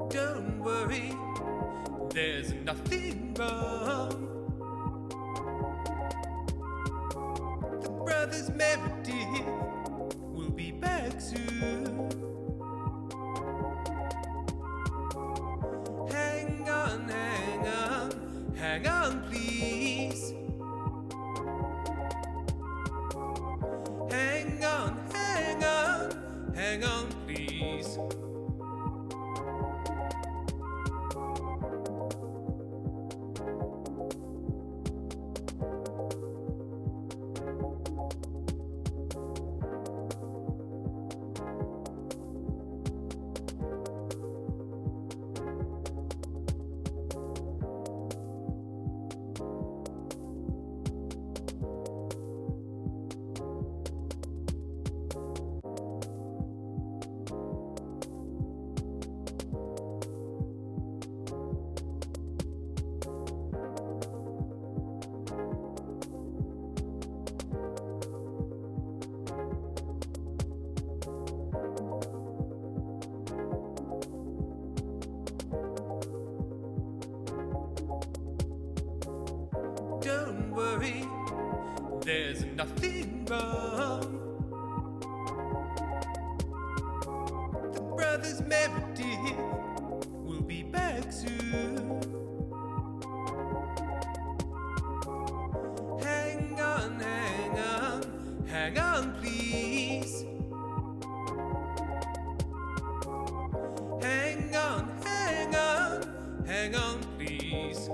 Don't worry, there's nothing wrong. The brothers Meredith will be back soon. Hang on, hang on, hang on, please. Hang on, hang on, hang on, please. Don't worry, there's nothing wrong. The brothers Meredith will be back soon. Hang on, hang on, hang on, please. Hang on, hang on, hang on, please.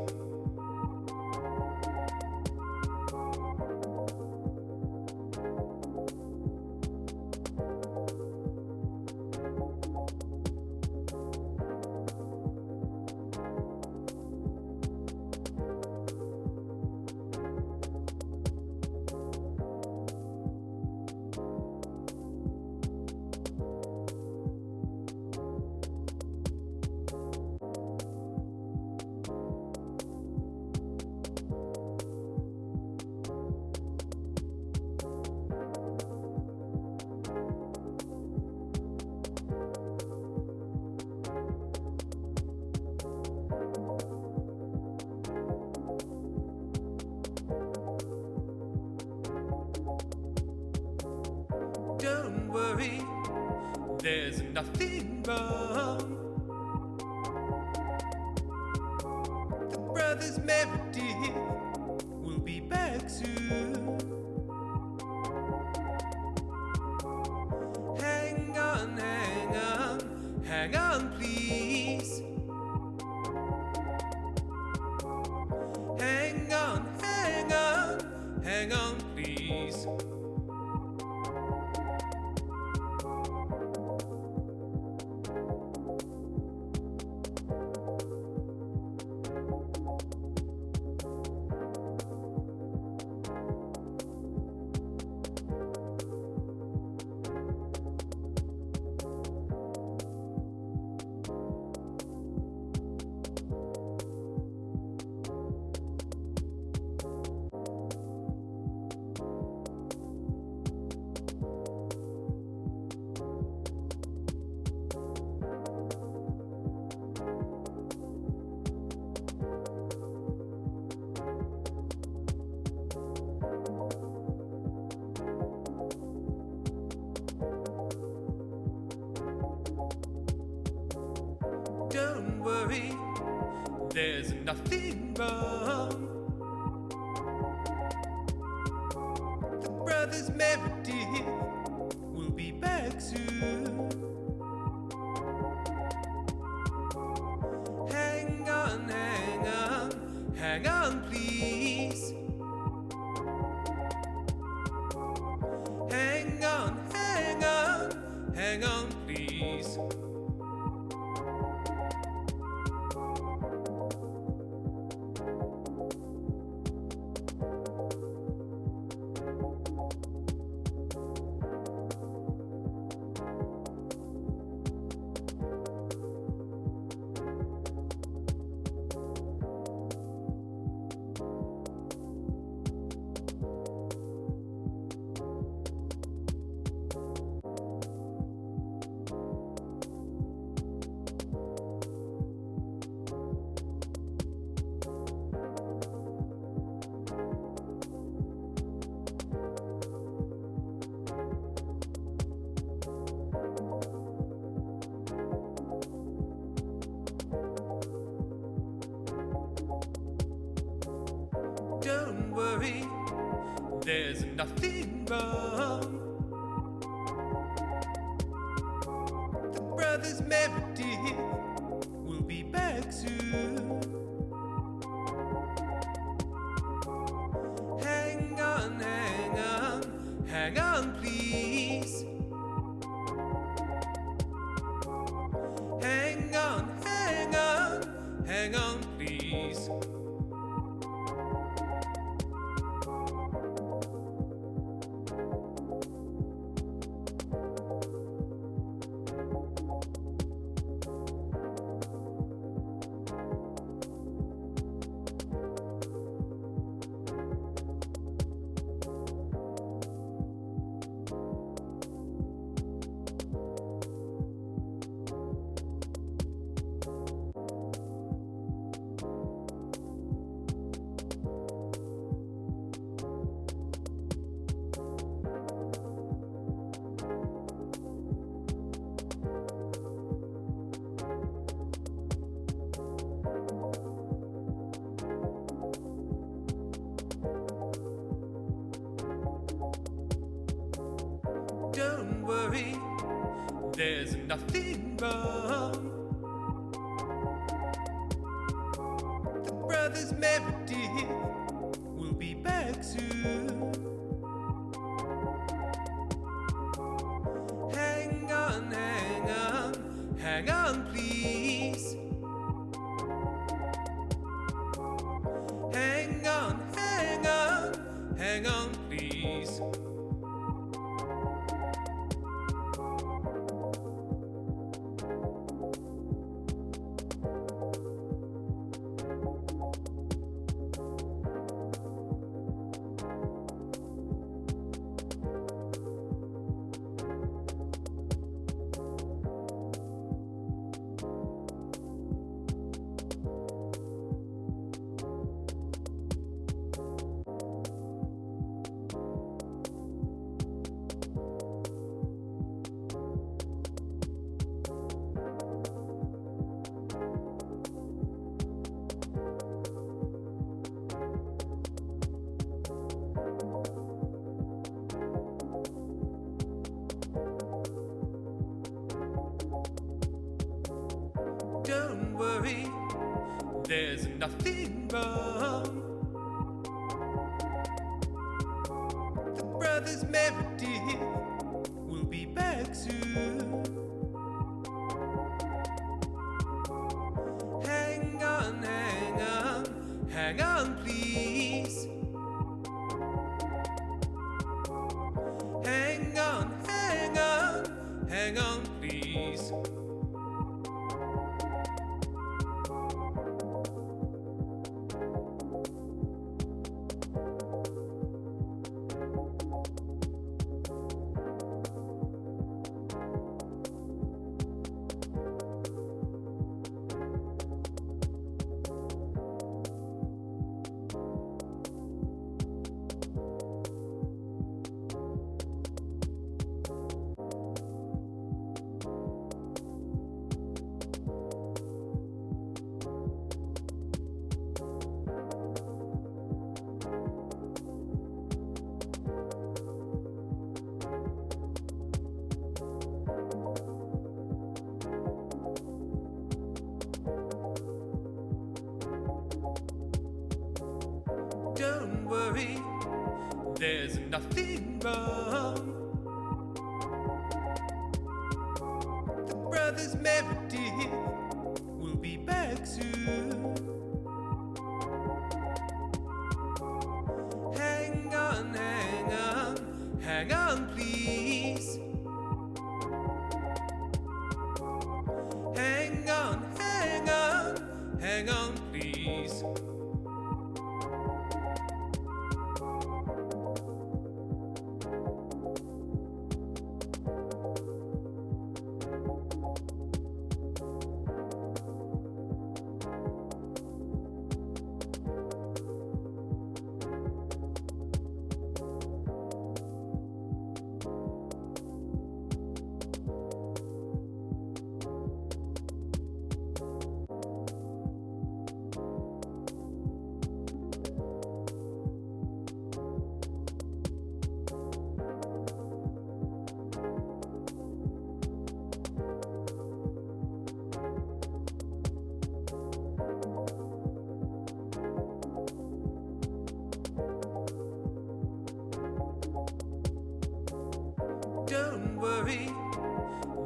Don't worry, there's nothing wrong. The brothers Meredith will be back soon. Hang on, hang on, hang on, please. Hang on, hang on, hang on, please. Don't worry, there's nothing wrong. The brothers Meredith will be back soon. Hang on, hang on, hang on, please. Hang on, hang on, hang on, please. there's nothing wrong. The brothers Meredith will be back soon. Hang on, hang on, hang on, please. Hang on, hang on, hang on, please. Don't worry, there's nothing wrong. The brothers Meredith will be back soon. Hang on, hang on, hang on, please. Hang on, hang on, hang on, please. Don't worry, there's nothing wrong. The brothers Meredith will be back soon. Hang on, hang on, hang on, please. Hang on, hang on, hang on, please. Don't worry, there's nothing wrong. The brothers Meredith will be back soon. Hang on, hang on, hang on, please. Hang on, hang on, hang on, please.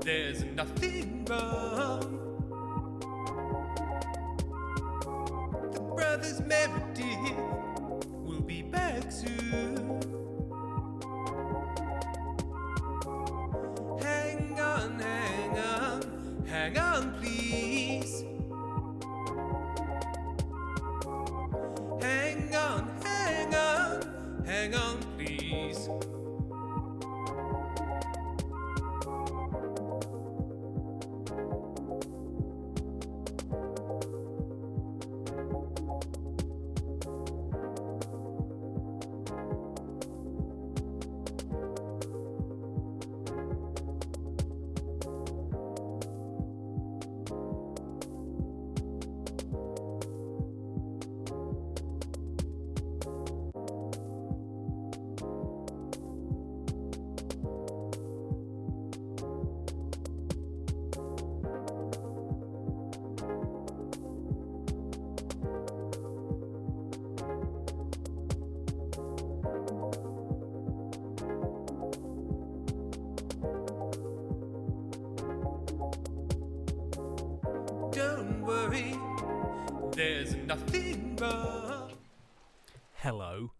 there's nothing wrong. The brothers Meredith will be back soon. Hang on, hang on, hang on, please. Hang on, hang on, hang on, please. Don't worry, there's nothing wrong. Hello.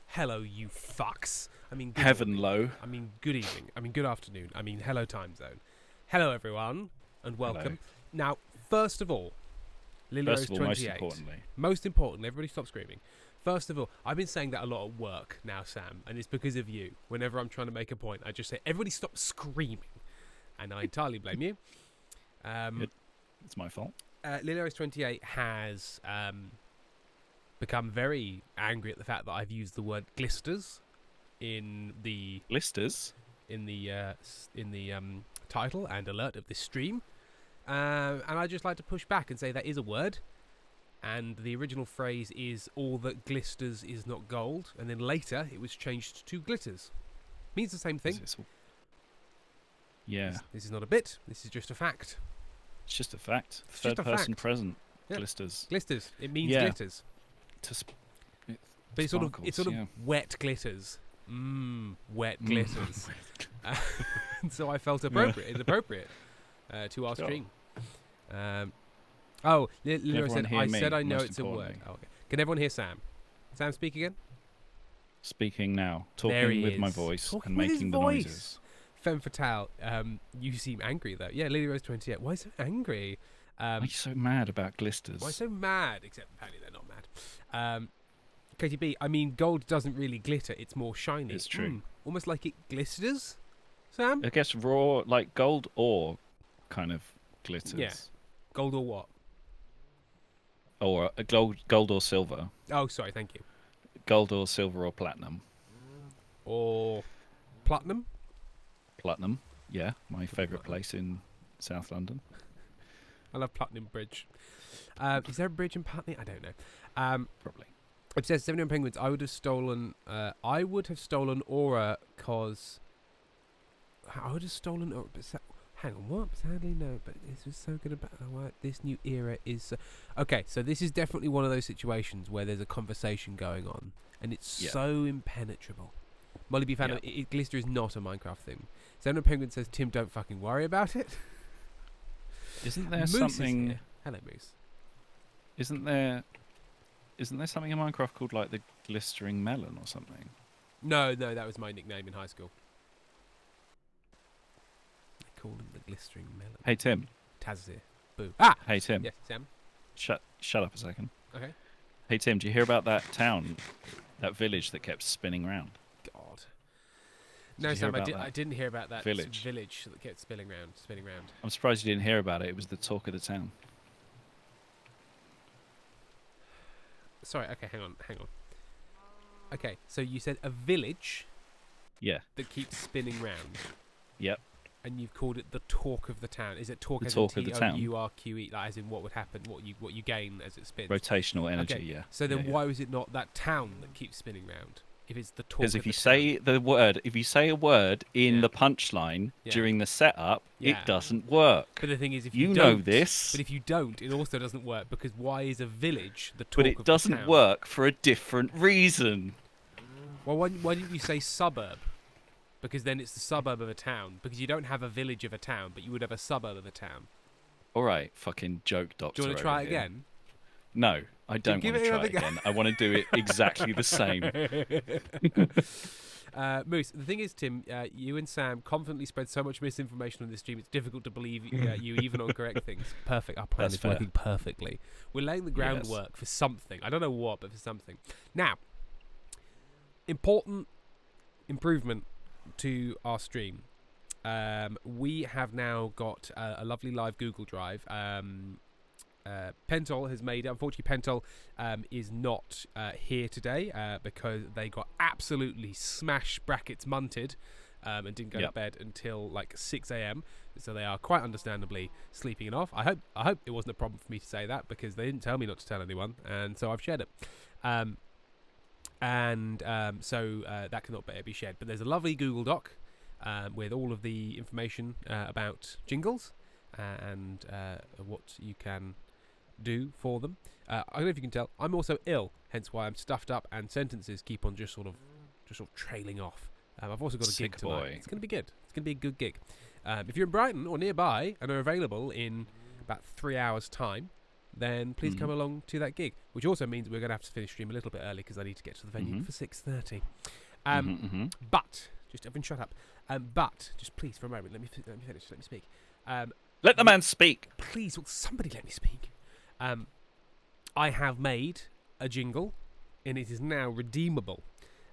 Hello, you fucks. I mean, Heaven low. I mean, good evening. I mean, good afternoon. I mean, hello, time zone. Hello, everyone, and welcome. Hello. Now, first of all, Lily Rose 28. Most importantly, everybody stop screaming. First of all, I've been saying that a lot at work now, Sam, and it's because of you. Whenever I'm trying to make a point, I just say, everybody stop screaming. And I entirely blame you. It's my fault. Lily Rose 28 has become very angry at the fact that I've used the word glisters in the Glisters? in the title and alert of this stream, and I just like to push back and say that is a word, and the original phrase is "all that glisters is not gold," and then later it was changed to glitters. Means the same thing. Yeah. This is not a bit. This is just a fact. It's just a fact. It's Third just a person fact. present. Yep. Glisters. Glisters. It means Yeah. glitters. But it's sort of yeah. wet glitters. Wet glitters. And so I felt appropriate. It's appropriate to our Sure. stream. Lily everyone said, hear I me, said I know most it's a word. importantly? Oh, okay. Can everyone hear Sam? Sam, speak again. Speaking now. There he Talking with my is. voice Talking and with his making the voice. noises. Femme Fatale, you seem angry though. Yeah, Lily Rose 28. Why so angry? Why are you so mad about glisters? Why so mad? Except apparently they're not mad. KTB, I mean, gold doesn't really glitter. It's more shiny. It's true. Almost like it glisters, Sam? I guess raw, like gold ore kind of glitters. Yeah. Gold or what? Or gold or silver. Oh, sorry, thank you. Gold or silver or platinum. Or platinum? Platinum. Yeah, my favourite place in South London. I love Platinum Bridge. Is there a bridge in Putney? I don't know. Probably. It says 71 Penguins. I would have stolen Aura because I would have stolen Aura. But hang on, what? Sadly, no. But this was so good about this new era is. Okay, so this is definitely one of those situations where there's a conversation going on, and it's so impenetrable. Molly B. Fan, Glister is not a Minecraft thing. 71 Penguin says, Tim, don't fucking worry about it. Isn't there Moose something? Is here. Hello, Moose. Isn't there something in Minecraft called like the glistering melon or something? No, that was my nickname in high school. They called him the glistering melon. Hey Tim. Taz is here. Boo. Ah! Hey Tim. Yes, Sam. Shut up a second. Okay. Hey Tim, do you hear about that town, that village that kept spinning round? God. Did No, you hear Sam, about that I didn't hear about that village that kept spinning round. I'm surprised you didn't hear about it. It was the talk of the town. Sorry, okay, hang on. Okay, so you said a village Yeah. that keeps spinning round. Yep. And you've called it the talk of the town. Is it talk The as talk in of the town. TOURQE, like as in what would happen, what you gain as it spins? Rotational energy, Okay, yeah. So then Yeah, why was it not that town that keeps spinning round? If it's the talk Because of if you the say town? the word, if you say a word in Yeah. the punchline Yeah. during the setup, Yeah. it doesn't work. But the thing is, if You you know don't, this. But if you don't, it also doesn't work because why is a village the talk But of it the doesn't work for a different reason. Well, why didn't you say suburb? because then it's the suburb of a town. Because you don't have a village of a town, but you would have a suburb of a town. All right, fucking joke doctor. Do you want to try it again? No, I don't give want to it try another it go. again. I want to do it exactly the same. Moose, the thing is, Tim, you and Sam confidently spread so much misinformation on this stream, it's difficult to believe you even on correct things. Perfect. Our plan That's is fair. working perfectly. We're laying the groundwork for something. I don't know what, but for something. Now, important improvement to our stream. We have now got a lovely live Google Drive. Pentol has made it. Unfortunately, Pentol is not here today because they got absolutely smash brackets munted and didn't go to bed until like 6 a.m. So they are quite understandably sleeping it off. I hope it wasn't a problem for me to say that because they didn't tell me not to tell anyone, and so I've shared it. So that cannot be shared. But there's a lovely Google Doc with all of the information about jingles and what you can do for them. I don't know if you can tell, I'm also ill, hence why I'm stuffed up and sentences keep on just sort of trailing off. I've also got a gig tonight. Boy. It's going to be good. It's going to be a good gig. If you're in Brighton or nearby and are available in about 3 hours' time, then please come along to that gig, which also means we're going to have to finish stream a little bit early because I need to get to the venue for 6:30. But just everyone shut up. But just please for a moment, let me finish. Let me speak. Let the man speak. Please, will somebody let me speak? I have made a jingle, and it is now redeemable.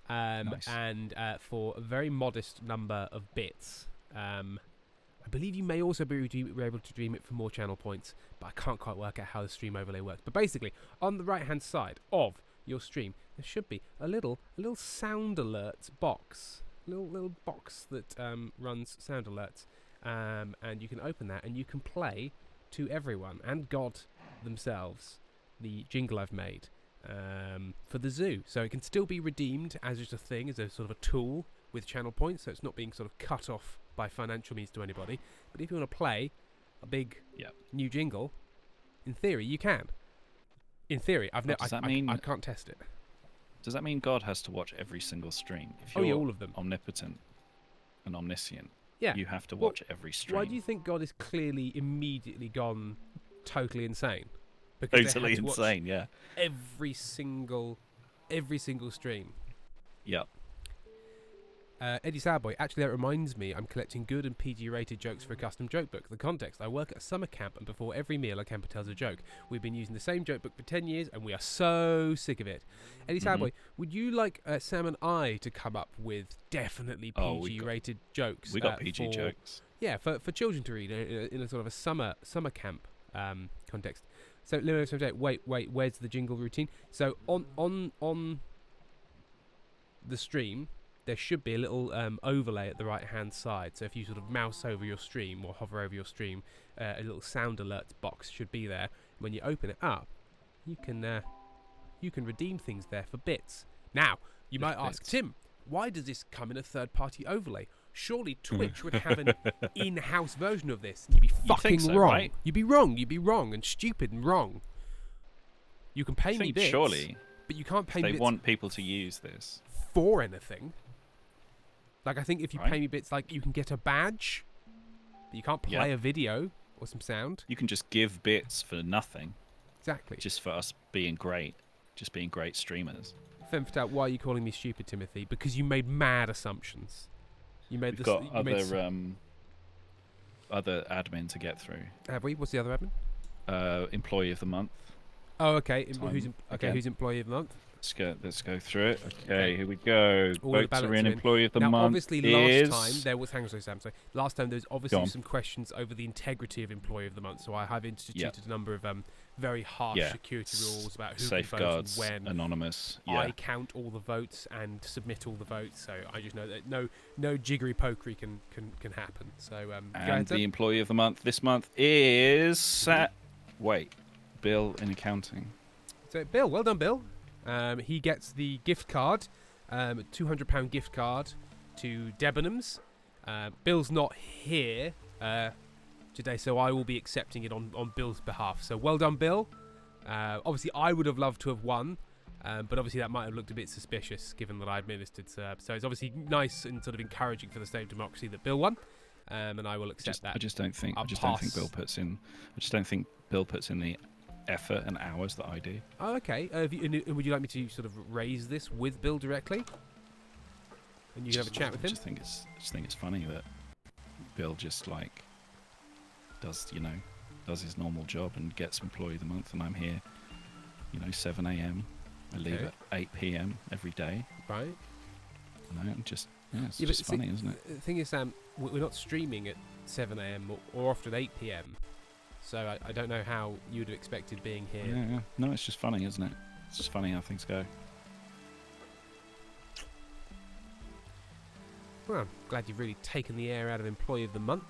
Nice. And for a very modest number of bits. I believe you may also be able to redeem it for more channel points, but I can't quite work out how the stream overlay works. But basically, on the right-hand side of your stream, there should be a little sound alerts box, little box that runs sound alerts, and you can open that and you can play to everyone and God themselves the jingle I've made for the zoo. So it can still be redeemed as just a thing, as a sort of a tool with channel points, so it's not being sort of cut off by financial means to anybody. But if you want to play a big new jingle, in theory you can. In theory, I can't test it. Does that mean God has to watch every single stream? If you're all of them. Omnipotent and omniscient, Yeah. you have to watch every stream. Why do you think God is clearly immediately gone totally insane? Because Totally insane, yeah. Every single stream. Yep. Eddie Sadboy, actually that reminds me, I'm collecting good and PG-rated jokes for a custom joke book. The context, I work at a summer camp and before every meal a camper tells a joke. We've been using the same joke book for 10 years and we are so sick of it. Eddie Sadboy, would you like Sam and I to come up with definitely PG-rated jokes? We got PG jokes. Yeah, for children to read in a sort of a summer camp context. So, wait, where's the jingle routine? So on the stream, there should be a little overlay at the right-hand side. So if you sort of mouse over your stream or hover over your stream, a little sound alerts box should be there. When you open it up, you can redeem things there for bits. Now, you might ask, Tim, why does this come in a third-party overlay? Surely Twitch would have an in-house version of this. You'd be fucking wrong. Right? You'd be wrong and stupid and wrong. You can pay me bits, surely, but you can't pay me bits. They want people to use this for anything. Like, I think if you pay me bits, like, you can get a badge, but you can't play a video or some sound. You can just give bits for nothing. Exactly. Just for us being great. Just being great streamers. Femme Fatale, why are you calling me stupid, Timothy? Because you made mad assumptions. You made We've got other admin to get through. Have we? What's the other admin? Employee of the month. Oh, okay. Who's employee of the month? Let's go through it. Okay, here we go. Votes are in. Employee of the now, month. Obviously, last time there was. Hang on, sorry, Sam. Sorry. Last time there was obviously some questions over the integrity of employee of the month. So I have instituted a number of very harsh security rules about who safeguards, can vote and when. Anonymous. I count all the votes and submit all the votes. So I just know that no jiggery pokery can happen. So and the employee of the month this month is Bill in accounting. So Bill, well done, Bill. He gets the gift card, £200 gift card to Debenhams. Bill's not here today, so I will be accepting it on Bill's behalf. So well done, Bill. Obviously, I would have loved to have won, But obviously that might have looked a bit suspicious given that I administered Serb. So it's obviously nice and sort of encouraging for the state of democracy that Bill won, and I will accept that. I just don't think I'll Bill puts in. I just don't think Bill puts in the effort and hours that I do. Oh, okay. And would you like me to sort of raise this with Bill directly? And you can have a chat with him? I just think it's funny that Bill just like does his normal job and gets employee of the month, and I'm here, 7 a.m. I leave at 8 p.m. every day. Right. And just it's just funny, isn't it? The thing is, Sam, we're not streaming at 7 a.m. or often 8 p.m. So I don't know how you'd have expected being here. Yeah. No, it's just funny, isn't it? It's just funny how things go. Well, I'm glad you've really taken the air out of Employee of the Month.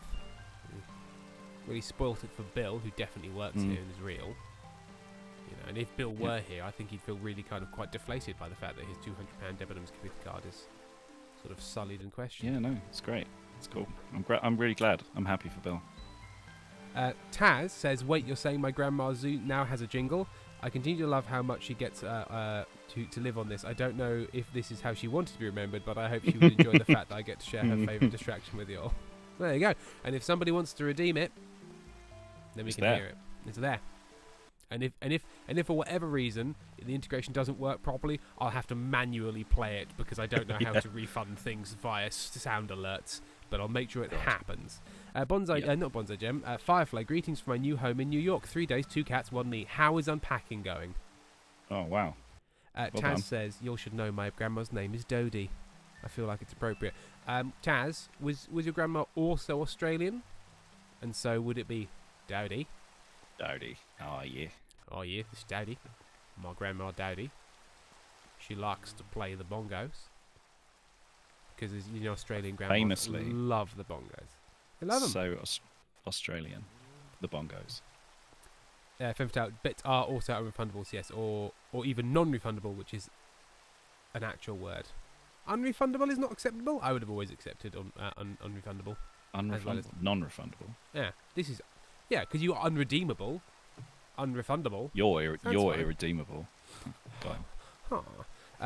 Really spoilt it for Bill, who definitely works here and is real. And if Bill were here, I think he'd feel really kind of quite deflated by the fact that his £200 Debenhams gift card is sort of sullied and questioned. Yeah, no, it's great. It's cool. I'm really glad. I'm happy for Bill. Taz says, "Wait, you're saying my grandma Zoo now has a jingle? I continue to love how much she gets to live on this. I don't know if this is how she wanted to be remembered, but I hope she would enjoy the fact that I get to share her favourite distraction with you all." There you go. And if somebody wants to redeem it, then we can hear it. It's there. And if for whatever reason the integration doesn't work properly, I'll have to manually play it because I don't know how to refund things via sound alerts. But I'll make sure it happens. Not Bonsai Gem. Firefly, greetings from my new home in New York. 3 days, 2 cats, 1 me. How is unpacking going? Oh, wow. Taz says, you all should know my grandma's name is Dodie. I feel like it's appropriate. Taz, was your grandma also Australian? And so would it be Dodie? Dodie. Oh, yeah. Oh, yeah, this is Dodie. My grandma Dodie. She likes to play the bongos. Because Australian grandmas famously love the bongos. They love them. So Australian, the bongos. Femfatale bits are also unrefundables, yes, or even non-refundable, which is an actual word. Unrefundable is not acceptable. I would have always accepted unrefundable. Unrefundable, non-refundable. Yeah, because you are unredeemable, unrefundable. You're irredeemable.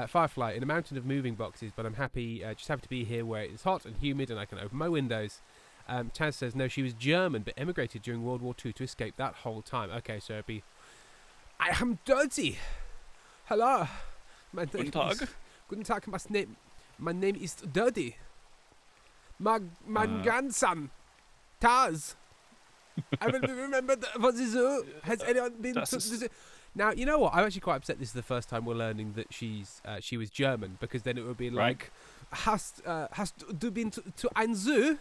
Firefly, in a mountain of moving boxes, but I'm happy, just happy to be here where it's hot and humid and I can open my windows. Chaz says, no, she was German, but emigrated during World War II to escape that whole time. Okay, so it'd be, I am dirty. Hello. Guten Tag. Guten Tag, my name is Dirty. My grandson, Taz. I will remember for the zoo. Has anyone been to the zoo? Now, you know what? I'm actually quite upset this is the first time we're learning that she was German, because then it would be like, hast du been to ein Zoo?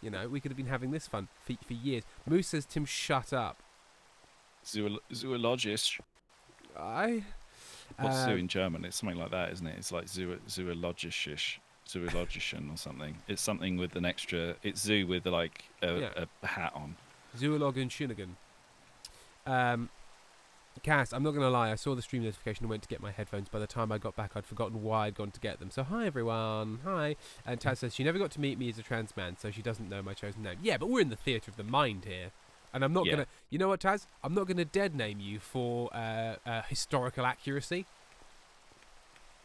We could have been having this fun for years. Moose says, Tim, shut up. Zoologisch. What's zoo in German? It's something like that, isn't it? It's like zoologisch, zoologischen or something. It's something with an extra. It's zoo with like a hat on. Zoologen Schunigen. Cass, I'm not going to lie, I saw the stream notification and went to get my headphones. By the time I got back, I'd forgotten why I'd gone to get them. So hi, everyone. Hi. And Taz says, she never got to meet me as a trans man, so she doesn't know my chosen name. Yeah, but we're in the theatre of the mind here. And I'm not going to... You know what, Taz? I'm not going to dead name you for historical accuracy.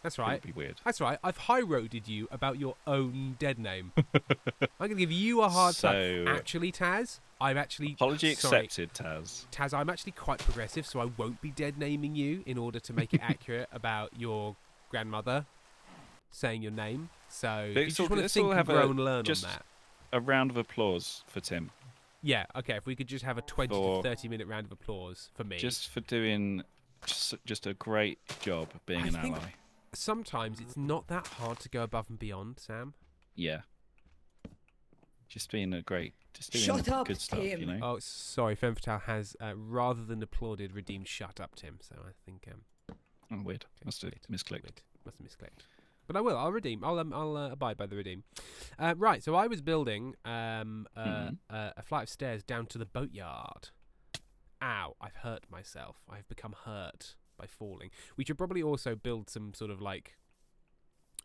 That's right. It'd be weird. That's right. I've high-roaded you about your own dead name. I'm going to give you a hard time. Actually, Taz, I'm actually... Apology accepted, Taz. Taz, I'm actually quite progressive, so I won't be dead naming you in order to make it accurate about your grandmother saying your name. So you just want to think and grow and learn on that. A round of applause for Tim. Yeah, okay. If we could just have a 20 to 30-minute round of applause for me. Just for doing just a great job being an ally. Sometimes it's not that hard to go above and beyond, Sam. Yeah. Just being a great... Just doing Shut up, good stuff, Tim. Oh, sorry. Femfatale has, rather than applauded, redeemed shut up, Tim. So I think... oh, weird. Must have misclicked. Must have misclicked. But I will. I'll redeem. I'll abide by the redeem. Right. So I was building a flight of stairs down to the boatyard. Ow! I've hurt myself. I've become hurt by falling. We should probably also build some sort of like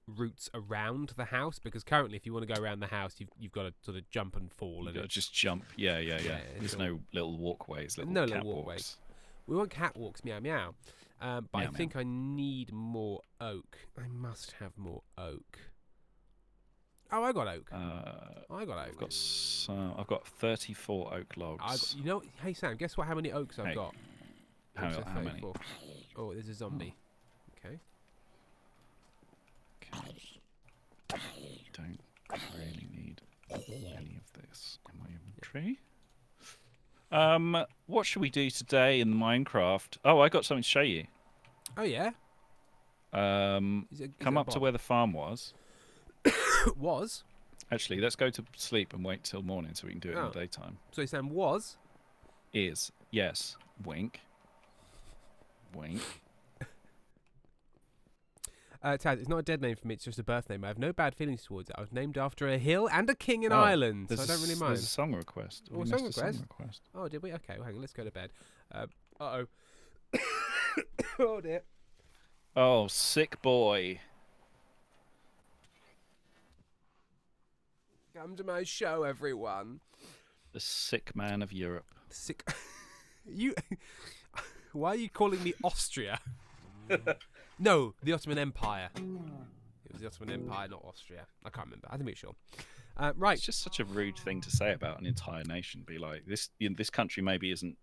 routes around the house, because currently, if you want to go around the house, you've got to sort of jump and fall. And just jump. Yeah. There's no little walkways. Little walkways. We want catwalks. Meow meow. But I think I need more oak. I must have more oak. Oh, I got oak. I got oak. I've got 34 oak logs. Hey Sam, guess what? How many oaks I've got? How many? Oh, there's a zombie. Okay. Don't really need any of this in my inventory. What should we do today in Minecraft? Oh, I got something to show you. Oh yeah. Come up to where the farm was. Was? Actually, let's go to sleep and wait till morning so we can do it in the daytime. So Sam was? Is. Yes. Wink. Wink. Taz, it's not a dead name for me, it's just a birth name. I have no bad feelings towards it. I was named after a hill and a king in Ireland, so I don't really mind. There's a song request. Oh, song request? Oh, did we? Okay, well, hang on, let's go to bed. Uh-oh. Oh, dear. Oh, sick boy. Come to my show, everyone. The sick man of Europe. Sick. You. Why are you calling me Austria? No, the Ottoman Empire. It was the Ottoman Empire, not Austria. I can't remember. I think we're sure. Right. It's just such a rude thing to say about an entire nation. Be like, this country maybe isn't,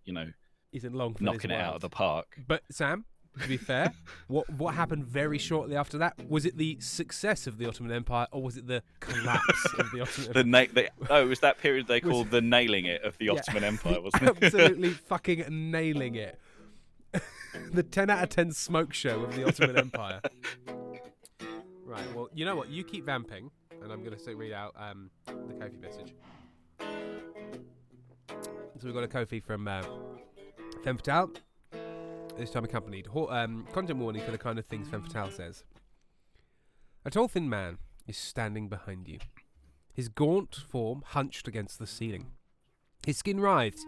isn't long for knocking it out of the park. But Sam, to be fair, what happened very shortly after that? Was it the success of the Ottoman Empire, or was it the collapse of the Ottoman Empire? It was that period they called the nailing it of the Ottoman Empire, wasn't it? Absolutely fucking nailing it. The 10 out of 10 smoke show of the Ottoman Empire. Right, well, you know what? You keep vamping, and I'm going to read out the Kofi message. So we've got a Kofi from Femme Fatale, this time accompanied. Content warning for the kind of things Femme Fatale says. A tall, thin man is standing behind you, his gaunt form hunched against the ceiling. His skin writhes,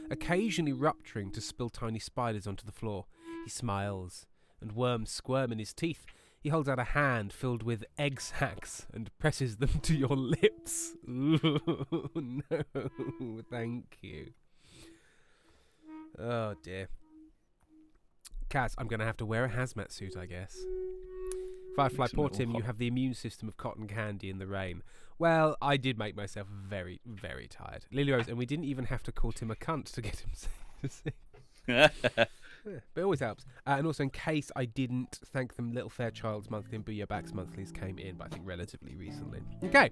occasionally rupturing to spill tiny spiders onto the floor. He smiles, and worms squirm in his teeth. He holds out a hand filled with egg sacs and presses them to your lips. Ooh, no, thank you. Oh, dear. Kaz, I'm going to have to wear a hazmat suit, I guess. Firefly, poor Tim, you have the immune system of cotton candy in the rain. Well, I did make myself very, very tired. Lily Rose, and we didn't even have to call Tim a cunt to get him to sing. Yeah, but it always helps. And also, in case I didn't thank them, Little Fairchild's monthly and Booyah Back's monthlies came in, but I think relatively recently. Okay,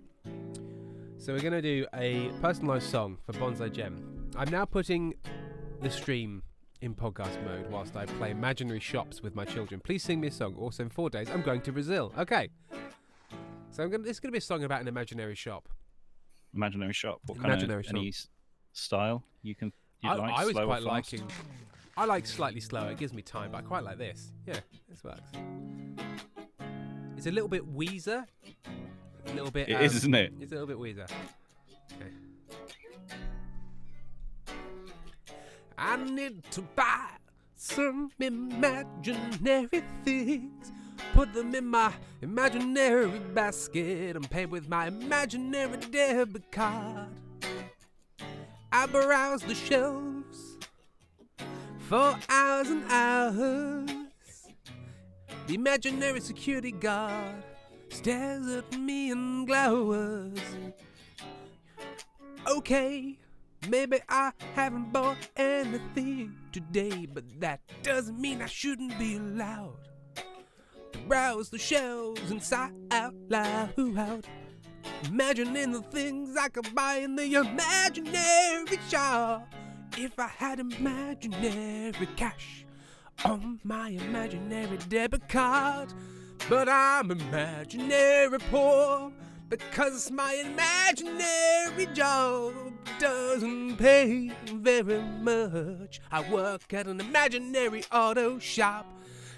so we're going to do a personalised song for Bonsai Gem. I'm now putting the stream in podcast mode whilst I play imaginary shops with my children. Please sing me a song. Also, in 4 days, I'm going to Brazil. Okay. So it's going to be a song about an imaginary shop. Imaginary shop? What imaginary kind of any style you'd I like? was slow quite or fast? I like slightly slower. It gives me time, but I quite like this. Yeah, this works. It's a little bit Weezer. A little bit. It is, isn't it? It's a little bit Weezer. Okay. I need to buy some imaginary things. Put them in my imaginary basket and pay with my imaginary debit card. I browse the shelves for hours and hours. The imaginary security guard stares at me and glowers. Okay, maybe I haven't bought anything today, but that doesn't mean I shouldn't be allowed to browse the shelves and sigh out loud. Imagining the things I could buy in the imaginary shop. If I had imaginary cash on my imaginary debit card. But I'm imaginary poor because my imaginary job doesn't pay very much. I work at an imaginary auto shop,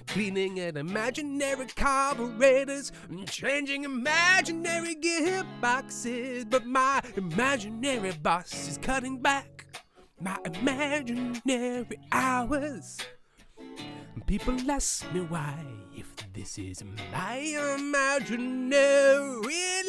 cleaning at imaginary carburetors and changing imaginary gearboxes. But my imaginary boss is cutting back my imaginary hours. And people ask me why, if this is my imaginary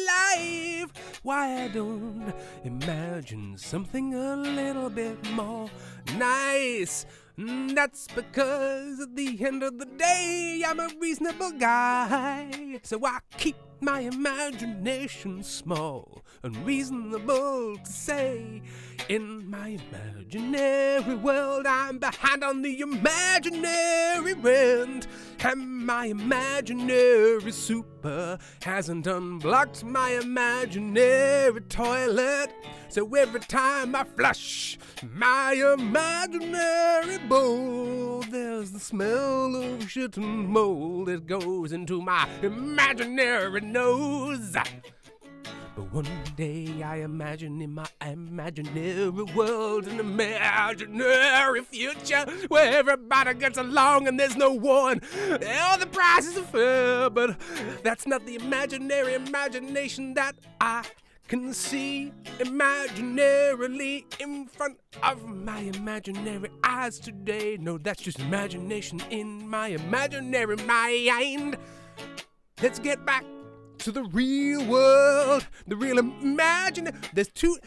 life, why I don't imagine something a little bit more nice. That's because at the end of the day, I'm a reasonable guy. So I keep my imagination small and reasonable to say. In my imaginary world, I'm behind on the imaginary rent. And my imaginary super hasn't unblocked my imaginary toilet. So every time I flush my imaginary bowl, there's the smell of shit and mold that goes into my imaginary nose. But one day I imagine in my imaginary world an imaginary future where everybody gets along and there's no war and all the prices are fair. But that's not the imaginary imagination that I can see imaginarily in front of my imaginary eyes today. No, that's just imagination in my imaginary mind. Let's get back to the real world, the real imaginary. There's two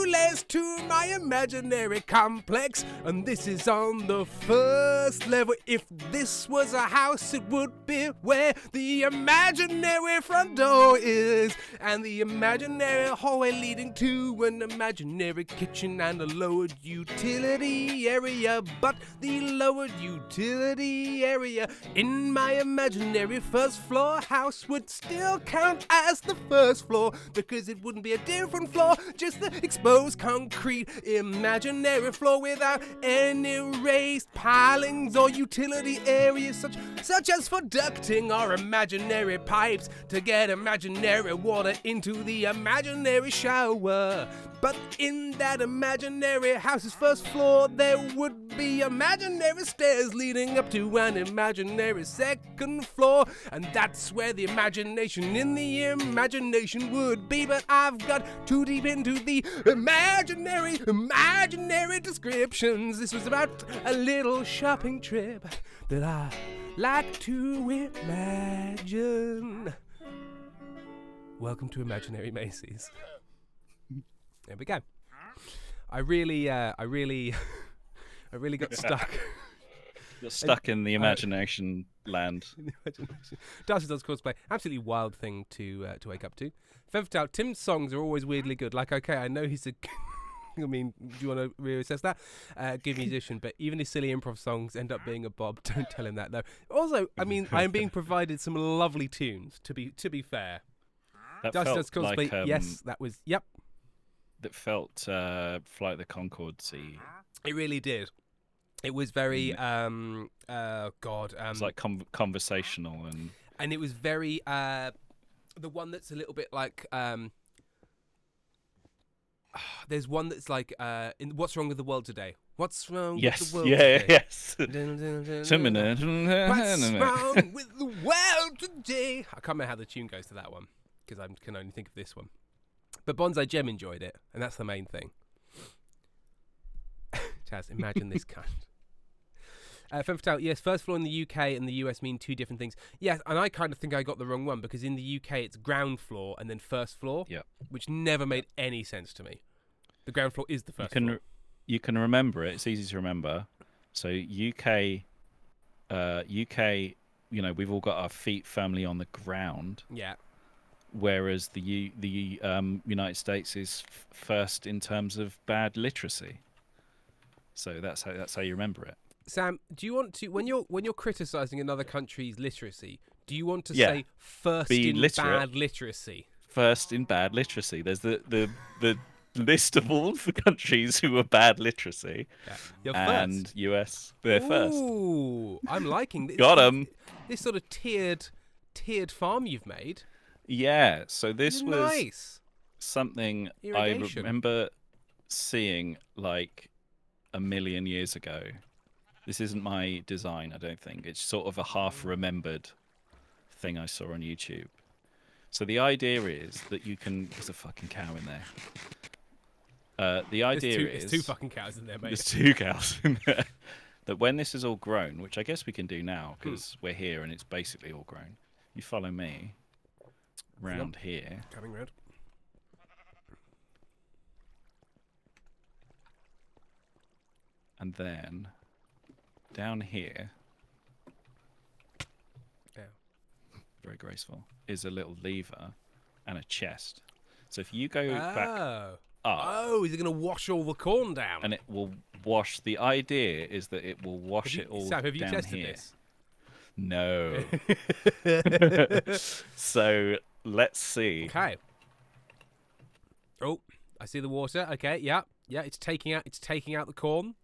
layers to my imaginary complex, and this is on the first level. If this was a house, it would be where the imaginary front door is, and the imaginary hallway leading to an imaginary kitchen and a lowered utility area. But the lowered utility area in my imaginary first floor house would still count as the first floor, because it wouldn't be a different floor, just the exposed concrete imaginary floor without any raised pilings or utility areas such as for ducting or imaginary pipes to get imaginary water into the imaginary shower. But in that imaginary house's first floor, there would be imaginary stairs leading up to an imaginary second floor, and that's where the imagination in the imagination would be. But I've got too deep into the imaginary descriptions. This was about a little shopping trip that I like to imagine. Welcome to Imaginary Macy's. There we go. I really got stuck. You're stuck in the imagination land. Darcy does cosplay. Absolutely wild thing to wake up to. Fifth out, Tim's songs are always weirdly good. Like, okay, I know he's a... I mean, do you want to reassess that? Good musician, but even his silly improv songs end up being a bob. Don't tell him that, though. Also, I mean, I am being provided some lovely tunes, to be fair. That Darcy felt does cosplay. like, yes, that was... Yep. That felt Flight of the Conchords-y. It really did. It was very, it's like conversational and it was very, the one that's a little bit like, there's one that's like, in What's Wrong with the World Today? What's wrong with the world today? Yes. What's wrong with the world today? I can't remember how the tune goes to that one, because I can only think of this one. But Bonsai Gem enjoyed it, and that's the main thing. Chaz, imagine this kind. Femme Fatale, yes, first floor in the UK and the US mean two different things. Yes, and I kind of think I got the wrong one, because in the UK it's ground floor and then first floor, which never made any sense to me. The ground floor is the first floor. You can remember it. It's easy to remember. So UK, you know, we've all got our feet firmly on the ground. Yeah. Whereas the United States is first in terms of bad literacy. So that's how you remember it. Sam, do you want to, when you're criticizing another country's literacy, do you want to say first in bad literacy? First in bad literacy. There's the list of all the countries who are bad literacy. Yeah. You're and first. US, they're first. Ooh, I'm liking this. Got 'em. This sort of tiered farm you've made. Yeah, so this was nice. Something Irrigation. I remember seeing like a million years ago. This isn't my design, I don't think. It's sort of a half-remembered thing I saw on YouTube. So the idea is that you can... There's a fucking cow in there. The idea is... There's two fucking cows in there, mate. There's two cows in there. That when this is all grown, which I guess we can do now, because we're here and it's basically all grown. You follow me round here. Coming round. And then down here, Yeah. very graceful, is a little lever and a chest. So if you go back Oh. up, Oh, is it going to wash all the corn down? and it will wash. The idea is that it will wash it all Sam, have you down tested here. this? No. So let's see. Okay. Oh, I see the water. Okay, yeah, it's taking out the corn.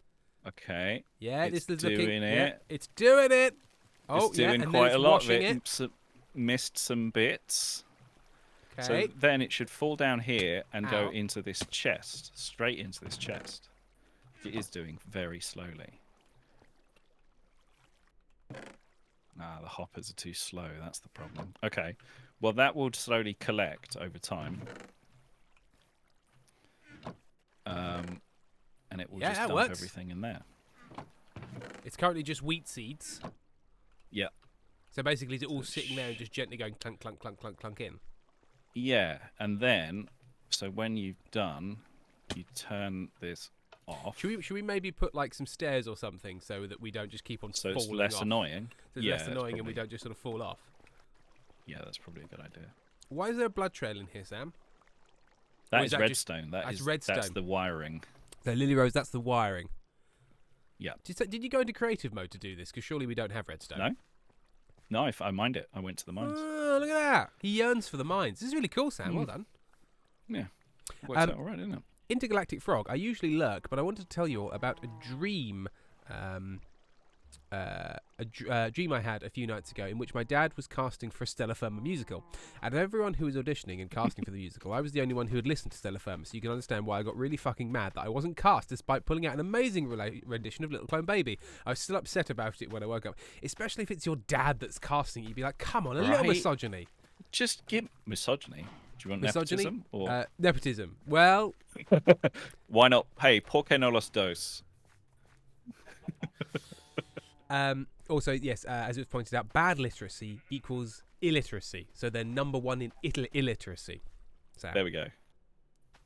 Okay. Yeah, It's this is looking. doing Yeah, it. it's doing it. Oh, It's doing yeah, and quite then a it's lot of washing it. it. Missed some bits. Okay. So then it should fall down here and go Out. into this chest, straight into this chest. It is doing very slowly. The hoppers are too slow. That's the problem. Okay. Well, that will slowly collect over time. And it will Yeah, just that dump works. everything in there. It's currently just wheat seeds. Yeah. So basically, is it all sitting there and just gently going clunk, clunk, clunk, clunk, clunk in? Yeah. And then, so when you've done, you turn this off. Should we maybe put like some stairs or something so that we don't just keep on So falling it's less off? annoying. So it's Yeah, less that's annoying and we probably- don't just sort of fall off. Yeah, that's probably a good idea. Why is there a blood trail in here, Sam? That Or is that just- redstone. that's That's redstone. the wiring. So Lily Rose, that's the wiring. Yeah. Did you go into creative mode to do this? Because surely we don't have redstone. No. No, I mined it. I went to the mines. Oh, look at that. He yearns for the mines. This is really cool, Sam. Well done. Yeah. Works out all right, isn't it? Intergalactic Frog, I usually lurk, but I wanted to tell you all about a dream. Dream I had a few nights ago in which my dad was casting for a Stella Firma musical. And of everyone who was auditioning and casting for the musical, I was the only one who had listened to Stella Firma, so you can understand why I got really fucking mad that I wasn't cast despite pulling out an amazing rendition of Little Clone Baby. I was still upset about it when I woke up, especially if it's your dad that's casting it. You'd be like, come on, a little Right. misogyny. Just give misogyny. Do you want Misogyny? nepotism? Or Nepotism. Well, why not? Hey, ¿por qué no los dos? also, yes, as it was pointed out, bad literacy equals illiteracy. So they're number one in illiteracy. So There we go.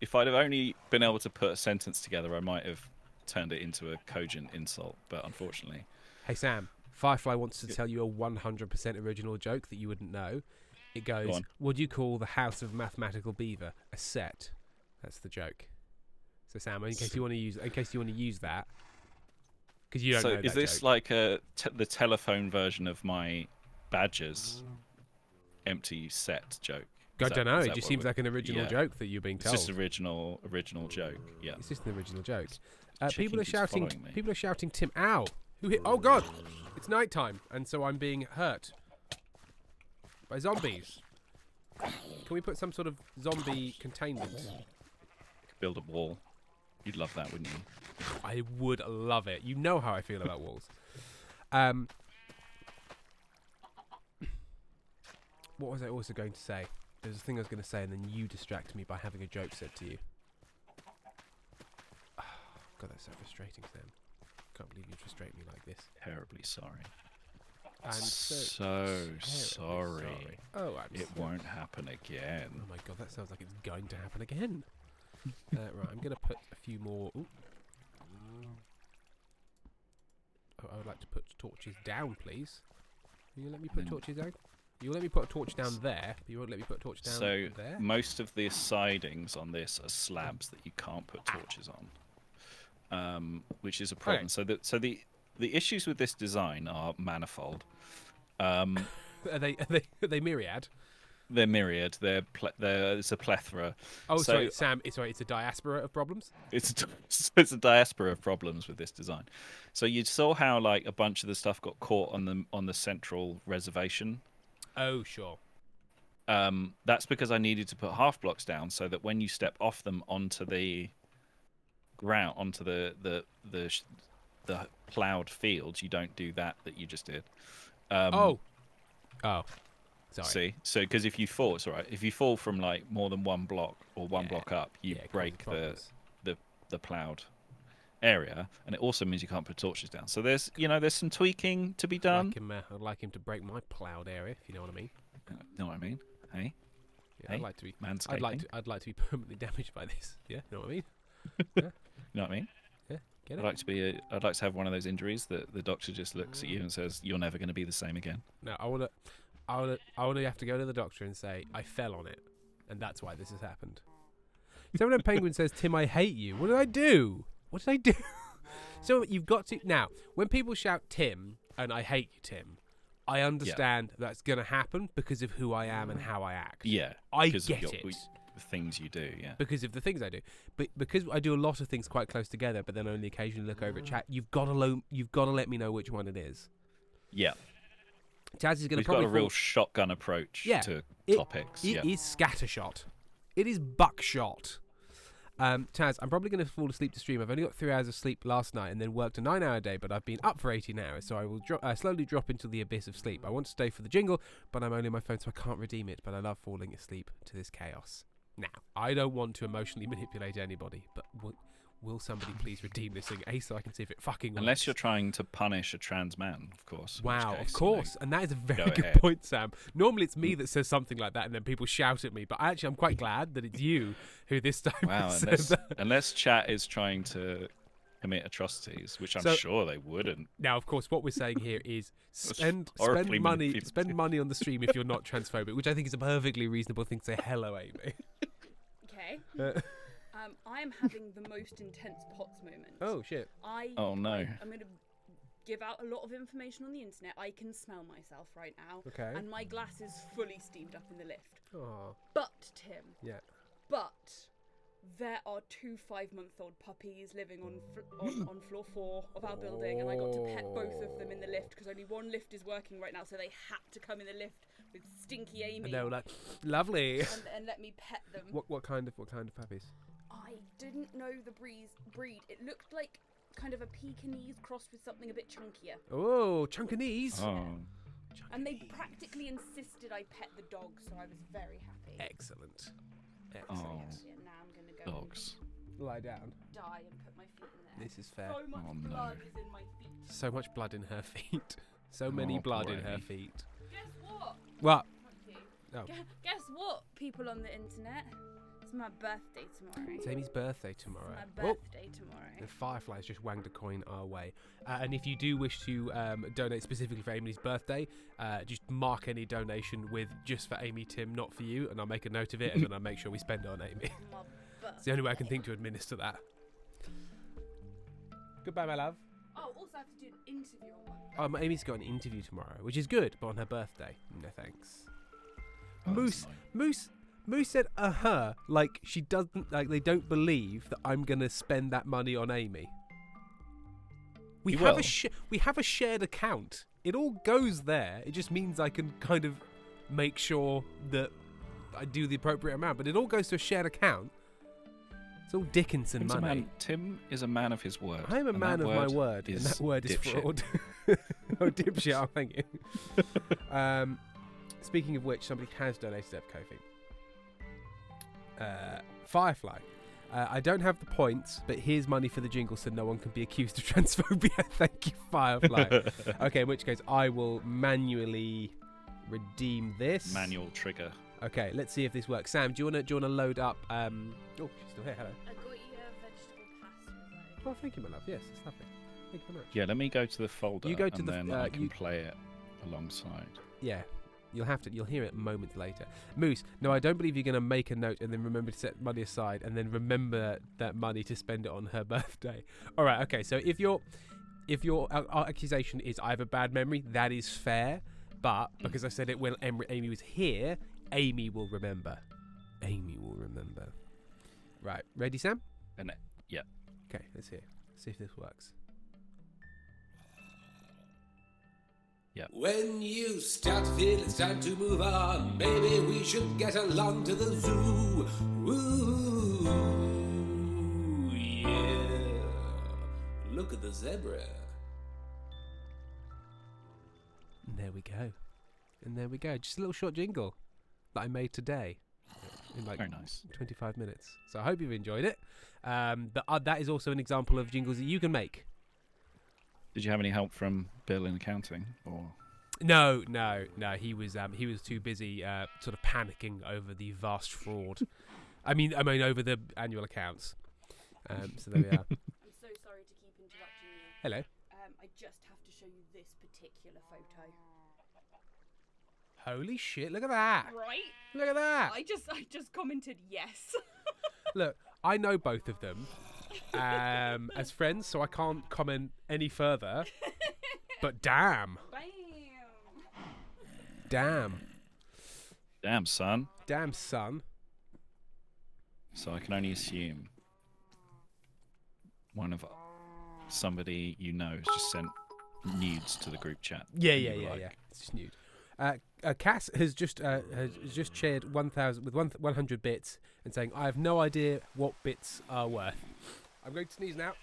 If I'd have only been able to put a sentence together, I might have turned it into a cogent insult. But unfortunately, Hey Sam, Firefly wants to tell you a 100% original joke that you wouldn't know. It Go goes, on. "Would you call the House of Mathematical Beaver a set?" That's the joke. So Sam, in case you want to use that, because you don't know so that is this joke. like the telephone version of my Badgers empty set joke? I Is that- don't know. is It that just what seems we're- like an original yeah. joke that you're being It's told. just original joke. Yeah. It's just an original joke. Chicken People are keeps shouting. following me. People are shouting. Tim, ow! Who hit? Oh God! It's nighttime, and so I'm being hurt by zombies. Can we put some sort of zombie containment? Build a wall. You'd love that, wouldn't you? I would love it. You know how I feel about walls. What was I also going to say? There's a thing I was going to say, and then you distracted me by having a joke said to you. God, that's so frustrating, Sam. Can't believe you frustrate me like this. Terribly sorry. I'm so terribly sorry. Oh, I'm It so- won't happen again. Oh my God, that sounds like it's going to happen again. Right, I'm going to put a few more. Ooh. Oh, I would like to put torches down, please. Will you let me put Mm. torches down? You'll let me put a torch down there, but you won't let me put a torch down So there? most of the sidings on this are slabs that you can't put torches on, which is a problem. Okay. So the issues with this design are manifold. Are they myriad? They're myriad. There's a plethora. Oh, So- sorry, Sam. It's a diaspora of problems. It's a diaspora of problems with this design. So you saw how like a bunch of the stuff got caught on the central reservation. Oh, sure. That's because I needed to put half blocks down so that when you step off them onto the ground, onto the plowed fields, you don't do that you just did. Oh. Sorry. See, so because if you fall, it's all right. If you fall from like more than one block or one Yeah. block up, you Yeah, it causes break problems. the plowed area, and it also means you can't put torches down. So there's some tweaking to be done. I'd like him to break my ploughed area, if you know what I mean. Know what I mean? Hey, Yeah, Hey, I'd like to be. manscaping. I'd like to be permanently damaged by this. Yeah, you know what I mean. You know what I mean? Yeah. Get I'd it? I'd like to have one of those injuries that the doctor just looks at you and says, "You're never going to be the same again." No, I wanna have to go to the doctor and say I fell on it, and that's why this has happened. So when a penguin says, "Tim, I hate you," what did I do? What did I do? So you've got to now. When people shout "Tim" and "I hate you, Tim," I understand that's going to happen because of who I am and how I act. Yeah, I get it. The things you do, yeah. Because of the things I do, but because I do a lot of things quite close together, but then only occasionally look over at chat. You've got to let me know which one it is. Yeah. Taz is going to We've probably got a real shotgun approach to topics. It is scattershot. It is buckshot. Taz, I'm probably going to fall asleep to stream. I've only got 3 hours of sleep last night and then worked a 9-hour day, but I've been up for 18 hours, so I will slowly drop into the abyss of sleep. I want to stay for the jingle, but I'm only on my phone, so I can't redeem it, but I love falling asleep to this chaos. Now, I don't want to emotionally manipulate anybody, but will somebody please redeem this thing, so I can see if it fucking works? Unless you're trying to punish a trans man, of course. Wow, case, of course. And that is a very good ahead. point, Sam. Normally it's me that says something like that and then people shout at me, but actually I'm quite glad that it's you who this time says that. Unless chat is trying to commit atrocities, which I'm sure they wouldn't. Now, of course, what we're saying here is spend money on the stream if you're not transphobic, which I think is a perfectly reasonable thing to say. Hello, Amy. Okay. I am having the most intense POTS moment. Oh, shit. Oh, no. I'm going to give out a lot of information on the internet. I can smell myself right now. Okay. And my glass is fully steamed up in the lift. Oh. But, Tim. Yeah. But there are 2 5-month-old puppies living on floor 4 of our building, and I got to pet both of them in the lift because only one lift is working right now, so they had to come in the lift with Stinky Amy. And they were like, lovely. And let me pet them. What kind of puppies? I didn't know the breed. It looked like kind of a Pekingese crossed with something a bit chunkier. Oh, chunkanese. Oh. And they practically insisted I pet the dog, so I was very happy. Excellent. Oh. Yeah, now I'm going to go Dogs. Lie down. die and put my feet in there. This is fair. So much blood is in my feet. So much blood in her feet. So many blood in her feet. Guess what? What? Thank you. Oh. Guess what, people on the internet? It's my birthday tomorrow. It's Amy's birthday tomorrow. It's my birthday tomorrow. The Fireflies just wanged a coin our way. And if you do wish to donate specifically for Amy's birthday, just mark any donation with just for Amy, Tim, not for you, and I'll make a note of it, and then I'll make sure we spend it on Amy. It's the only way I can think to administer that. Goodbye, my love. Oh, also I have to do an interview on Monday. Amy's got an interview tomorrow, which is good, but on her birthday. No thanks. Oh, Moose said, like she doesn't, like they don't believe that I'm gonna spend that money on Amy. We have a shared account. It all goes there. It just means I can kind of make sure that I do the appropriate amount, but it all goes to a shared account. It's all Dickinson money. Tim is a man of his word. I am a man of my word, and that word is fraud. Oh, dipshit! Oh, thank you. Speaking of which, somebody has donated up Kofi. Firefly. I don't have the points, but here's money for the jingle so no one can be accused of transphobia. Thank you, Firefly. Okay, in which case I will manually redeem this. Manual trigger. Okay, let's see if this works. Sam, do you wanna load up? Oh, she's still here. Hello. I got you a vegetable pasta. Oh, thank you, my love. Yes, it's lovely. Thank you very much. Yeah, let me go to the folder. You go to and the. then I can play it alongside. Yeah. You'll hear it moments later. Moose, no, I don't believe you're going to make a note and then remember to set money aside and then remember that money to spend it on her birthday. All right, okay. So if your accusation is I have a bad memory, that is fair. But because I said it when Amy was here, Amy will remember. Amy will remember. Right, ready, Sam? Yeah. Okay, let's hear. See if this works. Yeah. When you start to feel it's time to move on, maybe we should get along to the zoo. Ooh, yeah. Look at the zebra. And there we go. Just a little short jingle that I made today. In like Very nice. 25 minutes. So I hope you've enjoyed it. But that is also an example of jingles that you can make. Did you have any help from Bill in accounting, or? No. He was too busy sort of panicking over the vast fraud. I mean over the annual accounts. So there we are. I'm so sorry to keep interrupting you. Hello. I just have to show you this particular photo. Holy shit! Look at that. Right? Look at that. I just commented yes. Look, I know both of them as friends, so I can't comment any further. But damn. Bam. Damn, son. Damn, son. So I can only assume somebody you know has just sent nudes to the group chat. Yeah. And you were like, It's just nude. Cass has just shared 100 bits and saying, "I have no idea what bits are worth." I'm going to sneeze now.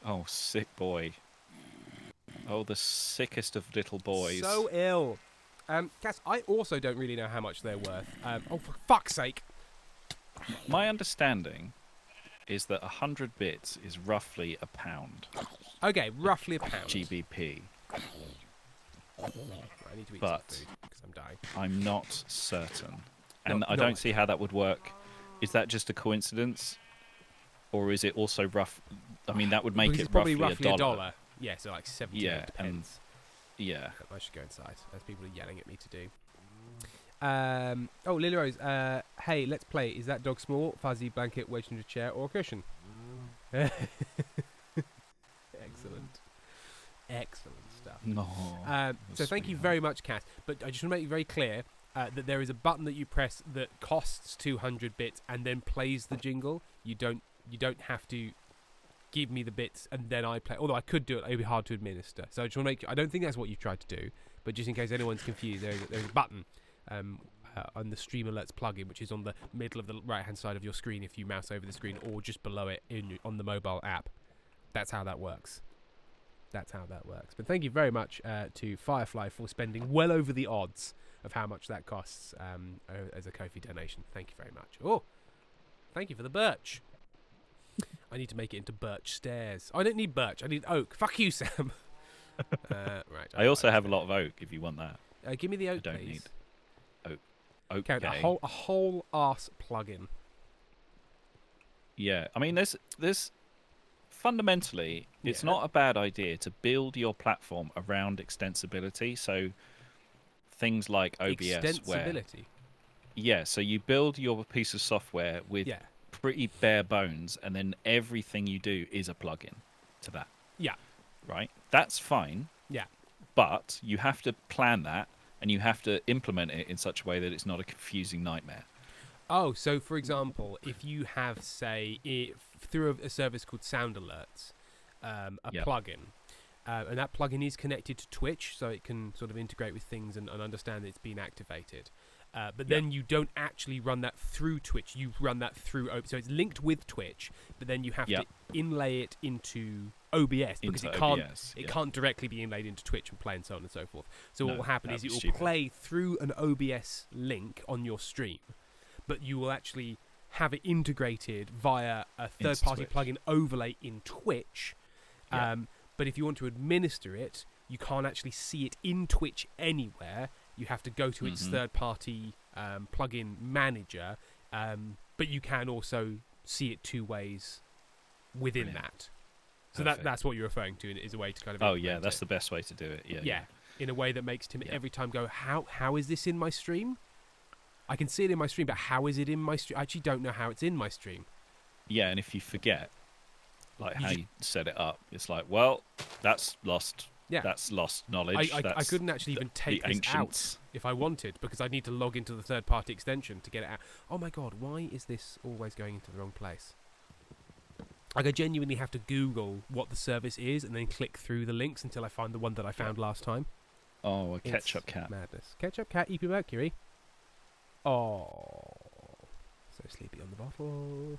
Oh, sick boy. Oh, the sickest of little boys. So ill. Cass, I also don't really know how much they're worth. Oh, for fuck's sake. My understanding is that 100 bits is roughly £1. Okay, roughly £1. GBP. I need to eat But some food because I'm dying. I'm not certain. No, And I no. don't see how that would work. Is that just a coincidence? Or is it also rough? I mean, that would make Because it it's probably roughly a dollar. Yeah, so like 78 Yeah, and- pence. Yeah. I should go inside, as people are yelling at me to do. Lily Rose, hey, let's play. Is that dog small, fuzzy, blanket, wedged into a chair, or a cushion? Excellent. Excellent stuff. No. So thank you very much, Cass. But I just want to make it very clear that there is a button that you press that costs 200 bits and then plays the jingle. You don't have to give me the bits and then I play. Although I could do it, it'd be hard to administer. So I just want to make. I don't think that's what you've tried to do. But just in case anyone's confused, there's a button on the Stream Alerts plugin, which is on the middle of the right-hand side of your screen if you mouse over the screen, or just below it on the mobile app. That's how that works. But thank you very much to Firefly for spending well over the odds of how much that costs as a Ko-fi donation. Thank you very much. Oh, thank you for the birch. I need to make it into birch stairs. I don't need birch. I need oak. Fuck you, Sam. Right. I also have a lot of oak if you want that. Give me the oak, I don't please. need oak. Okay. Count a whole arse plug-in. Yeah. I mean, there's fundamentally, it's Yeah. not a bad idea to build your platform around extensibility. So things like OBS, so you build your piece of software with pretty bare bones, and then everything you do is a plugin to that. Yeah. Right? That's fine. Yeah. But you have to plan that, and you have to implement it in such a way that it's not a confusing nightmare. Oh, so for example, if you have, say, through a service called Sound Alerts, plugin, and that plugin is connected to Twitch, so it can sort of integrate with things and understand that it's been activated. But then you don't actually run that through Twitch. You run that through so it's linked with Twitch, but then you have to inlay it into OBS because it can't directly be inlaid into Twitch and play and so on and so forth. So what will happen is it will play through an OBS link on your stream, but you will actually have it integrated via a third-party plugin overlay in Twitch. But if you want to administer it, you can't actually see it in Twitch anywhere. You have to go to its third-party plugin manager, but you can also see it two ways within that. So that's what you're referring to, is a way to kind of... Oh, yeah, that's the best way to do it. Yeah. In a way that makes Tim every time go, how is this in my stream? I can see it in my stream, but how is it in my stream? I actually don't know how it's in my stream. Yeah, and if you forget, like how you set it up, it's like, well, that's lost. Yeah. That's lost knowledge. I couldn't actually even take this out if I wanted, because I'd need to log into the third-party extension to get it out. Oh my god, why is this always going into the wrong place? Like, I genuinely have to Google what the service is and then click through the links until I find the one that I found last time. Oh, a ketchup cat. Madness. Ketchup cat, EP Mercury. Oh, so sleepy on the bottle.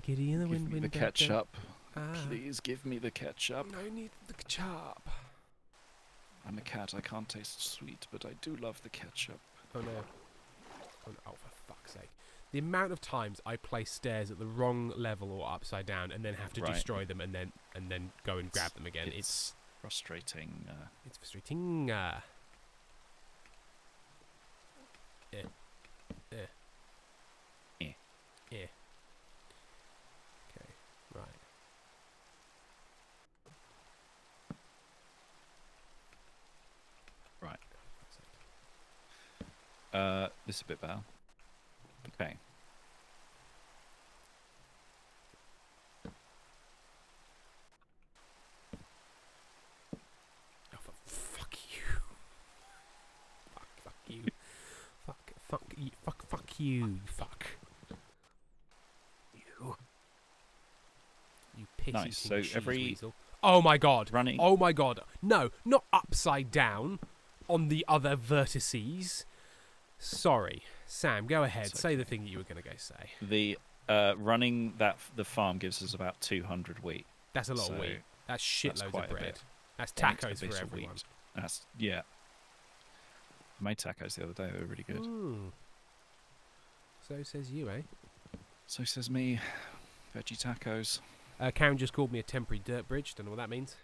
Giddy in the wind. Give me the ketchup. Please give me the ketchup. I need the ketchup. I'm a cat. I can't taste sweet, but I do love the ketchup. Oh no. Oh, for fuck's sake. The amount of times I place stairs at the wrong level or upside down and then have to destroy them and then go and grab them again. It's frustrating. It's frustrating. Yeah. This is a bit better. Okay. Oh, fuck you. Fuck you. Fuck you. Fuck you. You fuck. You piss Nice. So cheese every weasel. Oh my god. running. Oh my god. No, not upside down on the other vertices. Sorry. Sam, go ahead. It's Say the okay. thing that you were going to go say. The running the farm gives us about 200 wheat. That's a lot So of wheat. That's that's shitloads of quite a bread. bit. That's One tacos extra bit for of wheat. everyone. That's I made tacos the other day. They were really good. Mm. So says you, eh? So says me. Veggie tacos. Karen just called me a temporary dirt bridge. Don't know what that means.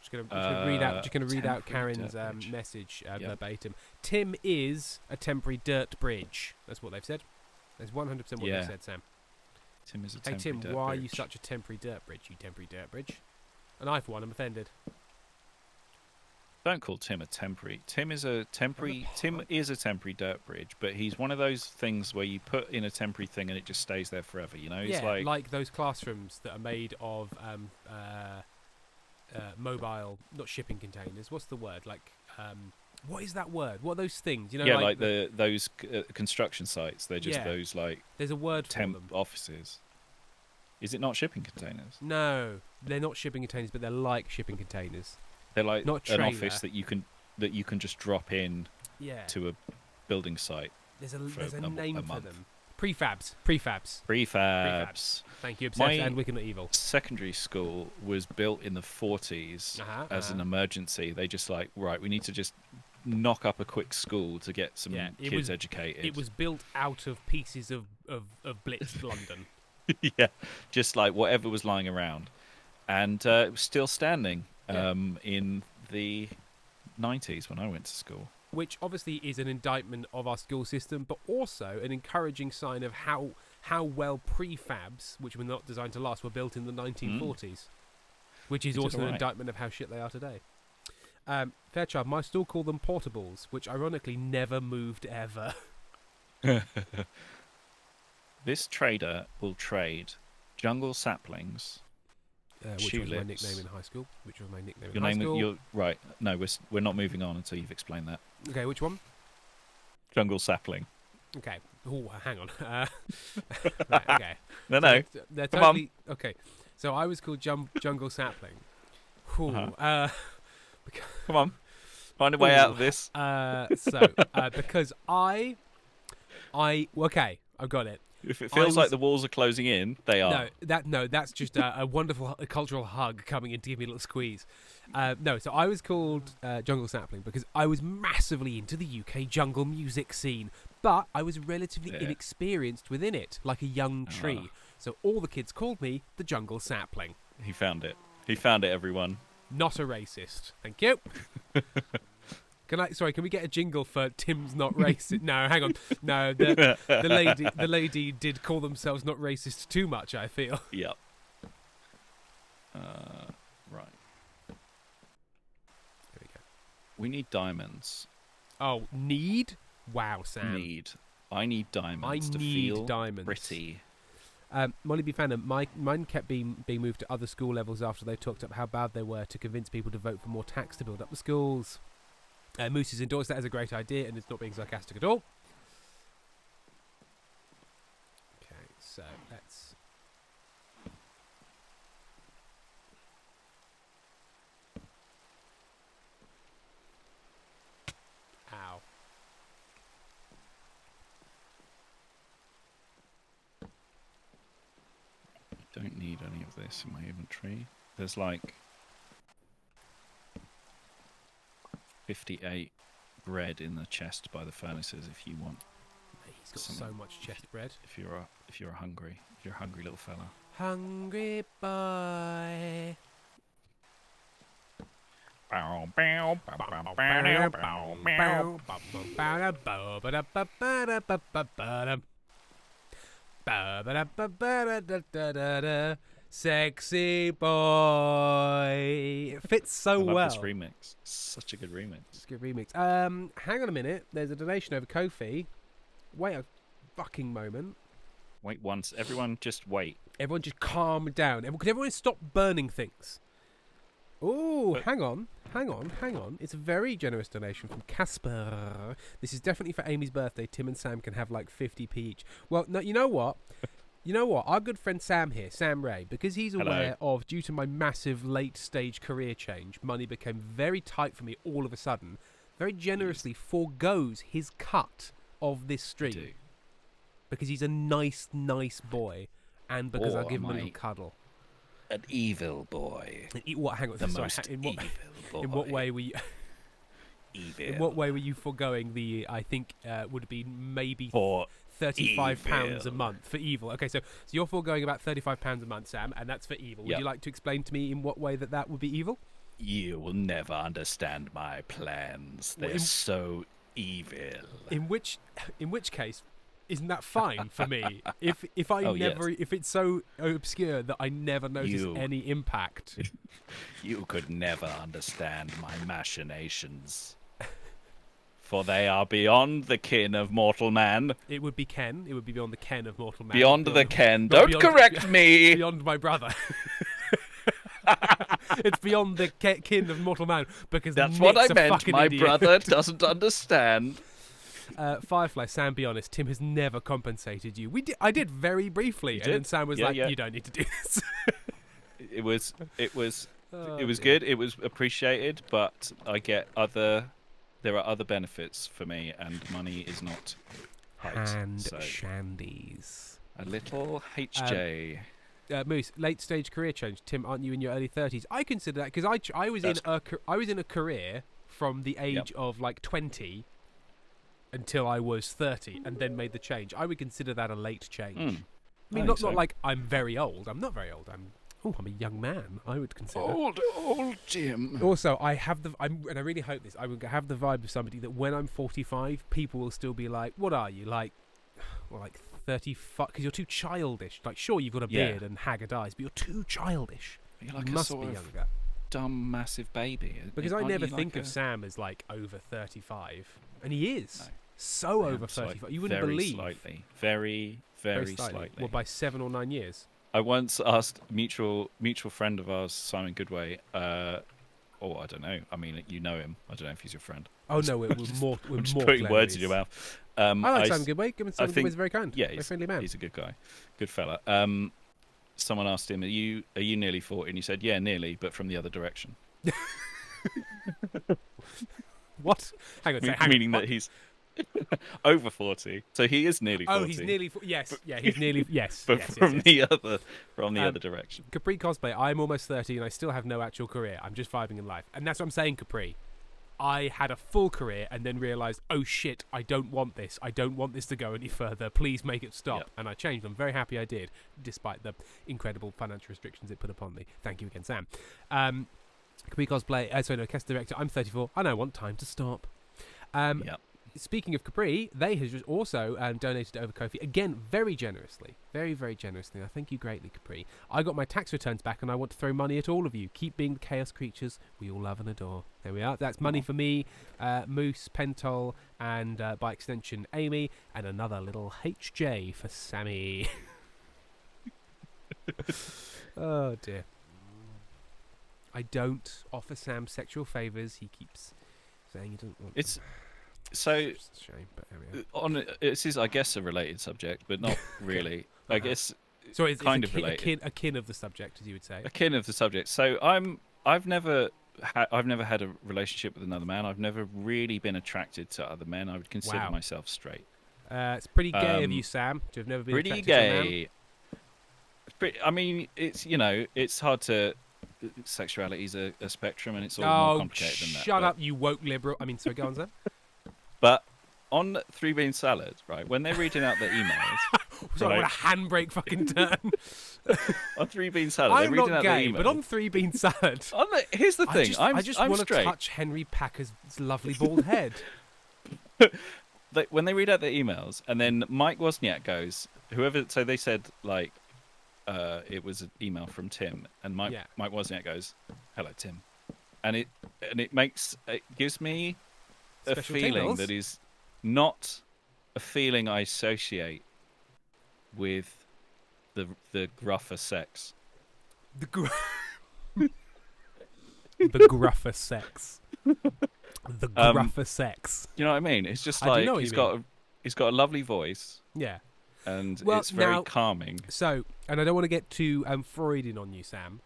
Just gonna read out. Just gonna read out temporary Karen's dirt bridge. message Yep. verbatim. Tim is a temporary dirt bridge. That's what they've said. That's 100% what Yeah. they've said, Sam. Tim is a Hey temporary Tim, dirt why are you bridge. such a temporary dirt bridge? You temporary dirt bridge. And I, for one, am offended. Don't call Tim a temporary. Tim is a temporary dirt bridge, but he's one of those things where you put in a temporary thing and it just stays there forever. You know, Yeah, it's like those classrooms that are made of mobile, not shipping containers. What's the word? Like, what is that word? What are those things? You know, yeah, like those construction sites. They're just Yeah. those like there's a word for temp them. offices. Is it not shipping containers? No, they're not shipping containers, but they're like shipping containers. They're like Not an trailer. office that you can just drop in Yeah. to a building site. There's a for name a for month. them. Prefabs. Prefabs. Thank you, Obsessed My- and Wicked Not Evil. Secondary school was built in the 40s as an emergency. They just like, right, we need to just knock up a quick school to get some Yeah, it kids was- educated. It was built out of pieces of blitzed London. Yeah, just like whatever was lying around. And it was still standing Yeah. in the 90s when I went to school. Which obviously is an indictment of our school system, but also an encouraging sign of how well prefabs, which were not designed to last, were built in the 1940s. Which is You did also an alright. indictment of how shit they are today. Fairchild, my school called them portables, which ironically never moved ever. This trader will trade jungle saplings. Which was my Tulips. nickname in high school. Which was my nickname Your in high name, school. you're right. No, we're not moving on until you've explained that. Okay, which one? Jungle sapling. Okay. Oh, hang on. Right, okay. No, So no. they're Come on. totally okay. So I was called Jungle Sapling. Ooh, Uh-huh. Come on, find a way out of this. because okay, I've got it. If it I feels was- like the walls are closing in, they are. That's just a wonderful cultural hug coming in to give me a little squeeze. So I was called Jungle Sapling because I was massively into the UK jungle music scene, but I was relatively Yeah. inexperienced within it, like a young tree. So all the kids called me the Jungle Sapling. He found it. He found it, everyone. Not a racist. Thank you. Can we get a jingle for Tim's not racist? No, hang on. No, the lady did call themselves not racist too much, I feel. Yep. Right. There we go. We need diamonds. Oh, need? Wow, Sam. I need diamonds to need feel diamonds. pretty. Molly B. Fandom, mine kept being moved to other school levels after they talked up how bad they were to convince people to vote for more tax to build up the schools. Moose has endorsed that as a great idea and it's not being sarcastic at all. Okay, so let's... Ow. Don't need any of this in my inventory. There's like 58 bread in the chest by the furnaces if you want. He's got Something. so much chest bread. If you're a hungry little fella. Hungry boy. Sexy boy. It fits so I love well. this remix. Such a good remix. It's a good remix. Hang on a minute. There's a donation over Ko-fi. Wait a fucking moment. Wait once. Everyone just wait. Everyone just calm down. Could everyone stop burning things? Oh, hang on. It's a very generous donation from Casper. This is definitely for Amy's birthday. Tim and Sam can have like 50p each. Well, no, you know what? Our good friend Sam here, Sam Ray, because he's aware of, due to my massive late-stage career change, money became very tight for me all of a sudden, very generously forgoes his cut of this stream. Because he's a nice, nice boy, and because I'll give him a little cuddle. An evil boy. What? Hang on. The sorry, most evil boy. In what way were you? Evil. In what way were you foregoing the? I think would be maybe For £35 a month for evil. Okay, so you're foregoing about £35 a month, Sam, and that's for evil. Would you like to explain to me in what way that would be evil? You will never understand my plans. They're so evil. In which case, isn't that fine for me? If it's so obscure that I never notice any impact. You could never understand my machinations. For they are beyond the kin of mortal man. It would be Ken. It would be beyond the ken of mortal man. Beyond the ken. Don't correct me. Beyond my brother. It's beyond the kin of mortal man because that's Nick's what I a meant. My idiot. brother doesn't understand. Firefly, Sam, be honest. Tim has never compensated you. I did very briefly, and then Sam was like, "You don't need to do this." It was good. It was appreciated, but I get there are other benefits for me, and money is not shandies. A little HJ. Moose, late stage career change. Tim, aren't you in your early 30s? I consider that because I was in a career from the age of like 20 until I was 30, and then made the change. I would consider that a late change. I mean, not like I'm very old. I'm not very old. I'm a young man. I would consider old Jim. Also, and I really hope this. I would have the vibe of somebody that when I'm 45, people will still be like, "What are you like?" Well, like 35, because you're too childish. Like, sure, you've got a beard and haggard eyes, but you're too childish. You're like you a must sort be of younger. Dumb, massive baby. Because I never think of Sam as like over 35, and he is over 35. You wouldn't believe. Very slightly. Well, by 7 or 9 years. I once asked mutual friend of ours, Simon Goodway. I don't know. I mean, you know him. I don't know if he's your friend. Oh no, we're more. I'm just putting words in your mouth. I like Simon Goodway. Simon Goodway's very kind. Yeah, he's a friendly man. He's a good guy, good fella. Someone asked him, "Are you nearly 40?" And he said, "Yeah, nearly, but from the other direction." What? Hang on. Meaning that he's over 40, so he is nearly 40. Oh, he's nearly. Yes, yeah, he's nearly. Yes, but yes, from the other direction. Capri cosplay. I'm almost 30, and I still have no actual career. I'm just vibing in life, and that's what I'm saying, Capri. I had a full career and then realised, oh shit, I don't want this. I don't want this to go any further. Please make it stop. Yep. And I changed. I'm very happy I did, despite the incredible financial restrictions it put upon me. Thank you again, Sam. Capri cosplay. Cast director. I'm 34, and I want time to stop. Yep. Speaking of Capri, they have just also donated over Ko-fi, again, very generously. Very, very generously. I thank you greatly, Capri. I got my tax returns back, and I want to throw money at all of you. Keep being the chaos creatures we all love and adore. There we are. That's money for me, Moose, Pentol, and by extension, Amy, and another little HJ for Sammy. Oh, dear. I don't offer Sam sexual favours. He keeps saying he doesn't want them. So, it's a shame, but there we are. This is, I guess, a related subject, but not really. I guess it's kind of related. A kin of the subject, as you would say. A kin of the subject. So I've never had a relationship with another man. I've never really been attracted to other men. I would consider myself straight. It's pretty gay of you, Sam, to have never been pretty attracted gay. To a man. I mean, it's hard to. Sexuality's a spectrum, and it's all more complicated than that. Shut up, you woke liberal. I mean, sorry, go on, Sam. But on Three Bean Salad, right, when they're reading out their emails... Sorry, what a handbrake fucking turn. On Three Bean Salad, they're reading out their emails. But on Three Bean Salad... Here's the thing, I just want straight. to touch Henry Packer's lovely bald head. When they read out their emails, and then Mike Wozniak goes, so they said, like, it was an email from Tim, and Mike Yeah. Wozniak goes, "Hello, Tim," and it gives me a Special feeling tingles. that is not a feeling I associate with the gruffer sex. The the gruffer sex. The gruffer sex. You know what I mean? It's just I do like know what you mean. he's got a lovely voice, Yeah. and Well, it's very now- calming. So, and I don't want to get too Freudian on you, Sam,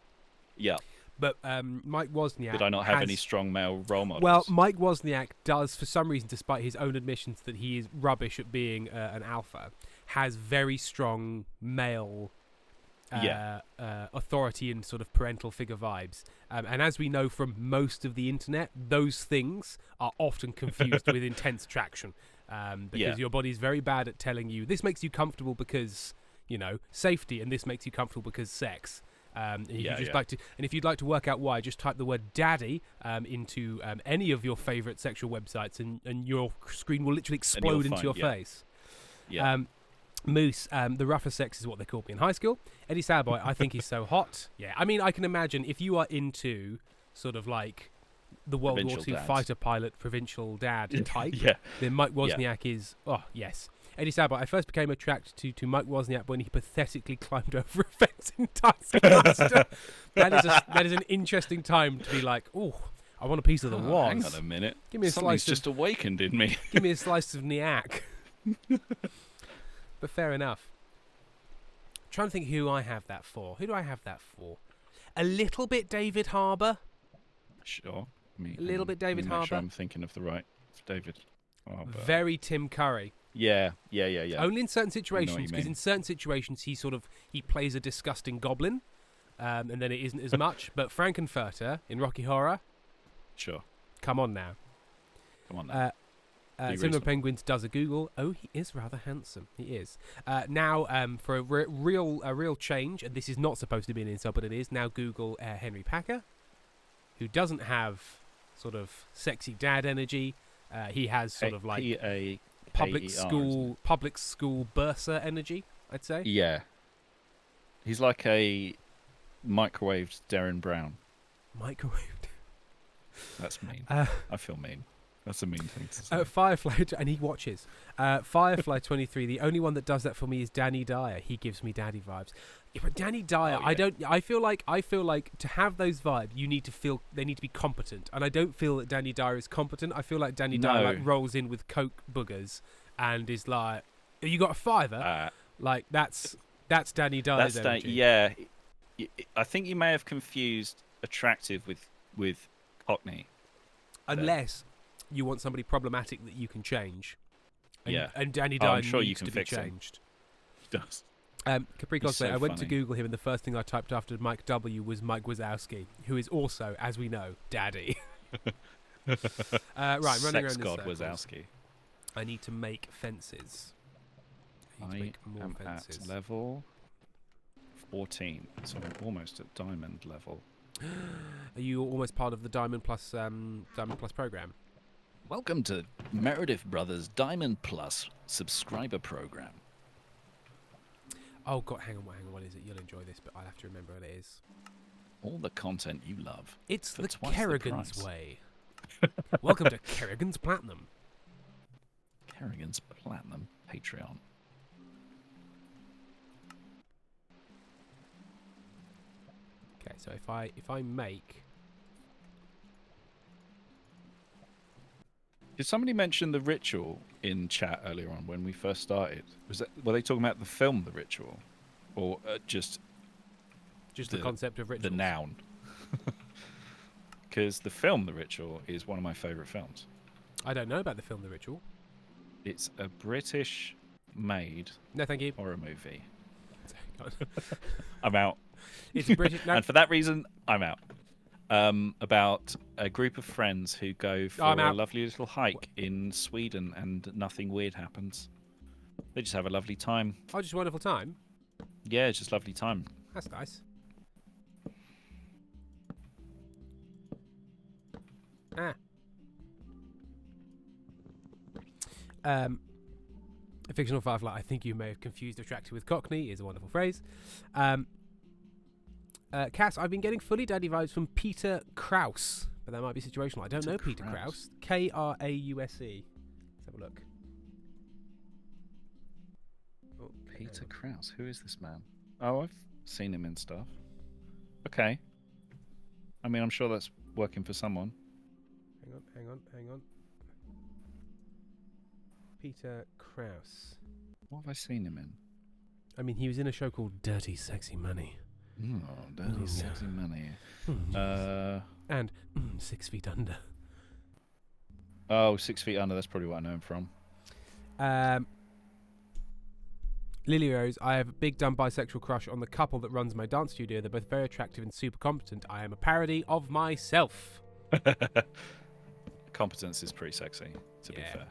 Yeah. but Mike Wozniak. Did I not have has- any strong male role models? Well, Mike Wozniak does, for some reason, despite his own admissions that he is rubbish at being an alpha, has very strong male authority and sort of parental figure vibes. And as we know from most of the internet, those things are often confused with intense attraction. Because your body's very bad at telling you, this makes you comfortable because, safety, and this makes you comfortable because sex. And if you'd like to work out why, just type the word daddy into any of your favorite sexual websites, and your screen will literally explode into your face. Yeah. Moose, the rougher sex is what they called me in high school. Eddie Sauerboy, I think he's so hot. Yeah, I mean, I can imagine if you are into sort of like the World War Provincial II dads. fighter pilot provincial dad type, Yeah. then Mike Wozniak is, oh, yes. Eddie Sauerboy, I first became attracted to Mike Wozniak when he pathetically climbed over a fence in Taskmaster. that is an interesting time to be like, oh, I want a piece of the waz. Hang on a minute. Give me a Something's slice of just awakened in me. Give me a slice of Nyack. But fair enough. Trying to think who I have that for. Who do I have that for? A little bit David Harbour. Sure. A little bit David Make sure Harbour. I'm thinking of the right David Harbour. Very Tim Curry. Yeah. Only in certain you situations, because mean. in certain situations he plays a disgusting goblin, and then it isn't as much. But Frankenfurter in Rocky Horror, Sure. come on now. Come on now. Be Cinema reasonable. Penguins does a Google. Oh, he is rather handsome. He is. Now, for a real change, and this is not supposed to be an insult, but it is. Now Google Henry Packer, who doesn't have sort of sexy dad energy. He has sort of like public school bursar energy, I'd say. Yeah. He's like a microwaved Darren Brown. Microwaved. That's mean. I feel mean. That's a mean thing to say. Firefly, and he watches. Firefly 23. The only one that does that for me is Danny Dyer. He gives me daddy vibes. Yeah, but Danny Dyer, Oh, yeah. I feel like to have those vibes, you need to feel they need to be competent, and I don't feel that Danny Dyer is competent. I feel like Danny Dyer like rolls in with coke boogers and is like, "You got a fiver?" Like that's Danny Dyer's energy. Yeah. I think you may have confused attractive with Cockney. Unless you want somebody problematic that you can change. And, Yeah. And Danny Oh, Dyer I'm sure you needs can to be fix him. changed. He does. Capri He's Cosplay, so I went to funny. Google him, and the first thing I typed after Mike W was Mike Wazowski, who is also, as we know, Daddy. Right, running around Sex in God circles. Wazowski. I need to make fences. I need to I make more am fences. at level 14, so I'm almost at diamond level. Are you almost part of the Diamond Plus program? Welcome to Meredith Brothers Diamond Plus subscriber program. Oh God, hang on, what is it? You'll enjoy this, but I'll have to remember what it is. All the content you love. It's For the twice the Kerrigan's price. way. Welcome to Kerrigan's Platinum. Kerrigan's Platinum Patreon. Okay, so if I make Did somebody mention The Ritual in chat earlier on when we first started? Were they talking about the film The Ritual, or just the concept of the rituals. noun? Because the film The Ritual is one of my favourite films. I don't know about the film The Ritual. It's a British-made No, thank you. horror movie. God. I'm out. It's a British. No, And for that reason, I'm out. About a group of friends who go for I'm a out. lovely little hike in Sweden, and nothing weird happens. They just have a lovely time. oh, just a wonderful time. Yeah, it's just lovely time. That's nice. Ah. A fictional firefly. I think you may have confused attractive with cockney is a wonderful phrase. Cass, I've been getting fully daddy vibes from Peter Krause, but that might be situational. I don't know Peter Krause. Krause. Let's have a look. Oh, Peter Krause. Who is this man? Oh, I've seen him in stuff. Okay. I mean, I'm sure that's working for someone. Hang on. Peter Krause. What have I seen him in? I mean, he was in a show called Dirty Sexy Money. Oh, Dirty Sexy Money. And 6 Feet Under. Oh, 6 Feet Under. That's probably what I know him from. Lily Rose, I have a big dumb bisexual crush on the couple that runs my dance studio. They're both very attractive and super competent. I am a parody of myself. Competence is pretty sexy, to be fair.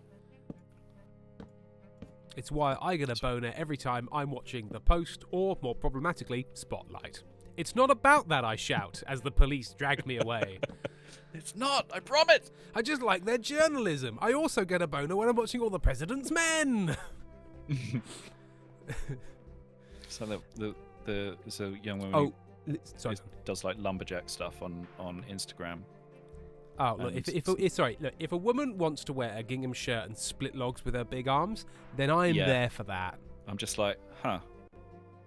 It's why I get a boner every time I'm watching The Post or, more problematically, Spotlight. It's not about that, I shout, as the police drag me away. It's not, I promise! I just like their journalism. I also get a boner when I'm watching All the President's Men. So there's a young woman sorry. who does like lumberjack stuff on Instagram. Oh, look, if a woman wants to wear a gingham shirt and split logs with her big arms, then I'm there for that. I'm just like,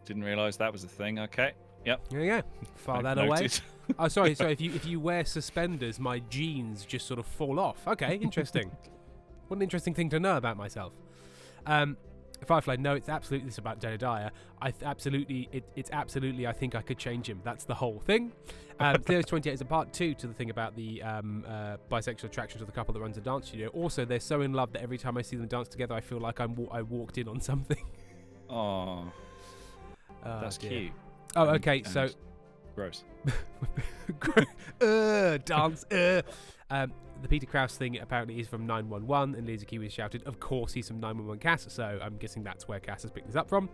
didn't realise that was a thing. Okay, yep. There you go. File that away. Oh, sorry. So if you wear suspenders, my jeans just sort of fall off. Okay, interesting. What an interesting thing to know about myself. Firefly, no, it's absolutely this about Jedediah. It's absolutely. I think I could change him. That's the whole thing. Theo's 28 is a part 2 to the thing about the bisexual attraction to the couple that runs a dance studio. Also, they're so in love that every time I see them dance together, I feel like I walked in on something. Oh, that's dear. cute. Oh, okay. So gross. Dance. The Peter Krause thing apparently is from 911, and Lisa Kiwi shouted, "Of course he's from 911 Cass," so I'm guessing that's where Cass has picked this up from.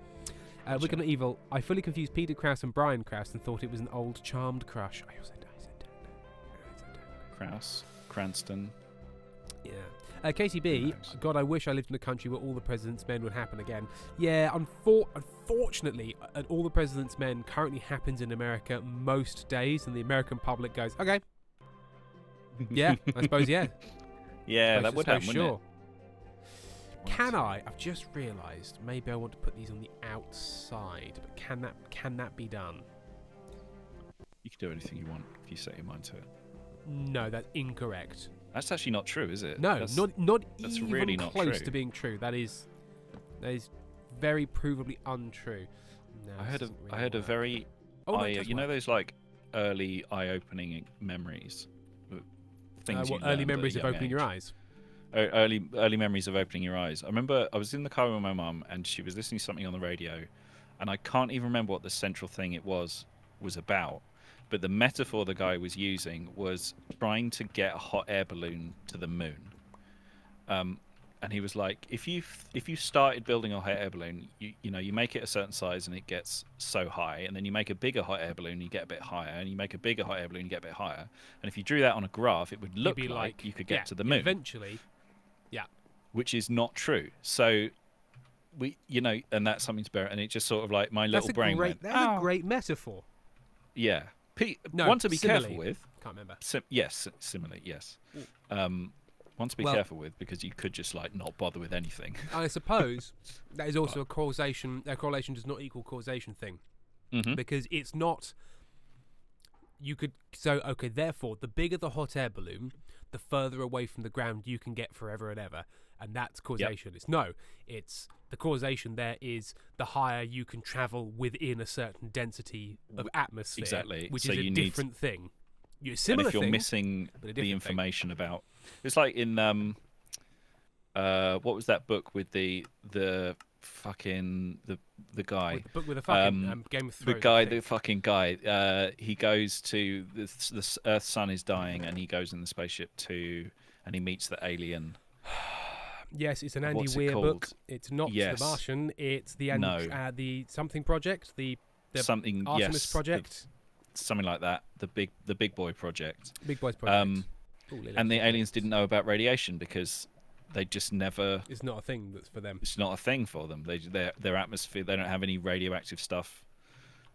Wicked Not Evil, I fully confused Peter Krause and Brian Krause and thought it was an old Charmed crush. I also don't know. Krause, Cranston. Yeah. Katie B, God, I wish I lived in a country where All the President's Men would happen again. Yeah, unfortunately, All the President's Men currently happens in America most days, and the American public goes, okay. Yeah, I suppose, yeah. Yeah, that would happen, wouldn't it? Can I? I've just realised maybe I want to put these on the outside, but can that be done? You can do anything you want if you set your mind to it. No, that's incorrect. That's actually not true, is it? No, not that's even really not close true. to being true. That is very provably untrue. No, I had a very you know those like early eye-opening memories. Things you early learned memories at of a young opening age. your eyes. Early memories of opening your eyes. I remember I was in the car with my mum and she was listening to something on the radio, and I can't even remember what the central thing it was about. But the metaphor the guy was using was trying to get a hot air balloon to the moon. And he was like, if you started building a hot air balloon, you make it a certain size and it gets so high, and then you make a bigger hot air balloon, you get a bit higher, and you make a bigger hot air balloon, you get a bit higher. And if you drew that on a graph, it would look like you could get to the moon. Eventually, yeah. Which is not true. So and that's something to bear. And it just sort of like my little brain went, that's a great metaphor. Yeah. One to be simile. careful with. Can't remember. Simile, yes. One to be careful with, because you could just like not bother with anything. I suppose that is also a causation. Correlation does not equal causation thing, because it's not. You could therefore, the bigger the hot air balloon, the further away from the ground you can get forever and ever, and that's causation. Yep. It's the causation there is the higher you can travel within a certain density of atmosphere, exactly, which so is a different thing. And if you're missing the information about, it's like in what was that book with the fucking the guy? The book with the fucking Game of Thrones. The fucking guy. He goes to the Earth's sun is dying, and he goes in the spaceship and he meets the alien. Yes, it's an Andy Weir book. It's not The Martian. It's the the something project. The something Artemis project. Something like that. The Big Boy project. Big Boys project. And the aliens didn't know about radiation because they just never. It's not a thing that's for them. It's not a thing for them. Their atmosphere. They don't have any radioactive stuff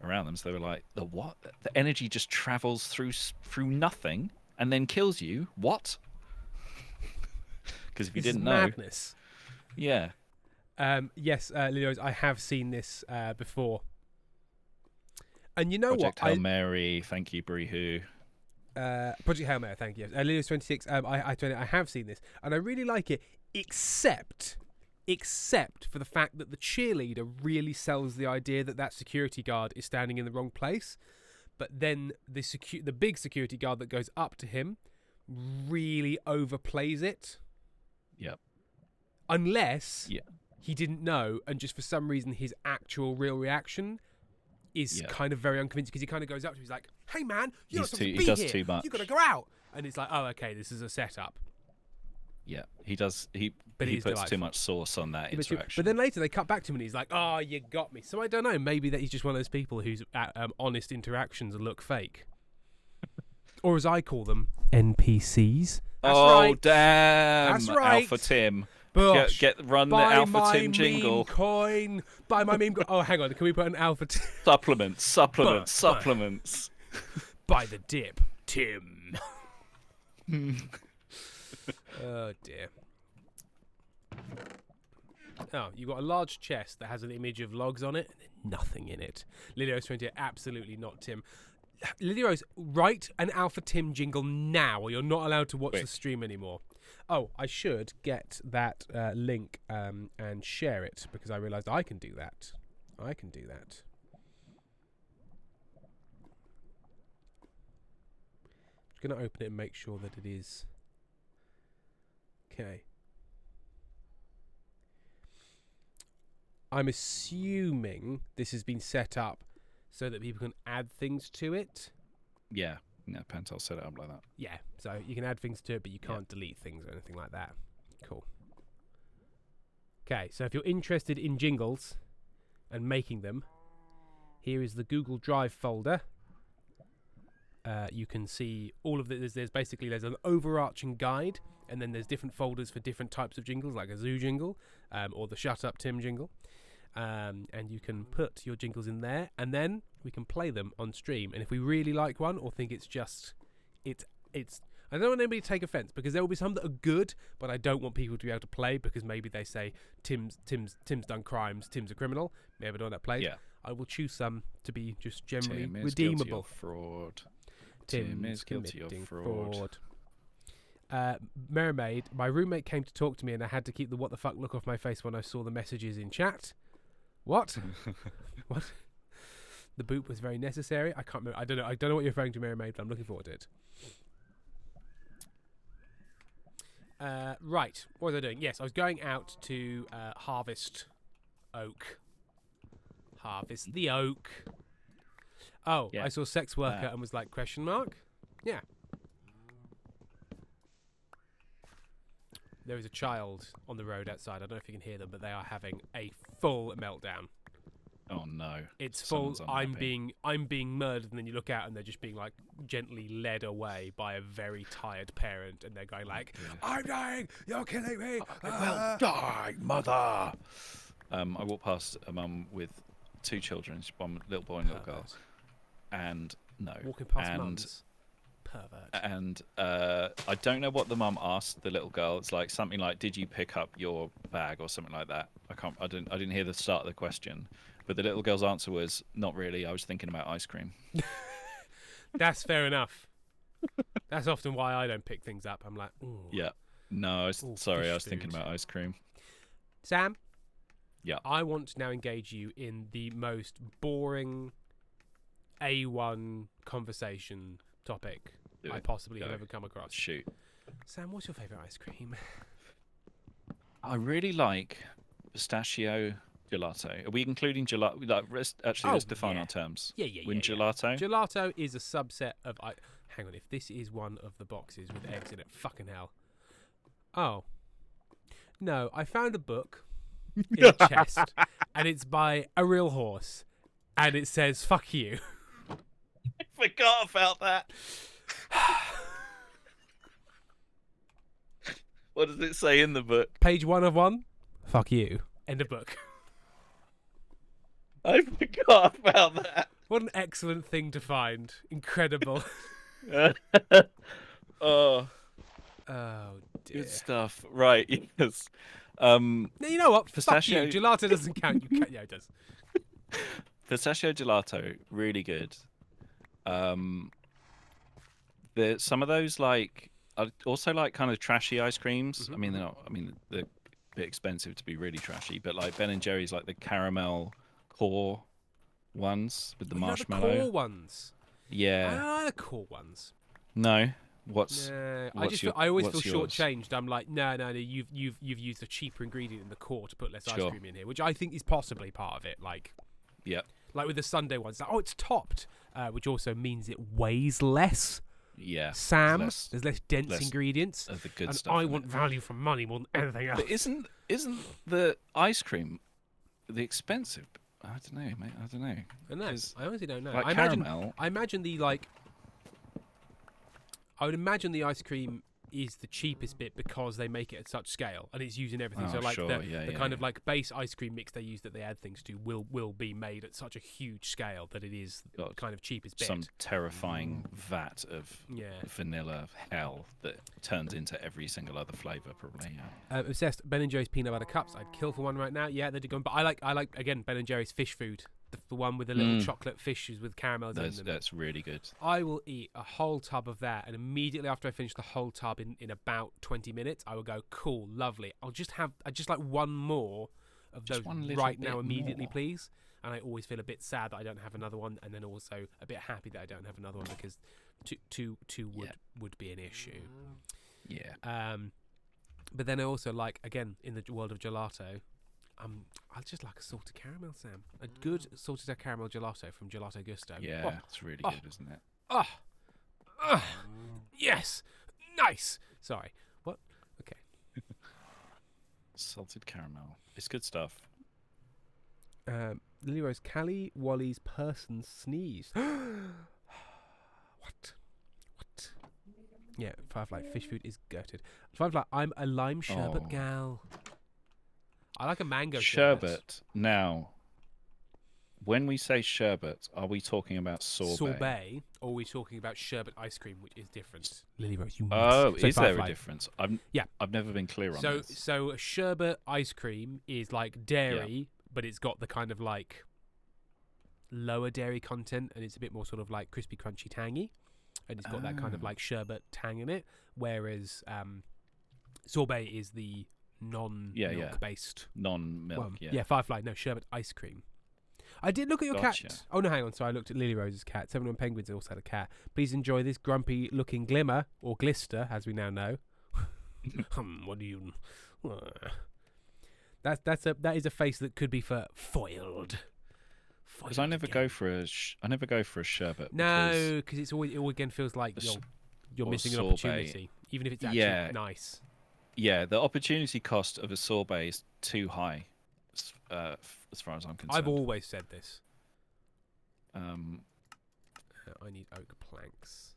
around them. So they were like, the what? The energy just travels through nothing and then kills you. What? Because if you didn't know, madness. Yeah. Yes, Lilios, I have seen this before. And you know Project what? Hail Mary, thank you, Breehoo. Project Hail Mary, thank you. Lilios 26, I have seen this, and I really like it, except for the fact that the cheerleader really sells the idea that security guard is standing in the wrong place. But then the big security guard that goes up to him really overplays it. Yep. Unless he didn't know, and just for some reason his actual real reaction is kind of very unconvincing, because he kind of goes up to him, he's like, "Hey man, you're not supposed to be here. Too much. You got to go out." And it's like, "Oh, okay, this is a setup." Yeah, he does. He puts delightful. too much sauce on that interaction. But then later they cut back to him and he's like, "Oh, you got me." So I don't know. Maybe that he's just one of those people whose honest interactions look fake, or as I call them, NPCs. That's right. Damn! That's right. Alpha Tim. Bosh, Run the Alpha Tim jingle. Meme coin. Buy my meme coin. Oh, hang on. Can we put an Alpha Tim? Supplements. Buy the dip, Tim. Oh, dear. Oh, you got a large chest that has an image of logs on it and then nothing in it. Lilios 28, absolutely not Tim. Lilios, write an Alpha Tim jingle now, or you're not allowed to watch the stream anymore. Oh, I should get that link and share it, because I realised I can do that. I'm just going to open it and make sure that it is... Okay. I'm assuming this has been set up so that people can add things to it. Yeah. No, Pentel set it up like that. Yeah, so you can add things to it, but you can't delete things or anything like that. Cool. Okay, so if you're interested in jingles and making them, here is the Google Drive folder. You can see all of the... There's an overarching guide, and then there's different folders for different types of jingles, like a zoo jingle or the Shut Up Tim jingle. And you can put your jingles in there, and then we can play them on stream. And if we really like one, or think it's I don't want anybody to take offence, because there will be some that are good, but I don't want people to be able to play because maybe they say Tim's done crimes, Tim's a criminal. Maybe I don't want that played. Yeah. I will choose some to be just generally Tim is redeemable. Guilty of fraud. Tim is guilty of fraud. Mermaid, my roommate came to talk to me, and I had to keep the what the fuck look off my face when I saw the messages in chat. What? What? The boot was very necessary. I can't remember. I don't know what you're referring to, Mermaid, but I'm looking forward to it. Right. What was I doing? Yes, I was going out to harvest oak. Harvest the oak. Oh, Yeah. I saw sex worker and was like, question mark? Yeah. There is a child on the road outside. I don't know if you can hear them, but they are having a full meltdown. Oh no. It's full. Someone's I'm being murdered, and then you look out and they're just being like gently led away by a very tired parent, and they're going like, "I'm dying. You're killing me. Well, die, mother." I walked past a mum with two children, one little boy and a little girl, and walking past mums. Pervert. And I don't know what the mum asked the little girl. It's like something like, "Did you pick up your bag?" or something like that. I didn't hear the start of the question, but the little girl's answer was, "Not really. I was thinking about ice cream." That's fair enough. That's often why I don't pick things up. I'm like, ooh. Yeah. No, I was thinking about ice cream. Sam. Yeah. I want to now engage you in the most boring A1 conversation topic I possibly have ever come across. Shoot. Sam, what's your favourite ice cream? I really like pistachio gelato. Are we including gelato? Let's define our terms. Yeah. Gelato? Gelato is a subset of... hang on, if this is one of the boxes with eggs in it, fucking hell. Oh. No, I found a book in a chest, and it's by a real horse, and it says, "Fuck you." I forgot about that. What does it say in the book? Page 1 of 1. Fuck you. End of book. I forgot about that. What an excellent thing to find. Incredible. Oh, Oh dear. good stuff. Right, yes. Now, you know what? Pistachio- Fuck you. Gelato doesn't count. You can... Yeah, it does. Pistachio gelato, really good. Some of those like I also like kind of trashy ice creams. I mean, they're not. I mean, they're a bit expensive to be really trashy, but like Ben and Jerry's, like the caramel core ones with the You like marshmallow. the core ones. Yeah. I like the core ones. No. What's No, what's I always feel what's yours? shortchanged. I'm like, no, you've used a cheaper ingredient in the core to put less ice Sure. cream in here, which I think is possibly part of it. Like Yep. with the Sunday ones, like, oh, it's topped, which also means it weighs less. Yeah. Sam, Less there's less dense less ingredients, of the good and stuff. I in want it. value for money more than anything else. But isn't the ice cream the expensive? I don't know, mate. I don't know. I know. 'Cause, I honestly don't know. like I caramel. imagine I would imagine the ice cream is the cheapest bit because they make it at such scale and it's using everything. Oh, so like sure, the yeah, kind yeah. of like base ice cream mix they use that they add things to will be made at such a huge scale that it is Got kind of cheapest bit. Some terrifying vat of Yeah. vanilla hell that turns into every single other flavour, probably. Yeah. Obsessed. Ben and Jerry's peanut butter cups. I'd kill for one right now. Yeah, they're going. But I like again Ben and Jerry's fish food. The one with the little chocolate fishes with caramels in them. That's really good. I will eat a whole tub of that, and immediately after I finish the whole tub in about 20 minutes, I will go, cool, lovely. I'd just like one more of Just those one little right now, bit immediately, more. please. And I always feel a bit sad that I don't have another one, and then also a bit happy that I don't have another one because two would be an issue. Yeah. But then I also like, again, in the world of gelato, I just like a salted caramel, Sam. A good salted caramel gelato from Gelato Gusto. Yeah, it's really good, isn't it? Yes, nice. Sorry, what? Okay. Salted caramel. It's good stuff. Lily Rose, Callie Wally's person sneezed. What? Yeah, Firefly, fish food is gutted. Firefly, I'm a lime sherbet Oh. gal. I like a mango Sherbet. Now, when we say sherbet, are we talking about sorbet? Sorbet, or are we talking about sherbet ice cream, which is different? Lily Rose, you Oh, so is there Firefly. a difference? Yeah. I've never been clear on So this. so a sherbet ice cream is like dairy, but it's got the kind of like lower dairy content, and it's a bit more sort of like crispy, crunchy, tangy, and it's got that kind of like sherbet tang in it. Whereas sorbet is the non-milk based Non-milk, one. yeah. Firefly, no sherbet ice cream. I did look at your Gotcha. cat. Oh no, hang on. So I looked at Lily Rose's cat. 71 Penguins also had a cat. Please enjoy this grumpy-looking glimmer or glister, as we now know. What do you? That is a face that could be for foiled. Because I never again. go for a sherbet. No, because it all again feels like The s- you're or missing an sorbet. opportunity, even if it's actually Yeah. nice. Yeah, the opportunity cost of a sorbet is too high, as far as I'm concerned. I've always said this. Um, I need oak planks.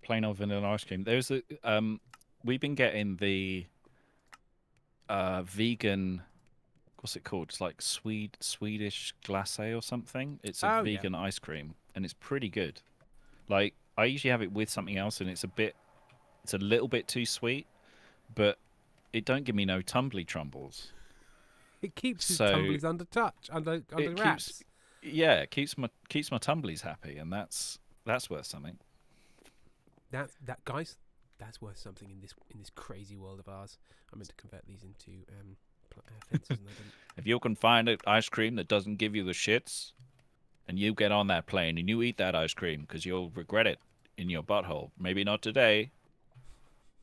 plain old vanilla ice cream. There's a we've been getting the vegan. What's it called? It's like Swedish glacé or something. It's a Oh, yeah. vegan ice cream, and it's pretty good. Like I usually have it with something else, and it's a little bit too sweet, but it don't give me no tumbly trumbles. It keeps his So, tumblies under It wraps. it keeps my tumblies happy, and that's worth something. That guys, that's worth something in this crazy world of ours. I'm meant to convert these into fences, and I didn't. If you can find an ice cream that doesn't give you the shits, and you get on that plane and you eat that ice cream because you'll regret it in your butthole. Maybe not today,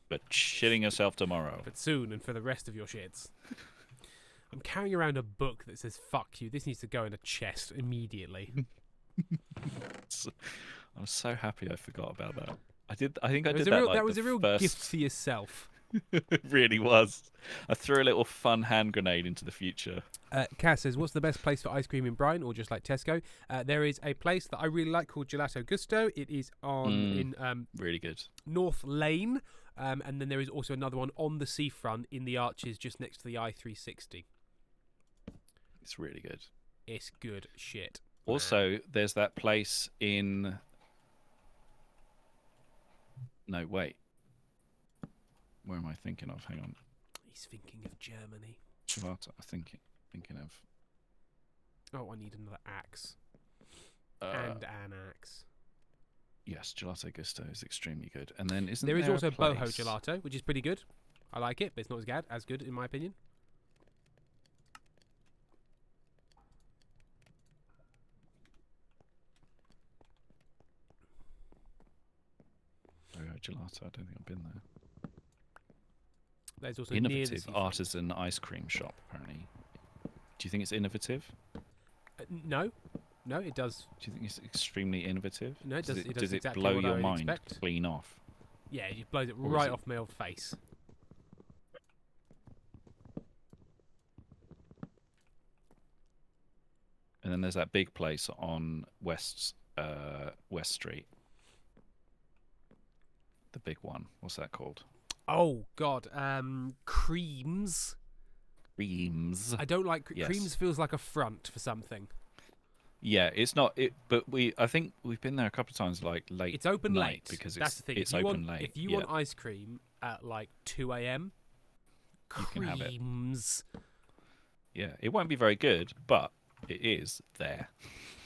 but shitting yourself tomorrow. But soon, and for the rest of your shits. I'm carrying around a book that says "fuck you." This needs to go in a chest immediately. I'm so happy I forgot about that. I think I That was did a that real, like that was the a real first, gift for yourself. It really was. I threw a little fun hand grenade into the future. Cass says, what's the best place for ice cream in Brighton, or just like Tesco? There is a place that I really like called Gelato Gusto. It is in Really good. North Lane, and then there is also another one on the seafront in the Arches, just next to the I-360. It's really good. It's good shit. Also, there's that place in... No, wait. Where am I thinking of? Hang on. He's thinking of Germany. Gelato. Thinking of... Oh, I need another axe. And an axe. Yes, Gelato Gusto is extremely good. And then isn't there is there also a place... Boho Gelato, which is pretty good. I like it, but it's not as good in my opinion. Boho Gelato, I don't think I've been there. There's also near the Innovative seafront. artisan ice cream shop, apparently. Do you think it's innovative? No, it does. Do you think it's extremely innovative? No, it does. It does Does it exactly blow what I your would mind expect. clean off? Yeah, it blows it Or is right it- off my old face. And then there's that big place on West Street. The big one. What's that called? Oh God, creams. Creams. I don't like Yes. creams. Feels like a front for something. Yeah, it's not it, but I think we've been there a couple of times, like late. It's open night late because That's the thing. it's if you open want, late. If you yeah. want ice cream at like 2 a.m, You can have it. creams. Yeah, it won't be very good, but it is there.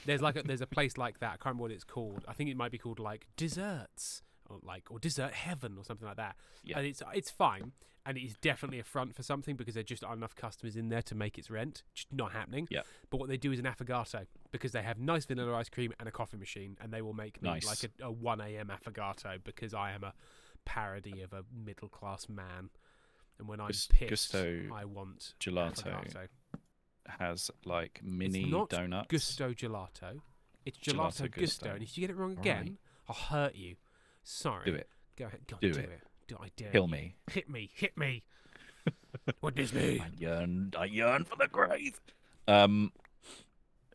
There's a place like that. I can't remember what it's called. I think it might be called like desserts or dessert heaven or something like that. Yeah. And it's fine, and it is definitely a front for something because there just aren't enough customers in there to make its rent. Just not happening. Yeah. But what they do is an affogato because they have nice vanilla ice cream and a coffee machine, and they will make me Nice. like a 1 a.m. affogato because I am a parody of a middle class man, and when I'm pissed, Gusto I want Gelato affogato. has like mini it's not donuts. Gusto Gelato. It's Gelato, Gelato Gusto. Gusto. And if you get it wrong All again, right. I'll hurt you. Sorry. Do it. Go ahead. Go Do do it. it. Do I dare Kill you. me. Hit me. Hit me. What is me? I yearn for the grave.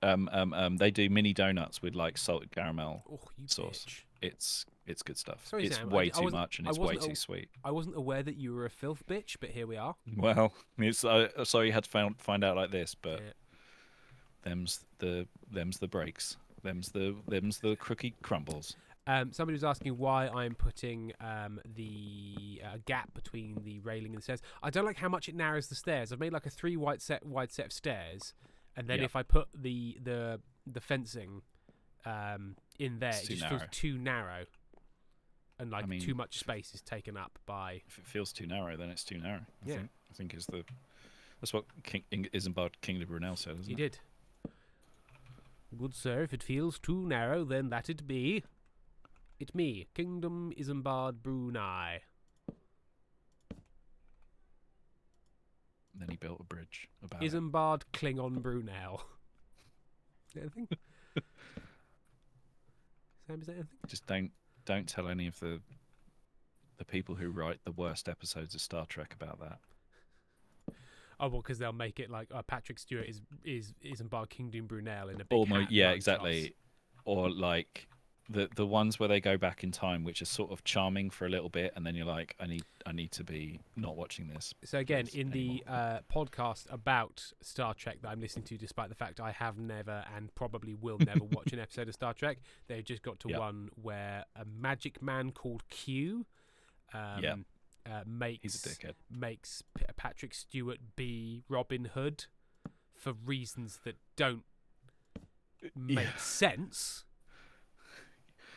They do mini donuts with like salted caramel Oh, you sauce. bitch. It's good stuff. Sorry, it's Sam, way I too wasn't- much and I it's way wasn't too sweet. I wasn't aware that you were a filth bitch, but here we are. Well, it's sorry you had to find out like this, but Yeah. them's the breaks. Them's the cookie crumbles. Somebody was asking why I'm putting the gap between the railing and the stairs. I don't like how much it narrows the stairs. I've made like a 3 wide set of stairs, and then Yeah. if I put the fencing in there, It's it too just narrow. feels too narrow, and like I mean- too much space is taken up by. If it feels too narrow, then it's too narrow. Yeah. I think is that's what Isambard King de Brunel said, isn't He it? did. Good sir, if it feels too narrow, then that it be. It me, Kingdom Isambard Brunei. Then he built a bridge about it. Isambard Klingon Brunel. Anything? Sam, is that anything? Just don't tell any of the people who write the worst episodes of Star Trek about that. Oh, well, because they'll make it like Patrick Stewart is Isambard Kingdom Brunel in a big Almost, hat, yeah, like exactly. Joss. Or like the ones where they go back in time, which are sort of charming for a little bit, and then you're like, I need to be not watching this. So again, this in the anymore. podcast about Star Trek that I'm listening to, despite the fact I have never and probably will never watch an episode of Star Trek, they've just got to Yeah. one where a magic man called Q makes He's a dickhead. makes Patrick Stewart be Robin Hood for reasons that don't make Yeah. sense.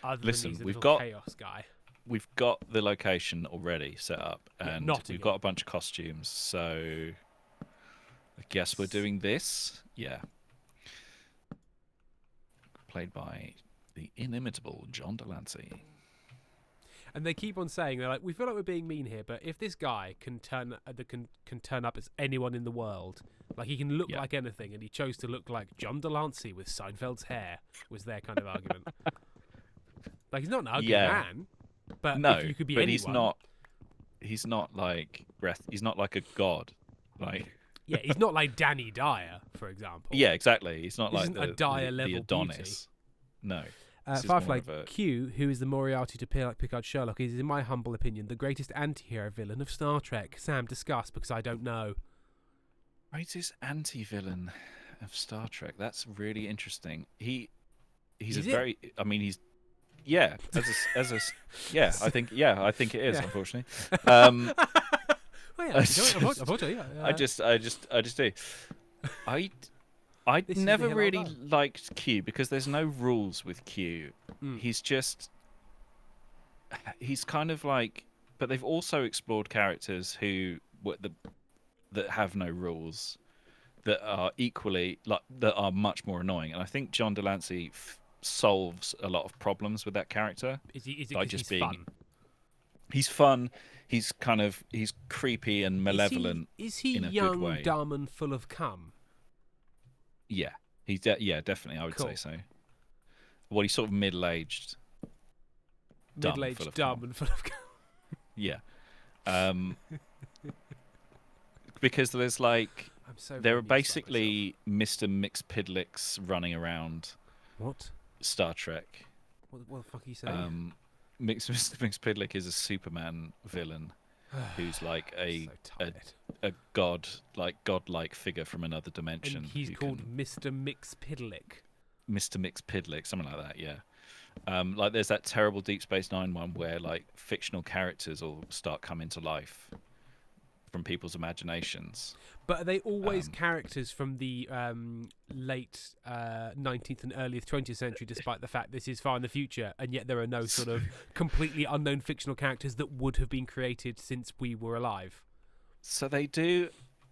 Other Listen, than he's a we've little got- chaos guy. We've got the location already set up, Yeah, and Nottingham. we've got a bunch of costumes. So I guess we're doing this. Yeah. Played by the inimitable John Delancey. And they keep on saying, they're like, we feel like we're being mean here, but if this guy can turn up as anyone in the world, like he can look Yeah. like anything, and he chose to look like John Delancey with Seinfeld's hair, was their kind of argument. Like he's not an ugly Yeah. man, but No, if you could be but anyone, he's not. he's not like he's not like a god. Like Yeah, he's not like Danny Dyer, for example. yeah, exactly. He's not This like isn't a the Dyer level Adonis. No. This is Firefly more of a Q, who is the Moriarty to Picard Sherlock, is, in my humble opinion, the greatest anti-hero villain of Star Trek. Sam, discuss, because I don't know. greatest anti-villain of Star Trek. That's really interesting. He's Is a it? very. I mean, he's yeah. Yeah. I think it is. Yeah. Unfortunately, Oh, yeah, unfortunately, yeah. I just do. I This is the never hill I'll really die. liked Q because there's no rules with Q. Mm. He's kind of like, but they've also explored characters that have no rules, that are equally that are much more annoying. And I think John Delancey solves a lot of problems with that character Is it by 'cause just he's being. fun? He's fun. He's creepy and malevolent. Is he in a good young, way. dumb, and full of cum? Yeah, yeah, definitely. I would Cool. say so. Well, he's sort of middle-aged. Dumb, full Middle-aged, of dumb, cum. and full of cum. Yeah. Because there's like I'm so there very are amused by basically Mr. Mixpidlicks running around myself. Star Trek. What the fuck are you saying? Mr. Mixpidlick is a Superman villain who's like So tired. a godlike figure from another dimension. And he's who called can- Mr. Mixpidlick. Mr. Mixpidlick, something like that. Yeah. Like there's that terrible Deep Space Nine one where like fictional characters will start coming to life from people's imaginations. But are they always characters from the late 19th and early 20th century, despite the fact this is far in the future, and yet there are no sort of completely unknown fictional characters that would have been created since we were alive? So they do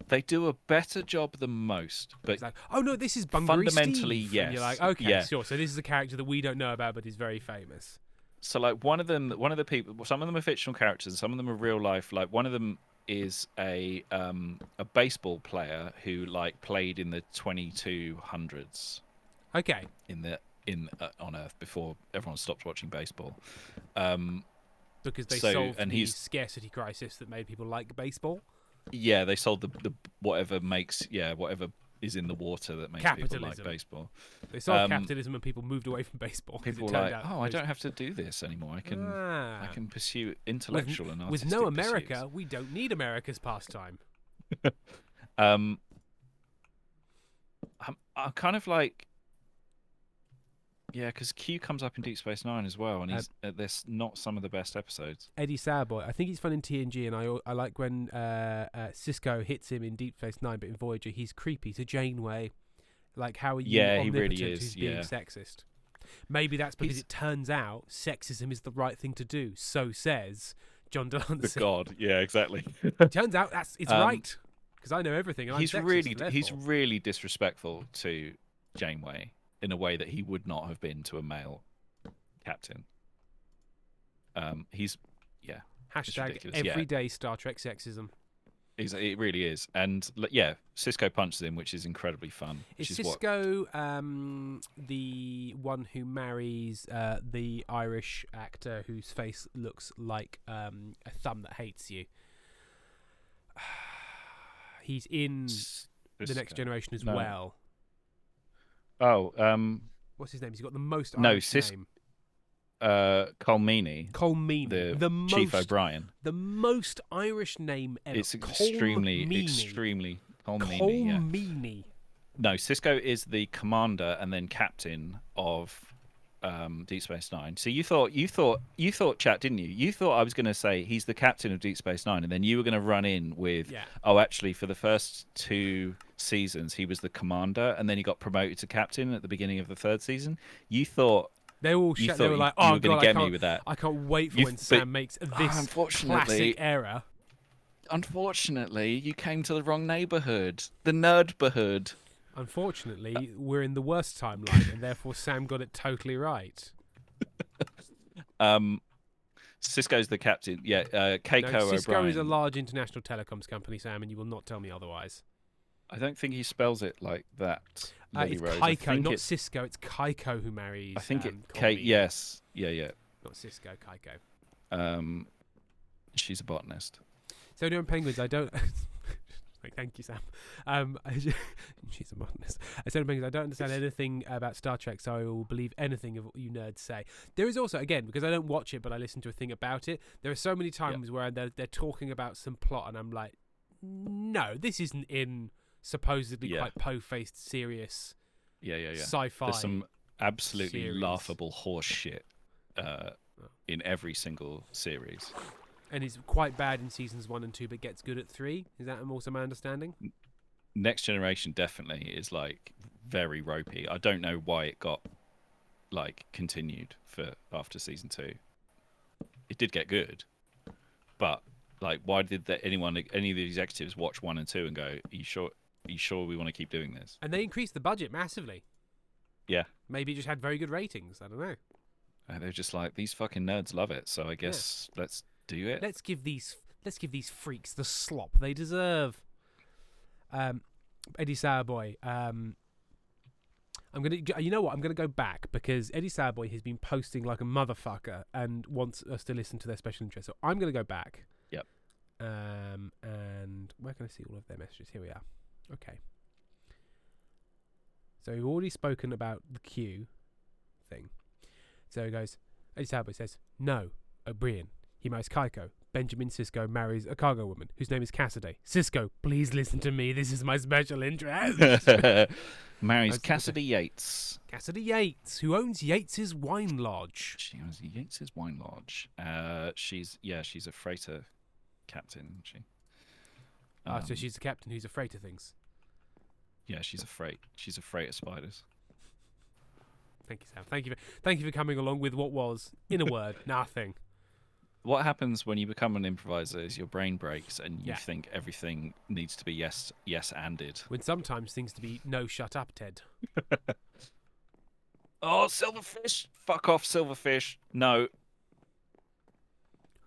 a better job than most, but It's like, oh no, this is Bungaree fundamentally, Steve. yes. And you're like, okay, Yeah. sure. So this is a character that we don't know about, but is very famous. So like one of the people, some of them are fictional characters, some of them are real life. Like one of them is a baseball player who like played in the 2200s Okay. on Earth before everyone stopped watching baseball. Because they So- solved and the he's- scarcity crisis that made people like baseball. Yeah, they sold the whatever is in the water that makes people like Capitalism. baseball. They solved capitalism and people moved away from baseball. 'Cause People it were turned like, out oh, I don't have to do this anymore. I can pursue intellectual and with artistic no America, pursuits. we don't need America's pastime. I'm kind of like, yeah, because Q comes up in Deep Space Nine as well, and he's there's not some of the best episodes. Eddie Sauerboy, I think he's fun in TNG, and I like when Cisco hits him in Deep Space Nine, but in Voyager he's creepy to Janeway. Like, how are you Yeah, he omnipotent really is, who's being yeah. sexist? Maybe that's because He's- it turns out sexism is the right thing to do. So says John Delancey. The God, yeah, exactly. Turns out it's right because I know everything. And he's I'm sexist, really so he's therefore- really disrespectful to Janeway in a way that he would not have been to a male captain. He's hashtag ridiculous, yeah. everyday Star Trek sexism. it really is, and yeah, Cisco punches him, which is incredibly fun. Is Which is what Cisco the one who marries the Irish actor whose face looks like a thumb that hates you? He's in The Next Cisco. Generation as No. well. Oh, What's his name? He's got the most No, Irish name. Cole Meany, Cole Meany. the Chief most, O'Brien. the most Irish name ever. It's Cole extremely Meany. Cole Meany. Cole Yeah. Meany. No, Cisco is the commander and then captain of Deep Space Nine. So you thought, chat, didn't you? You thought I was going to say he's the captain of Deep Space Nine, and then you were going to run in with, Yeah. oh, actually, for the first 2 seasons he was the commander, and then he got promoted to captain at the beginning of the 3rd season. You thought They all you they were thought like, you "Oh were going god, to I get me can't, with that. I can't wait for You- when but- Sam makes this unfortunately- classic error." Unfortunately, you came to the wrong neighborhood, the nerdborhood. Unfortunately, we're in the worst timeline, and therefore Sam got it totally right. Cisco's the captain. Yeah, Keiko No, Cisco O'Brien. is a large international telecoms company, Sam, and you will not tell me otherwise. I don't think he spells it like that. Lily It's Rose. I Keiko, think not it's- Cisco. It's Keiko who marries. I think Cole Kate. Meany. Yes. Yeah. Not Cisco. Keiko. She's a botanist. So doing penguins, I don't. Like, thank you, Sam. She's a botanist. I said penguins. I don't understand anything about Star Trek, so I will believe anything of what you nerds say. There is also, again, because I don't watch it, but I listen to a thing about it. There are so many times where they're talking about some plot, and I'm like, no, this isn't in supposedly quite po-faced, serious, sci-fi. There's some absolutely series. laughable horse shit in every single series. And it's quite bad in seasons 1 and 2, but gets good at 3. Is that also my understanding? Next Generation definitely is like very ropey. I don't know why it got like continued for after season 2. It did get good, but like, why did any of the executives watch 1 and 2 and go, "Are you sure we want to keep doing this?" And they increased the budget massively. Yeah. Maybe it just had very good ratings. I don't know. And they're just like, these fucking nerds love it, so I guess let's do it. Let's give these freaks the slop they deserve. Eddie Sauerboy. I'm gonna go back because Eddie Sauerboy has been posting like a motherfucker and wants us to listen to their special interest. So I'm gonna go back. Yep. And where can I see all of their messages? Here we are. Okay. So we've already spoken about the Q thing. So he goes, Eddie Sauerboy says, no, O'Brien. He marries Kaiko. Benjamin Sisko marries a cargo woman whose name is Cassidy. Sisko, please listen to me. This is my special interest. Marries Cassidy Yates. Cassidy Yates, who owns Yates's Wine Lodge. She owns Yates's Wine Lodge. She's a freighter captain, isn't she? So she's the captain who's afraid of things. Yeah, she's a freight of spiders. Thank you, Sam. Thank you for coming along with what was, in a word, nothing. What happens when you become an improviser is your brain breaks and you think everything needs to be yes anded. When sometimes things to be no, shut up, Ted. Oh, silverfish! Fuck off, silverfish! No.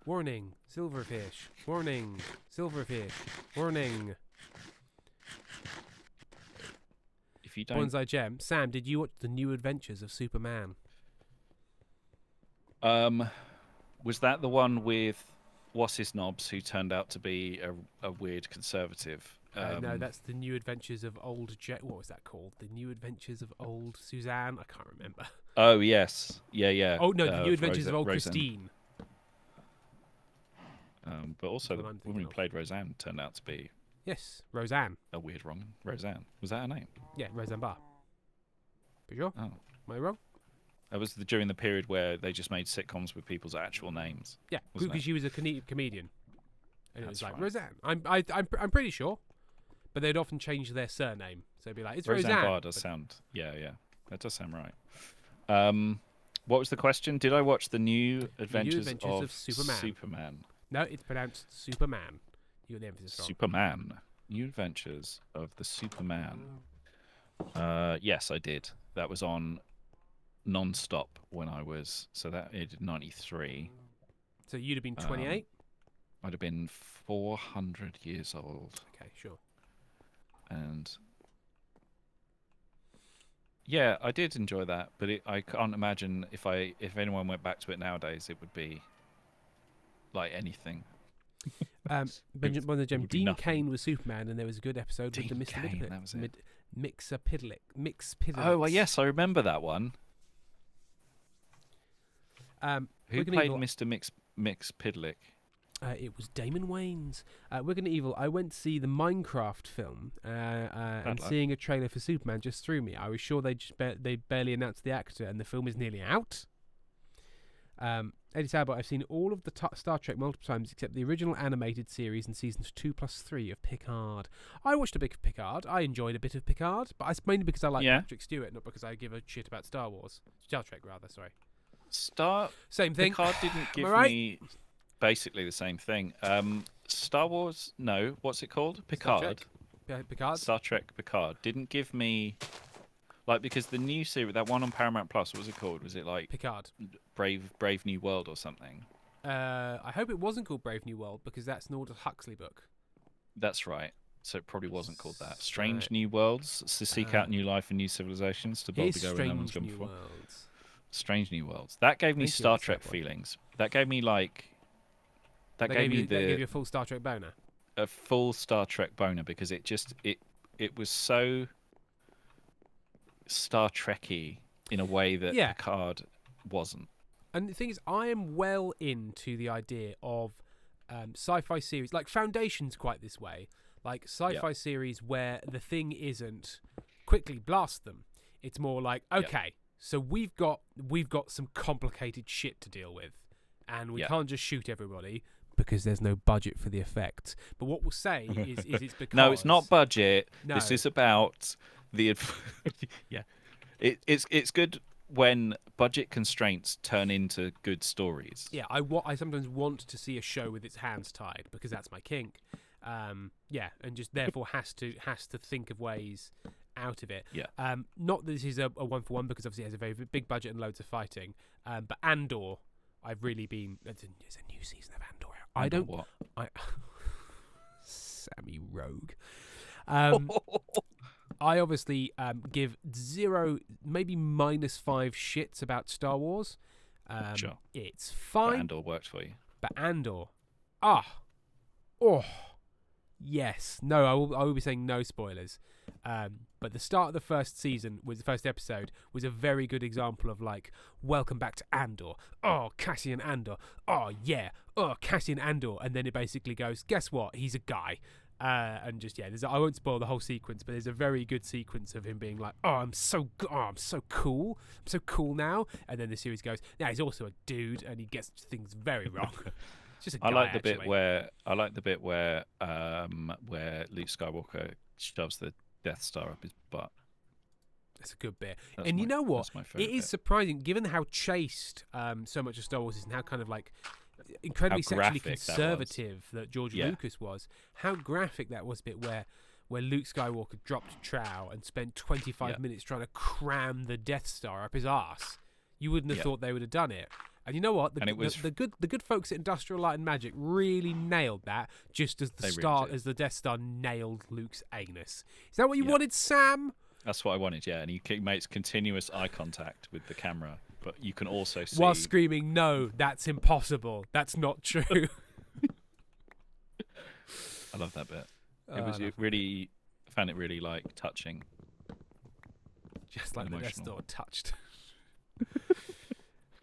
Warning, silverfish. Warning, silverfish. Warning. If you don't, Bonsai Gem. Sam, did you watch The New Adventures of Superman? was that the one with what's his knobs who turned out to be a weird conservative? No, that's The New Adventures of Old what was that called? The New Adventures of Old Suzanne? I can't remember. Oh yes, yeah. Oh no, The New Adventures of Old Roseanne. Christine. But also That's the what I'm woman who thinking of. played Roseanne turned out to be Yes, Roseanne. a weird wrong. Roseanne, was that her name? Yeah, Roseanne Barr. For sure? Oh, Am I wrong? that was during the period where they just made sitcoms with people's actual names. Yeah, Wasn't because it? she was a comedian. And it was That's like, right. Roseanne. I'm pretty sure. But they'd often change their surname. So it'd be like, it's Roseanne Roseanne. Barr does but- sound. Yeah, that does sound right. What was the question? Did I watch the New Adventures, of Superman. Superman. No, it's pronounced Superman. You got the emphasis wrong. Superman. New Adventures of the Superman. Yes, I did. That was on non-stop when I was. So that it 93. So you'd have been 28? I'd have been 400 years old. Okay, sure. And yeah, I did enjoy that, but I can't imagine if anyone went back to it nowadays, it would be like anything. Benjamin would be Dean nothing. Kane was Superman, and there was a good episode with Dean the Mr. Kane, that was it. Mixapidlick. Oh, well, yes, I remember that one. Who Wigan played Evil, Mr. Mix Pidlick? it was Damon Wayans. Wigan Evil, I went to see the Minecraft film, and luck. seeing a trailer for Superman just threw me. I was sure they barely announced the actor, and the film is nearly out. Eddie Sauerboy, I've seen all of the Star Trek multiple times except the original animated series and seasons 2+3 of Picard. I watched a bit of Picard. I enjoyed a bit of Picard, but it's mainly because I like Patrick Stewart, not because I give a shit about Star Trek, rather. Sorry. Same thing. Picard didn't give right? me basically the same thing. Star Wars, no. What's it called? Star Picard. Trek. Picard. Star Trek Picard didn't give me because the new series, that one on Paramount Plus, what was it called? Was it like Picard. Brave New World or something? I hope it wasn't called Brave New World because that's an Aldous Huxley book. That's right. So it probably wasn't called that. Strange New Worlds, to seek out new life and new civilizations, to boldly go where no one's gone New before. Worlds. Strange New Worlds. That gave me Thank you, Star that's Trek that one. feelings. That gave me like that They gave me they gave you a full Star Trek boner. a full Star Trek boner because it was so Star Trekky in a way that Yeah. Picard wasn't. And the thing is, I am well into the idea of sci-fi series. Like Foundation's quite this way. Like sci-fi series where the thing isn't quickly blast them. It's more like, okay, so we've got some complicated shit to deal with, and we can't just shoot everybody because there's no budget for the effects. But what we'll say is it's because No, it's not budget. No. This is about the It's good when budget constraints turn into good stories. Yeah, I sometimes want to see a show with its hands tied because that's my kink. And just therefore has to think of ways out of it. Yeah. Not that this is a 1-for-1 because obviously it has a very big budget and loads of fighting. But Andor, I've really been. There's a new season of Andor. I don't. What? Sammy Rogue. I obviously give 0, maybe -5 shits about Star Wars. Sure. It's fine. But Andor worked for you. But Andor, yes. No, I will be saying no spoilers. But the start of the first episode was a very good example of like, welcome back to Andor. Oh, Cassian Andor. Oh yeah. Oh, Cassian Andor. And then it basically goes, guess what? He's a guy. And just I won't spoil the whole sequence, but there's a very good sequence of him being like, I'm so cool now. And then the series goes, now he's also a dude, and he gets things very wrong. It's just a guy, I like the bit where Luke Skywalker shoves the Death Star up his butt. That's a good bit. That's you know what? That's my favorite It is bit. surprising, given how chaste so much of Star Wars is, and how kind of like incredibly sexually graphic that was. conservative that George Lucas was. How graphic that was, a bit where Luke Skywalker dropped trow and spent 25 minutes trying to cram the Death Star up his arse. You wouldn't have thought they would have done it. And you know what? The good folks at Industrial Light and Magic really nailed that, just as the Death Star nailed Luke's anus. Is that what you wanted, Sam? That's what I wanted, yeah. And he makes continuous eye contact with the camera, but you can also see while screaming, "No, that's impossible. That's not true." I love that bit. I found it really like touching. Just like the Death Star touched.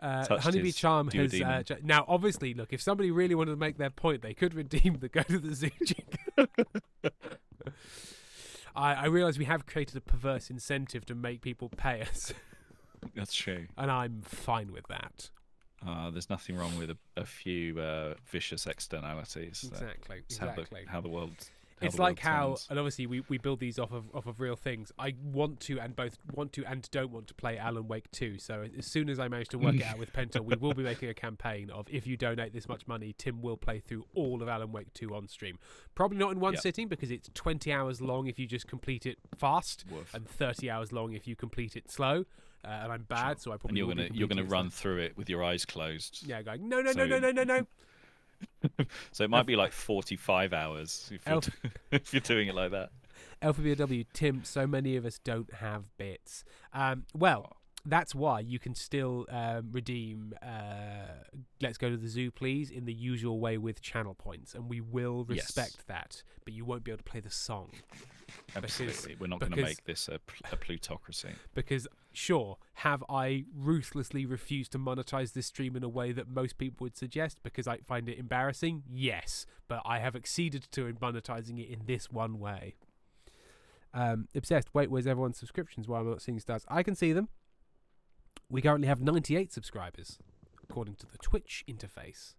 Touched Honeybee his Charm has duodenum. now obviously look, if somebody really wanted to make their point, they could redeem the go to the zoo jingle. I realise we have created a perverse incentive to make people pay us. That's true. And I'm fine with that. There's nothing wrong with a few vicious externalities. Exactly. How the world. It's like how, and obviously we build these off of real things. I want to and don't want to play Alan Wake 2. So as soon as I manage to work it out with Penta, we will be making a campaign of, if you donate this much money, Tim will play through all of Alan Wake 2 on stream. Probably not in one sitting, because it's 20 hours long if you just complete it fast, and 30 hours long if you complete it slow. And I'm bad, so I probably you're gonna run through it with your eyes closed. Yeah, going no. So it might be like 45 hours if you're doing it like that. Alpha BW, Tim, so many of us don't have bits. That's why you can still redeem Let's Go to the Zoo, Please, in the usual way with channel points, and we will respect that, but you won't be able to play the song. Absolutely. We're not going to make this a plutocracy. Because, sure, have I ruthlessly refused to monetize this stream in a way that most people would suggest because I find it embarrassing? Yes, but I have acceded to monetizing it in this one way. Obsessed, wait, where's everyone's subscriptions? Why I'm not seeing stars? I can see them. We currently have 98 subscribers, according to the Twitch interface.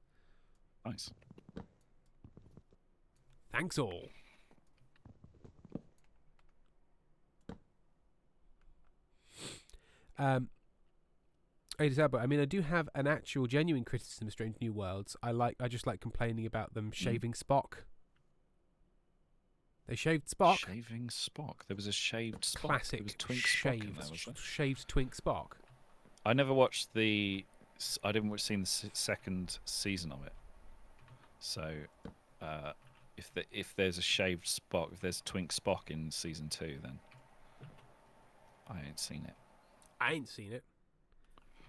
Nice. Thanks all. I mean, I do have an actual genuine criticism of Strange New Worlds. I just like complaining about them shaving Spock. They shaved Spock. Shaving Spock. There was a shaved Spock. Classic there was Twink shaved, Spock in there, was there? Shaved Twink Spock. I never watched I didn't see the second season of it. So, if there's a shaved Spock, if there's a Twink Spock in season 2, then I ain't seen it. I ain't seen it.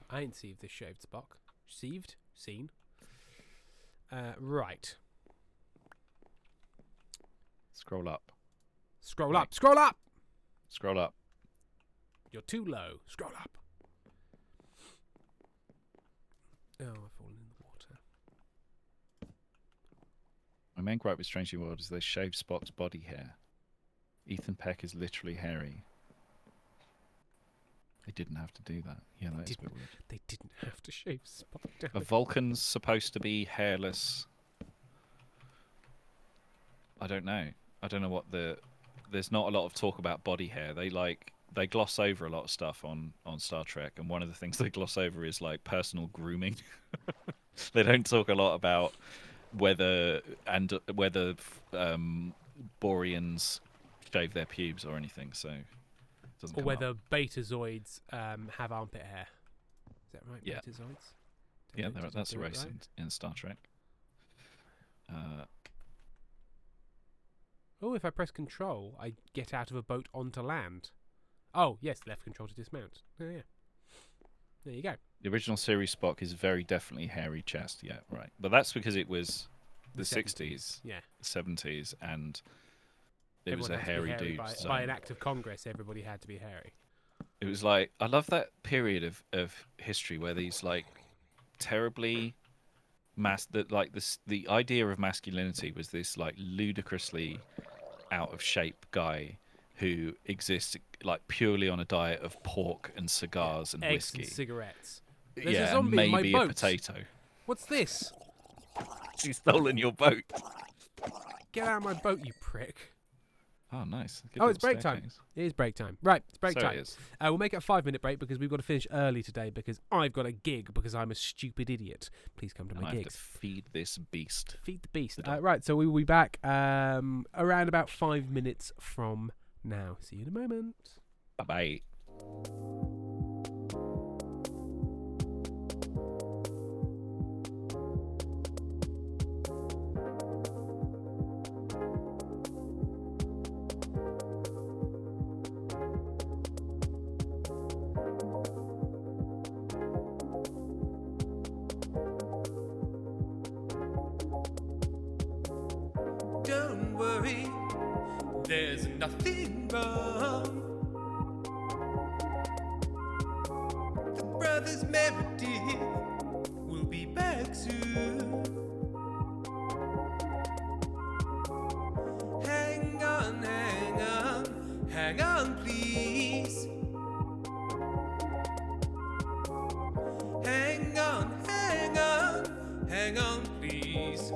I ain't seen this shaved Spock. Seen. Right. Scroll up. Scroll Right. up. Scroll up. Scroll up. You're too low. Scroll up. Oh, I've fallen in the water. My main gripe with Strange New World is they shave Spock's body hair. Ethan Peck is literally hairy. They didn't have to do that. Yeah, that is a bit weird. They didn't have to shave Spock down. Are Vulcans supposed to be hairless? I don't know. I don't know what there's not a lot of talk about body hair. They gloss over a lot of stuff on Star Trek, and one of the things they gloss over is like personal grooming. They don't talk a lot about whether Boreans shave their pubes or anything, so it doesn't Or come whether up. betazoids have armpit hair. Is that right? Yeah. Betazoids? Yeah, Did I that's a do it race right? in Star Trek. Oh, if I press control, I get out of a boat onto land. Oh, yes, left control to dismount. Oh, yeah. There you go. The original series Spock is very definitely hairy chest, yeah, right. But that's because it was the 60s, Yeah. 70s, and it was Everyone a had to be hairy dude. By, so by an act of Congress, everybody had to be hairy. it was like, I love that period of history where these like terribly the idea of masculinity was this like ludicrously out of shape guy who exists like purely on a diet of pork and cigars and Eggs whiskey. and cigarettes. There's a Yeah, and zombie in my maybe a boat. potato. What's this? He's stolen your boat. Get out of my boat, you prick. Oh, nice. Good Oh, it's little break time. staircase. It is break time. Right, it's break So time. it is. We'll make it a 5-minute break because we've got to finish early today because I've got a gig because I'm a stupid idiot. Please come to And my I have to gigs. feed this beast. Feed the beast. The dog. Right, so we will be back around about 5 minutes from now. See you in a moment. Bye-bye. Don't worry, there's nothing wrong. The brothers Meredith will be back soon. Hang on, hang on, hang on, please. Hang on, hang on, hang on, please.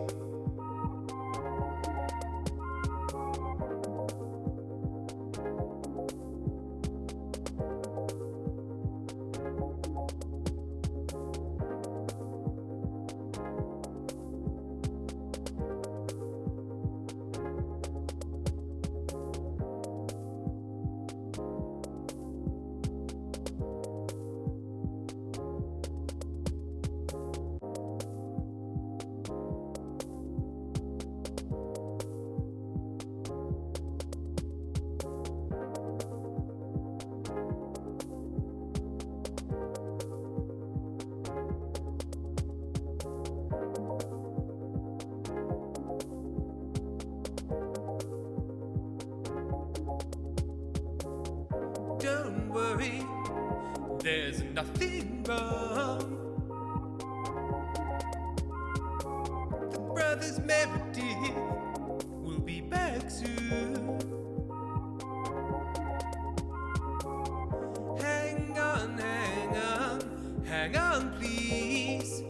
Don't worry, there's nothing wrong. The brothers Meredith will be back soon. Hang on, hang on, hang on, please.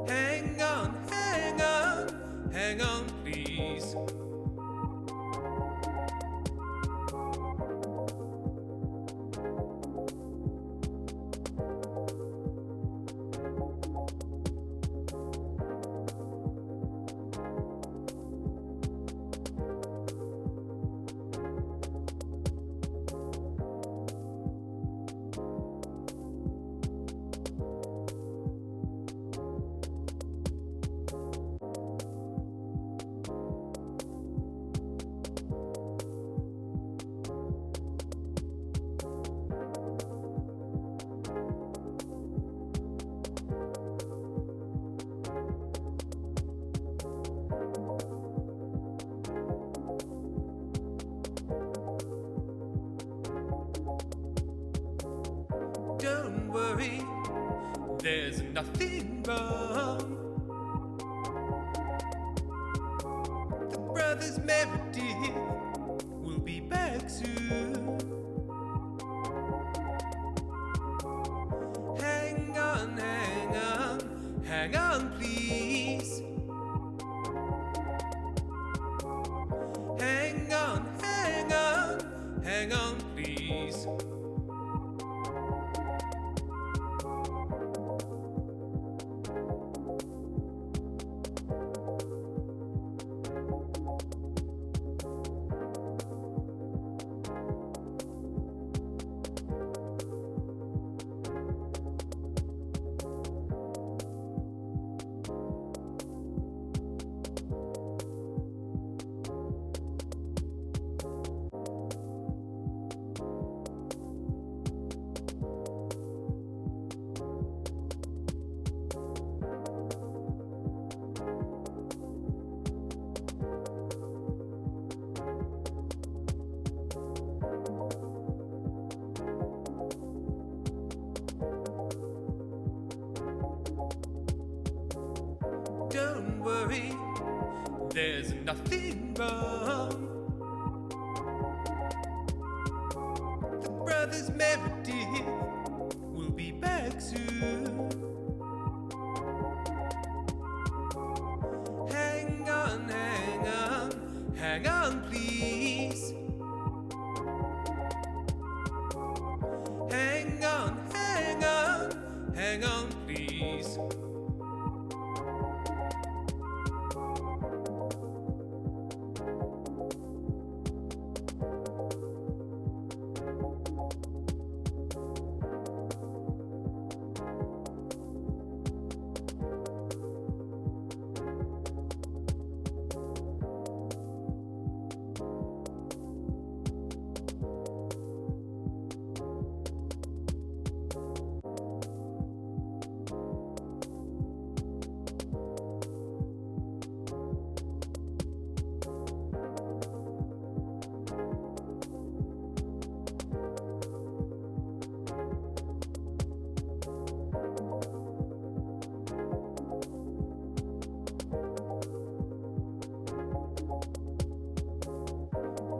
Hang on, hang on, hang on, please. worry, there's nothing wrong. The brothers Meredith will be back soon. Hang on, hang on, hang on, please. Hang on, hang on, hang on, please. Don't worry, there's nothing wrong. The brothers Meredith will be back soon. Hang on, hang on, hang on, please. Hang on, hang on, hang on, please.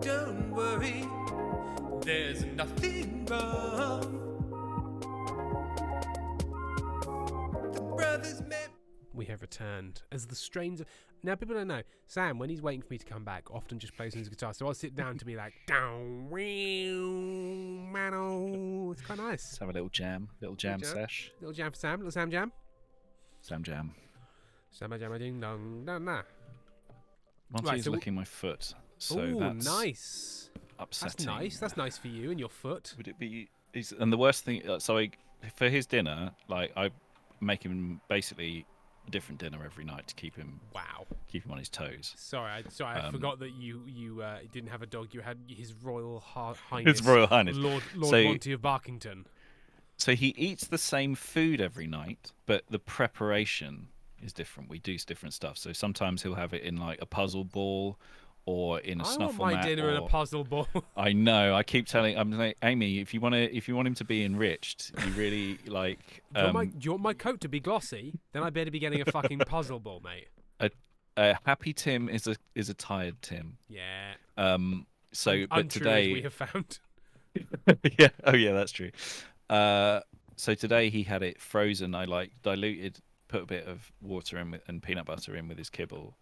Don't worry, there's nothing wrong. The brothers We have returned as the strains of... Now, people don't know. Sam, when he's waiting for me to come back, often just plays on his guitar. So I'll sit down to be like, down, mano. It's quite nice. Let's have a little jam sesh. Little jam for Sam. Little Sam jam. Sam jam. Sam jam, ding dong, dong, nah. Monty's so licking my foot, so Ooh, that's nice. upsetting. That's nice. That's nice for you and your foot. Would it be? And the worst thing, for his dinner, like I make him basically a different dinner every night to keep him Wow. on his toes. Sorry, I forgot that you didn't have a dog. You had His Royal Highness. His Royal Highness, Lord So- Monty of Barkington. So he eats the same food every night, but the preparation is different. We do different stuff. So sometimes he'll have it in like a puzzle ball, or in a I want snuffle my mat. dinner in a or- puzzle ball. I know. I keep telling. I'm like, Amy, if you want him to be enriched, you really like. Do you want my coat to be glossy? Then I better be getting a fucking puzzle ball, mate. A happy Tim is a tired Tim. Yeah. So, but Untrue, today, as we have found. yeah. Oh, yeah, that's true. So today he had it frozen. I diluted, put a bit of water in and peanut butter in with his kibble,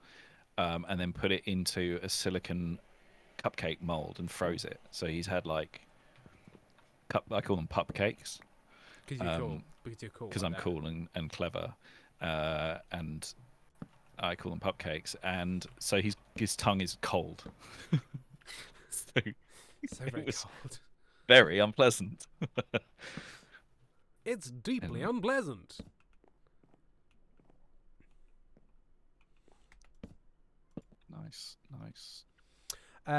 and then put it into a silicon cupcake mold and froze it. So he's had like I call them pupcakes. Because you're cool. Because you're cool. Because I'm cool and clever, and I call them pupcakes. And so his tongue is cold. So very was cold. very unpleasant. It's deeply unpleasant. Nice.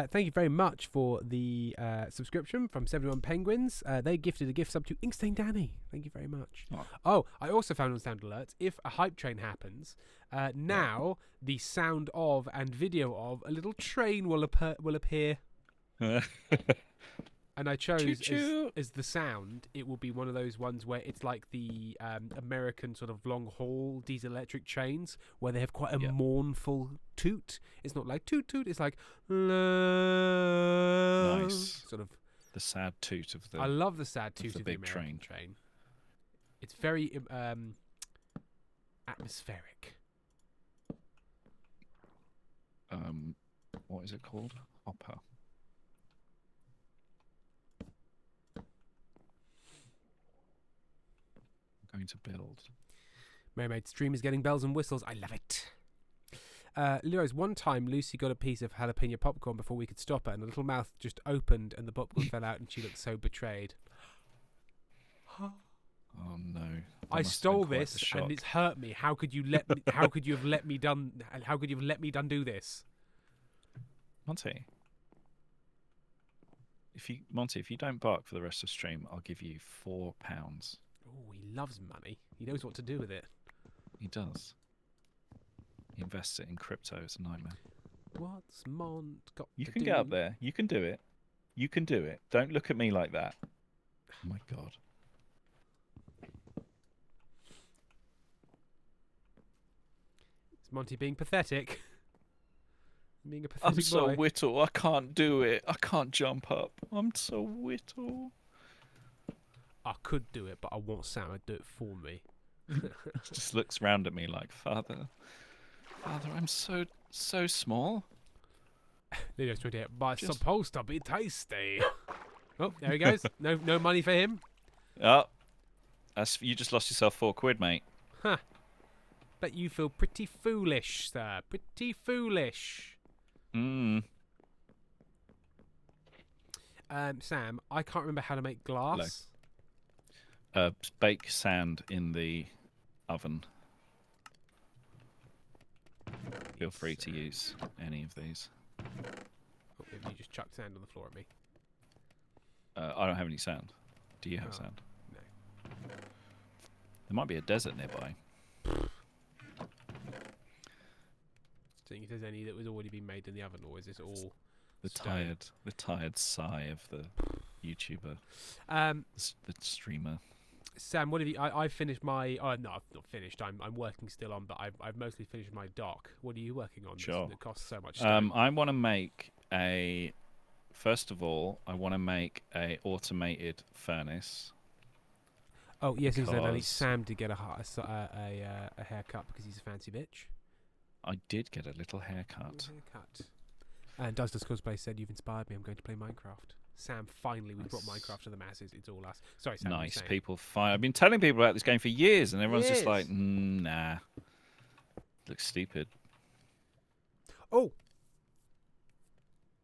Thank you very much for the subscription from 71 Penguins. They gifted a gift sub to Inkstain Danny. Thank you very much. Oh, I also found on Sound Alerts, if a hype train happens, now the sound of and video of a little train will appear. And I chose Choo-choo. as the sound, it will be one of those ones where it's like the American sort of long haul diesel electric trains where they have quite a mournful toot. It's not like toot toot, it's like Nice. sort of. The sad toot of the. I love the sad toot the of the big American train. It's very atmospheric. What is it called? Hopper. I'm going to build. Mermaid Stream is getting bells and whistles. I love it. Leroy's, one time Lucy got a piece of jalapeno popcorn before we could stop her, and the little mouth just opened and the popcorn fell out, and she looked so betrayed. Oh no! I stole this and it's hurt me. How could you let me? How could you have let me done? How could you have let me do this? Monty, if you don't bark for the rest of the stream, I'll give you £4. Oh, he loves money. He knows what to do with it. He does. He invests it in crypto. It's a nightmare. What's Mont got You to can do? get up there. You can do it. You can do it. Don't look at me like that. Oh my god. Is Monty being pathetic? Being a pathetic I'm so boy. whittle. I can't do it. I can't jump up. I'm so whittle. I could do it, but I want Sam to do it for me. Just looks round at me like, Father, I'm so small. Leo's 28, but it's Just- supposed to be tasty. Oh, there he goes. No money for him. Oh, you just lost yourself £4, mate. Huh. Bet you feel pretty foolish, sir. Pretty foolish. Sam, I can't remember how to make glass. Bake sand in the oven. Feel free to use any of these. Oh, maybe you just chucked sand on the floor at me. I don't have any sand. Do you have Oh, sand? no. There might be a desert nearby. Seeing if there's any that was already been made in the oven, or is this all The stone? tired sigh of the YouTuber, the streamer. Sam, what have you? I finished my. Oh no, I've not finished. I'm working still on, but I've mostly finished my dock. What are you working on? Sure. That costs so much. Stone? I want to make a. First of all, I want to make a automated furnace. Oh yes, he said I need because- Sam to get a haircut because he's a fancy bitch. I did get a little haircut. Haircut. And Does Cosplay said you've inspired me. I'm going to play Minecraft. Sam, finally, we've brought Nice. Minecraft to the masses. It's all us. Sorry, Sam. what were you Nice saying? people. Fine. I've been telling people about this game for years, and everyone's just like, Years. nah. Looks stupid. Oh,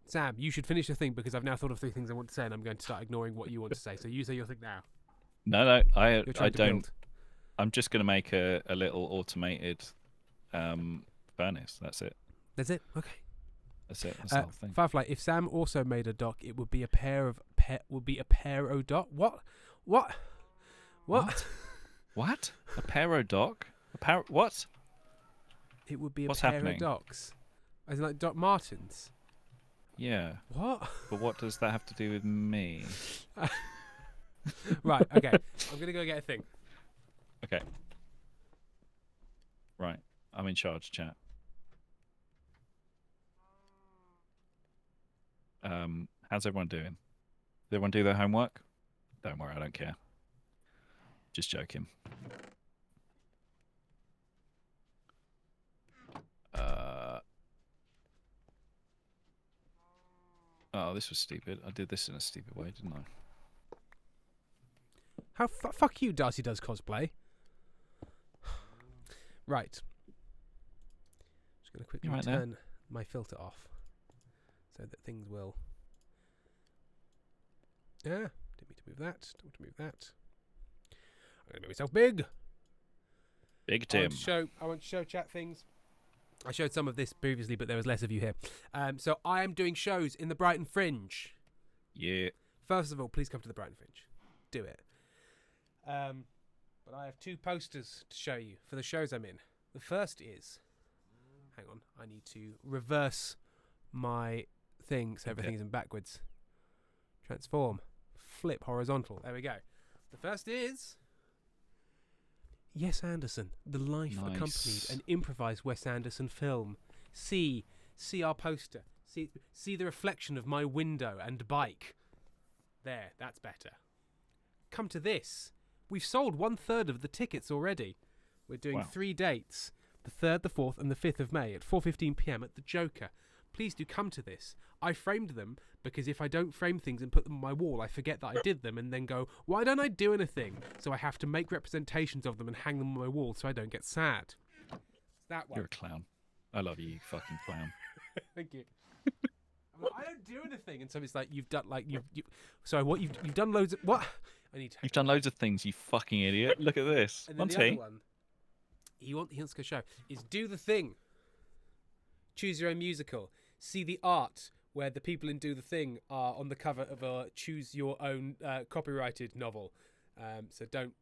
Sam, you should finish your thing because I've now thought of 3 things I want to say, and I'm going to start ignoring what you want to say. So you say your thing now. No, I You're trying to don't. build. I'm just going to make a little automated furnace. That's it. That's it. Okay. That's it. That's the whole thing. Firefly. If Sam also made a dock, it would be a pair of pair dock. What? What? What? A paradoc? What? It would be a What's pair happening? of docks. As in like Doc Martens. Yeah. What? But what does that have to do with me? Right. Okay. I'm gonna go get a thing. Okay. Right. I'm in charge, chat. How's everyone doing? Did everyone do their homework? Don't worry, I don't care. Just joking. Oh, this was stupid. I did this in a stupid way, didn't I? How fuck you, Darcy Does Cosplay. Right. Just gonna quickly You right there? turn my filter off so that things will. Yeah, didn't mean to move that. Don't want to move that. I'm gonna make myself big. Big I want Tim. to show. I want to show chat things. I showed some of this previously, but there was less of you here. So I am doing shows in the Brighton Fringe. Yeah. First of all, please come to the Brighton Fringe. Do it. But I have 2 posters to show you for the shows I'm in. The first is... Hang on. I need to reverse my thing so everything Okay. is in backwards. Transform. Flip horizontal. There we go. The first is Yes Anderson, the life accompanied an improvised Wes Anderson film. See our poster. See the reflection of my window and bike. There, that's better. Come to this. We've sold 1/3 of the tickets already. We're doing 3 dates. The 3rd, the 4th and the 5th of May at 4:15 p.m. at the Joker. Please do come to this. I framed them because if I don't frame things and put them on my wall, I forget that I did them and then go, why don't I do anything? So I have to make representations of them and hang them on my wall so I don't get sad. It's that one. You're a clown. I love you, you fucking clown. Thank you. I'm like, I don't do anything, and so it's like you've done Sorry, what you've done loads of what? I need to. You've done loads of things, you fucking idiot. Look at this. And then the other one, he wants to show is Do the Thing. Choose your own musical. See the art where the people in Do the Thing are on the cover of a choose your own copyrighted novel. So don't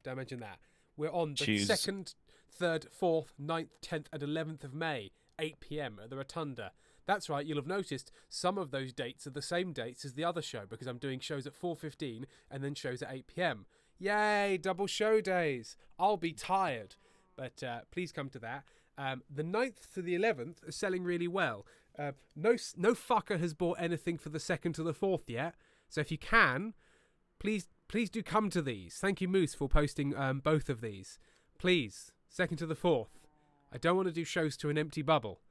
mention that. We're on the 2nd, 3rd, 4th, 9th, 10th and 11th of May, 8 p.m. at the Rotunda. That's right, you'll have noticed some of those dates are the same dates as the other show because I'm doing shows at 4:15 and then shows at 8 p.m. Yay, double show days. I'll be tired, but please come to that. The 9th to the 11th are selling really well. No fucker has bought anything for the 2nd to the 4th yet. So if you can, please do come to these. Thank you, Moose, for posting both of these. Please, 2nd to the 4th. I don't want to do shows to an empty bubble.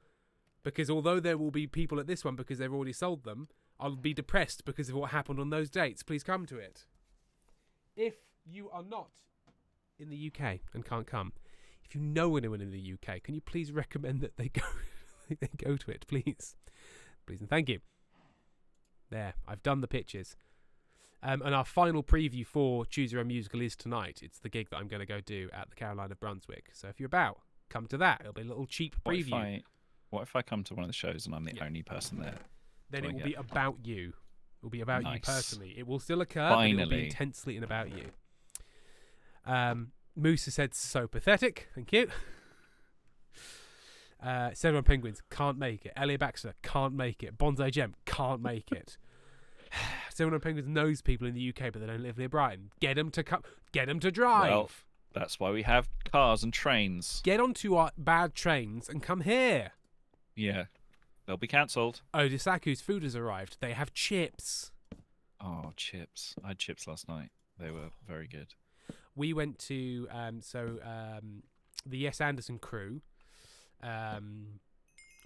Because although there will be people at this one because they've already sold them, I'll be depressed because of what happened on those dates. Please come to it. If you are not in the UK and can't come, if you know anyone in the UK, can you please recommend that they go to it, please? Please and thank you. There, I've done the pitches. And our final preview for Choose Your Own Musical is tonight. It's the gig that I'm going to go do at the Caroline of Brunswick. So if you're about, come to that. It'll be a little cheap preview. What if I come to one of the shows and I'm the only person there? Then it will be about you. It will be about you personally. It will still occur, Finally. but it will be intensely and about you. Moose has said so pathetic. Thank you. 71 Penguins can't make it. Elliot Baxter can't make it. Bonsai Gem can't make it. 71 Penguins knows people in the UK, but they don't live near Brighton. Get them to come. Get them to drive. Well, that's why we have cars and trains. Get onto our bad trains and come here. Yeah, they'll be cancelled. Odisaku's food has arrived. They have chips. Oh, chips. I had chips last night. They were very good. We went to the Yes Anderson crew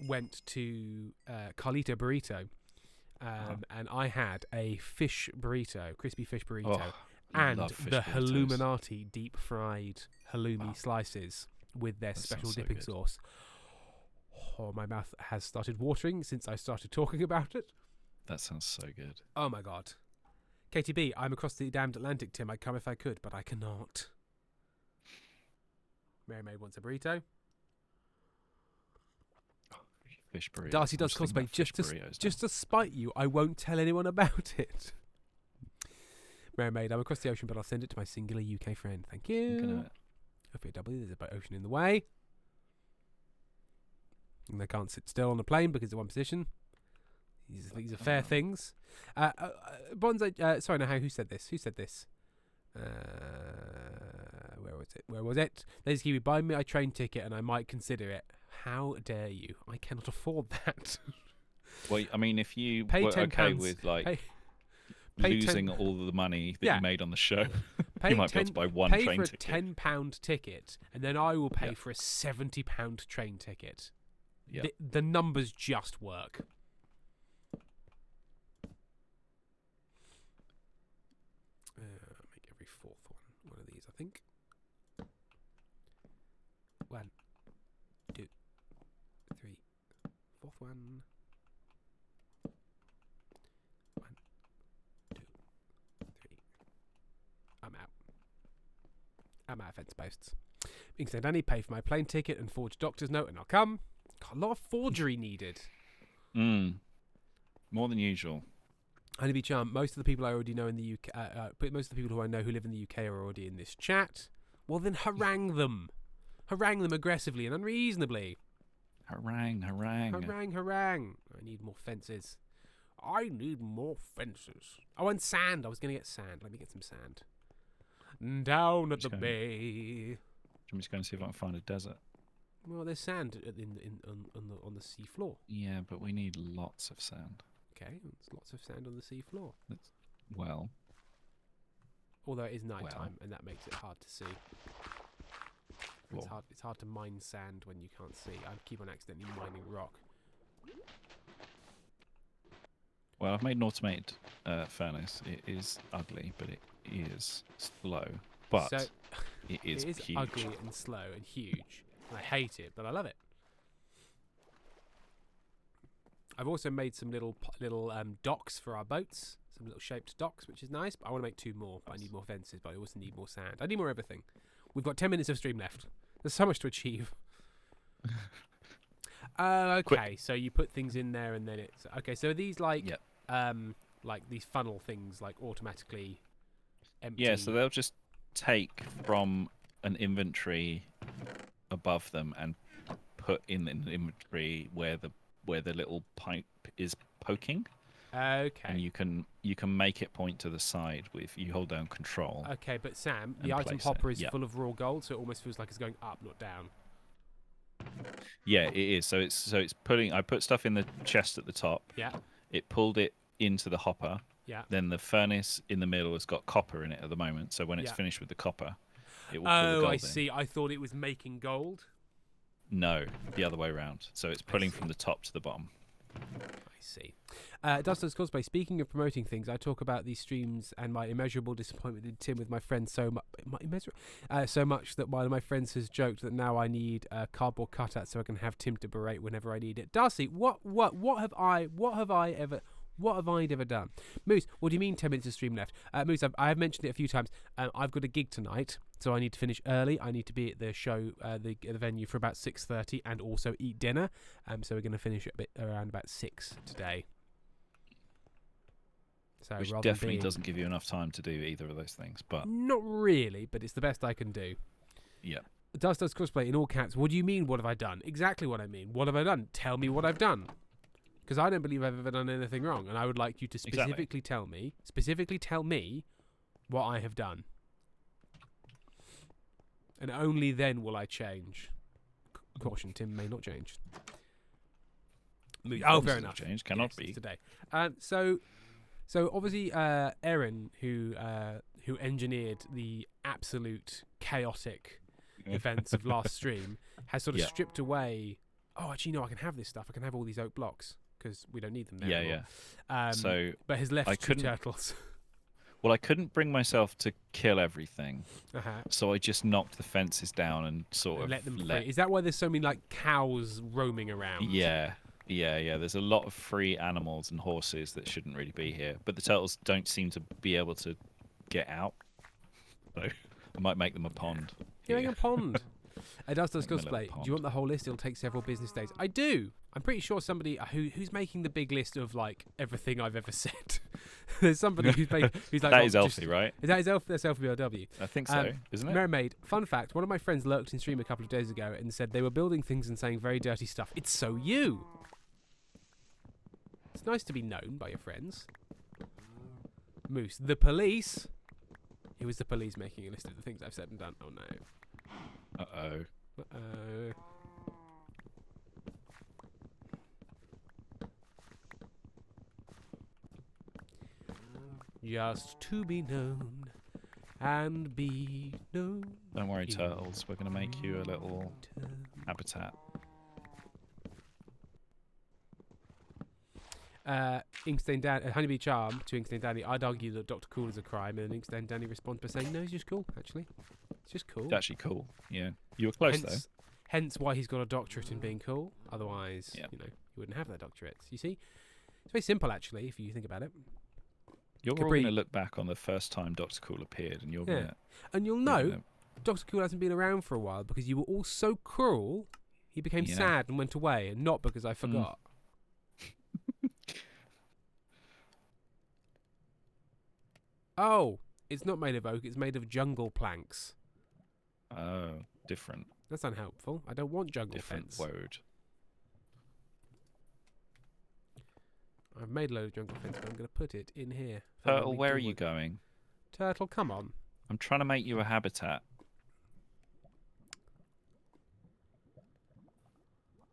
went to Carlito Burrito, and I had a fish burrito, crispy fish burrito, and the Halluminati deep fried halloumi slices with their special dipping sauce. Oh, my mouth has started watering since I started talking about it. That sounds so good. Oh my god. KTB, I'm across the damned Atlantic, Tim. I'd come if I could, but I cannot. Mary Maid wants a burrito. Fish burrito. Darcy does cosplay just to spite you. I won't tell anyone about it. Mary Maid, I'm across the ocean, but I'll send it to my singular UK friend. Thank you. OPW, there's a boat ocean in the way. And they can't sit still on a plane because of one position. These are fair things. Bonsai. Sorry, no. Who said this? Where was it? Ladies Kiwi, buy me a train ticket and I might consider it. How dare you? I cannot afford that. Well, I mean, if you pay were £10 okay with losing all of the money that you made on the show, you might be able to buy one train ticket. Pay for a £10 ticket, and then I will pay for a £70 train ticket. Yeah. The numbers just work. Make every fourth one of these, I think. 1, 2, 3, fourth one. 1, 2, 3. I'm out. I'm out of fence posts. You can send any, pay for my plane ticket and forge doctor's note, and I'll come. God, a lot of forgery needed. More than usual. Honeybee Charm, most of the people I already know in the UK, most of the people who I know who live in the UK are already in this chat. Well, then harangue them. Harangue them aggressively and unreasonably. Harangue. Harangue. I need more fences. I need more fences. Oh, and sand. I was going to get sand. Let me get some sand. Down at the Just bay. I'm just going to see if I can find a desert. Well, there's sand on the sea floor. Yeah, but we need lots of sand. Okay, there's lots of sand on the sea floor. Well, Although it is nighttime, and that makes it hard to see. It's Well. hard to mine sand when you can't see. I keep on accidentally mining rock. well, I've made an automated furnace. It is ugly, but it is slow. But So it is, it is huge. ugly and slow and huge. And I hate it, but I love it. I've also made some little docks for our boats, some little shaped docks, which is nice. But I want to make 2 more. But I need more fences, but I also need more sand. I need more everything. We've got 10 minutes of stream left. There's so much to achieve. Okay, Quick. so you put things in there, and then it's okay. So are these like Yep. like these funnel things, like automatically empty? Yeah, so they'll just take from an inventory above them and put in an inventory where the little pipe is poking, Okay. and you can make it point to the side with you hold down control. Okay, but Sam, the and item place hopper it. is Yep. full of raw gold, so it almost feels like it's going up, not down. Yeah, it is. So it's putting. I put stuff in the chest at the top. Yeah. It pulled it into the hopper. Yeah. Then the furnace in the middle has got copper in it at the moment. So when it's Yeah. finished with the copper, it will pull the Oh, gold I in. see. I thought it was making gold. No, the other way around. So it's pulling from see. the top to the bottom. I see. Dustin's Cosplay, speaking of promoting things, I talk about these streams and my immeasurable disappointment in Tim with my friends so much that one of my friends has joked that now I need a cardboard cutout so I can have Tim to berate whenever I need it. Darcy, what have I ever done? Moose, what do you mean 10 minutes of stream left? Moose, I have mentioned it a few times. I've got a gig tonight, so I need to finish early. I need to be at the show, the venue for about 6:30, and also eat dinner. So we're going to finish around about 6 today. So Which rather than definitely being- doesn't give you enough time to do either of those things. But Not really, but it's the best I can do. yeah. Does Cosplay in all caps. What do you mean, what have I done? Exactly what I mean. What have I done? Tell me what I've done. Because I don't believe I've ever done anything wrong, and I would like you to specifically tell me what I have done. And only then will I change. Caution, Tim may not change. Oh, fair Obviously enough. Change cannot Yes, be. it's today. So obviously, Erin, who engineered the absolute chaotic events of last stream, has sort of Yeah. stripped away. Oh, actually, no, I can have this stuff. I can have all these oak blocks because we don't need them there Yeah, anymore. yeah. So but has left I 2 couldn't- turtles. Well, I couldn't bring myself to kill everything, Uh-huh. so I just knocked the fences down and sort of Let them free. Is that why there's so many like cows roaming around? Yeah. There's a lot of free animals and horses that shouldn't really be here, but the turtles don't seem to be able to get out. So I might make them a pond. You're making here. a pond. Does Make them a little cosplay. Do pond. you want the whole list? It'll take several business days. I do. I'm pretty sure somebody who's making the big list of like everything I've ever said. There's somebody who's like That oh, is Elfie, right? Is that his Elf? That's Elfie BLW. I think so, isn't it? Mermaid. Fun fact: one of my friends lurked in stream a couple of days ago and said they were building things and saying very dirty stuff. It's so you. It's nice to be known by your friends. Moose. The police. It was the police making a list of the things I've said and done. Oh no. Uh-oh. Uh-oh. Just to be known and be known. Don't worry, in turtles. We're going to make you a little turn. habitat. Inkstained Danny, Honeybee Charm to Inkstained Danny. I'd argue that Dr. Cool is a crime, and Inkstained Danny responds by saying, no, he's just cool, actually. It's just cool. It's actually cool. Yeah. You were close, Hence why he's got a doctorate in being cool. Otherwise, Yeah. you know, he wouldn't have that doctorate. You see? It's very simple, actually, if you think about it. though. You're all Capri- going to look back on the first time Dr. Cool appeared, and you're Yeah. going to... And you'll know Dr. Cool hasn't been around for a while because you were all so cruel, he became Yeah. sad and went away, and not because I forgot. Oh, it's not made of oak, it's made of jungle planks. Oh, different. That's unhelpful. I don't want jungle Different fence. word. I've made a load of jungle fence, but I'm going to put it in here. Turtle, where are you going? Turtle, come on. I'm trying to make you a habitat.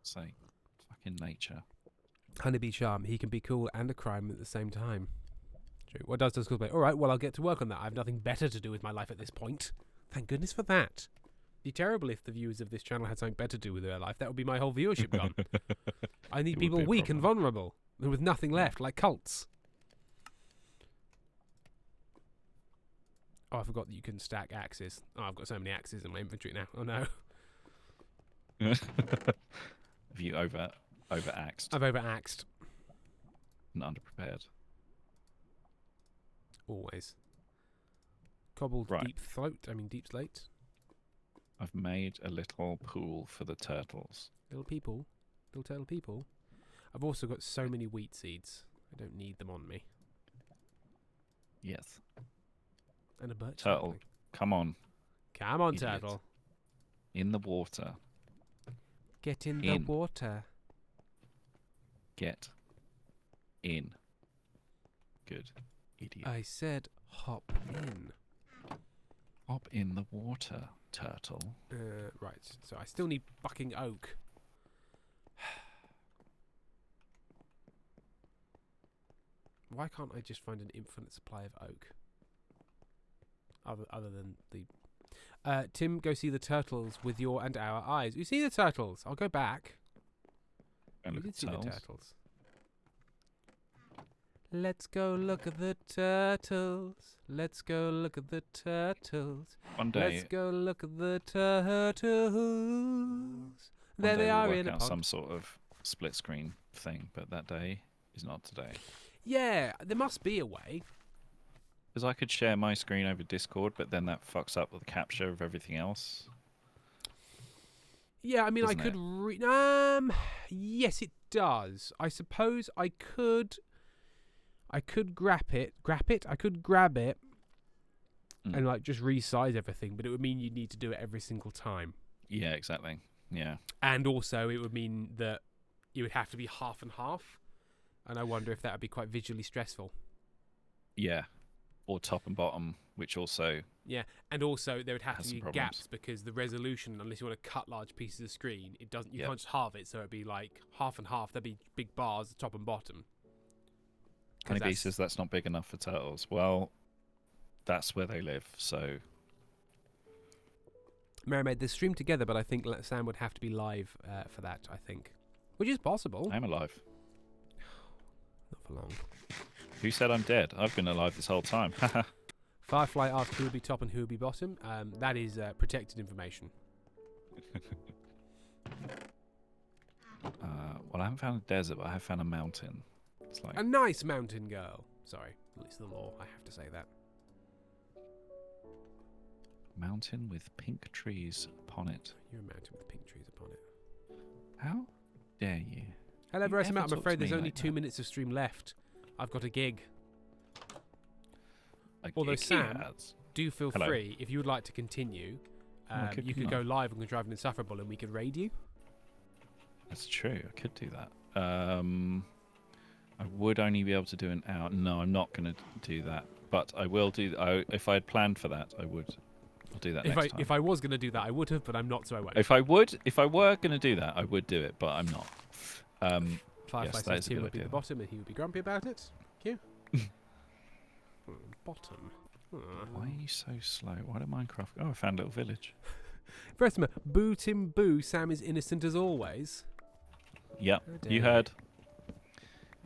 Say, fucking nature. Honeybee charm. He can be cool and a crime at the same time. True. What does Duskull play? All right, well, I'll get to work on that. I have nothing better to do with my life at this point. Thank goodness for that. It'd be terrible if the viewers of this channel had something better to do with their life. That would be my whole viewership gone. I need It would people be a weak and problem. vulnerable, and with nothing left, like cults. Oh, I forgot that you can stack axes. Oh, I've got so many axes in my inventory now. Oh no. Have you overaxed I've overaxed. and underprepared? Always. Cobbled Right. deep slate. I've made a little pool for the turtles. Little turtle people. I've also got so many wheat seeds. I don't need them on me. Yes. And a birch Turtle, sapling. come on. Come on, Idiot. turtle. In the water. Get in In. the water. Get in. Good. Idiot. I said hop in. Hop in the water, turtle. Right, so I still need fucking oak. Why can't I just find an infinite supply of oak? Other than the... Tim, go see the turtles with your and our eyes. You see the turtles? I'll go back. And You look did at see the turtles. turtles. Let's go look at the turtles. Let's go look at the turtles. One day, Let's go look at the turtles. There one day they we'll are work in a out pond. some sort of split screen thing, but that day is not today. Yeah, there must be a way. Because I could share my screen over Discord, but then that fucks up the capture of everything else. Yeah, I mean, Doesn't I could. it? Yes, it does. I suppose I could. I could grab it. I could grab it and like just resize everything, but it would mean you'd need to do it every single time. Yeah, exactly. Yeah. And also, it would mean that you would have to be half and half. And I wonder if that would be quite visually stressful. Yeah. Or top and bottom, which also... Yeah, and also there would have Has to be some gaps problems. because the resolution, unless you want to cut large pieces of screen, it doesn't. You Yep. can't just halve it, so it'd be like half and half. There'd be big bars, top and bottom. 'Cause Honeybee that's- says that's not big enough for turtles. Well, that's where they live, so... Mary made this stream together, but I think Sam would have to be live for that. I think, which is possible. I'm alive. Not for long. Who said I'm dead? I've been alive this whole time. Firefly asked who would be top and who would be bottom. That is protected information. Well, I haven't found a desert, but I have found a mountain. It's like... A nice mountain girl. Sorry, it's the law. I have to say that. Mountain with pink trees upon it. You're a mountain with pink trees upon it. How dare you? Hello, You Versa. never I'm talk afraid to there's me only like 2 that. minutes of stream left. I've got a gig. Like, Although, icky Sam, ads. Do feel Hello. free, if you would like to continue, Okay, you could come go on. live on Contrived and Insufferable and we could raid you. That's true. I could do that. I would only be able to do an hour. No, I'm not going to do that. But I will do. If I had planned for that, I would. I'll do that next time. If I was going to do that, I would have, but I'm not, so I won't. If I were going to do that, I would do it, but I'm not. Firefly yes, that says is a Tim good would be the idea. bottom and he would be grumpy about it. Thank you. Bottom. Why are you so slow? Why did Minecraft? Oh, I found a little village. Vertimer, boo Tim boo, Sam is innocent as always. Yep, How dare you heard.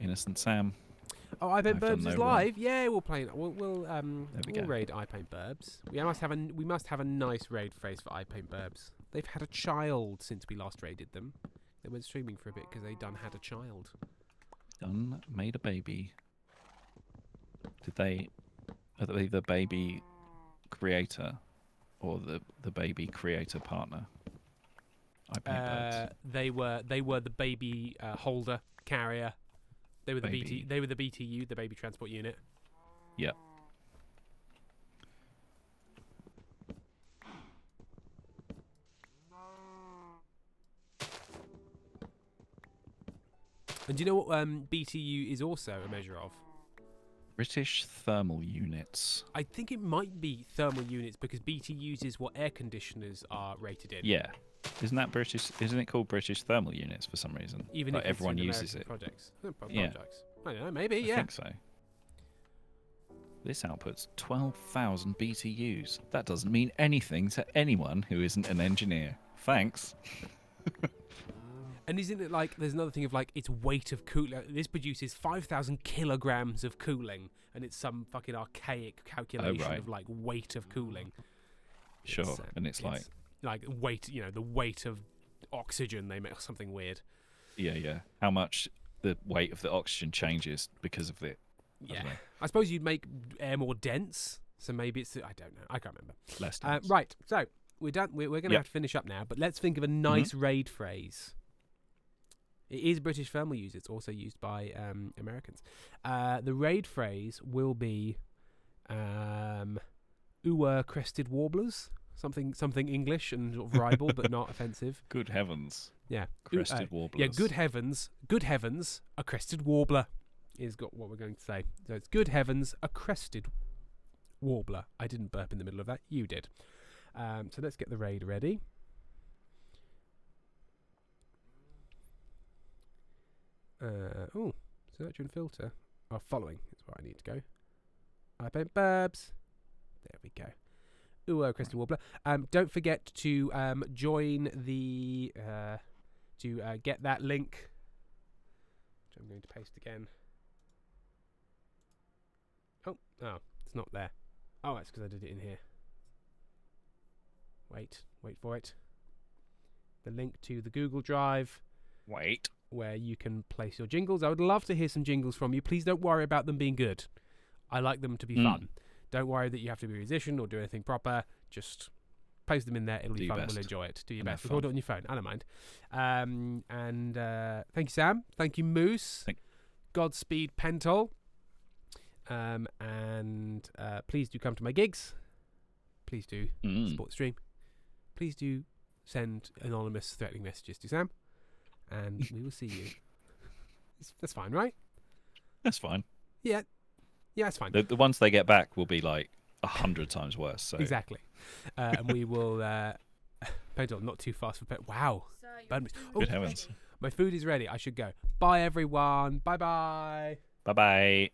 Innocent Sam. Oh, I Paint I've done Burbs no is wrong. live. Yeah, we'll play. We'll we we'll go. raid I Paint Burbs. We must have a nice raid phrase for I Paint Burbs. They've had a child since we last raided them. They went streaming for a bit because they done had a child. Done made a baby. Are they the baby creator or the baby creator partner? I paint birds. They were the baby holder carrier. They were the Baby. They were the BTU, the baby transport unit. Yep. And do you know what BTU is also a measure of? British thermal units. I think it might be thermal units because BTUs is what air conditioners are rated in. Yeah. Isn't that British? Isn't it called British thermal units for some reason? Even like if everyone it's in uses American it. projects. Yeah. Projects. I don't know, maybe, I yeah. think so. This outputs 12,000 BTUs. That doesn't mean anything to anyone who isn't an engineer. Thanks. And isn't it like, there's another thing of like, its weight of cooling. This produces 5,000 kilograms of cooling, and it's some fucking archaic calculation right. of like weight of cooling. Sure. And it's like weight, the weight of oxygen, they make something weird. Yeah. How much the weight of the oxygen changes because of it. Yeah. I suppose you'd make air more dense, so maybe it's, I don't know. I can't remember. Less dense. Right, so we're done. We're going to have to finish up now, but let's think of a nice raid phrase. It is British thermal use. It's also used by Americans. The raid phrase will be crested warblers. Something English and sort of ribal, but not offensive. Good heavens. Yeah. Crested warblers. Yeah, good heavens, a crested warbler is got what we're going to say. So it's good heavens, a crested warbler. I didn't burp in the middle of that. You did. So let's get the raid ready. Search and filter. Following is where I need to go. I paint burbs. There we go. Crested warbler. Don't forget to join the to get that link, which I'm going to paste again. Oh, it's not there. Oh, that's because I did it in here. Wait for it. The link to the Google Drive. Wait. Where you can place your jingles. I would love to hear some jingles from you. Please don't worry about them being good. I like them to be fun. Don't worry that you have to be a musician or do anything proper. Just post them in there. It'll be fun. We'll enjoy it. Do your best. Record it on your phone. I don't mind. And thank you, Sam. Thank you, Moose. Godspeed, Pentol. And please do come to my gigs. Please do support the stream. Please do send anonymous threatening messages to Sam. And we will see you. That's fine, right? That's fine. Yeah, it's fine. The ones they get back will be like 100 times worse. So. Exactly. And we will... Pedal, not too fast for Pedal. Wow. Good heavens. My food is ready. I should go. Bye, everyone. Bye-bye. Bye-bye.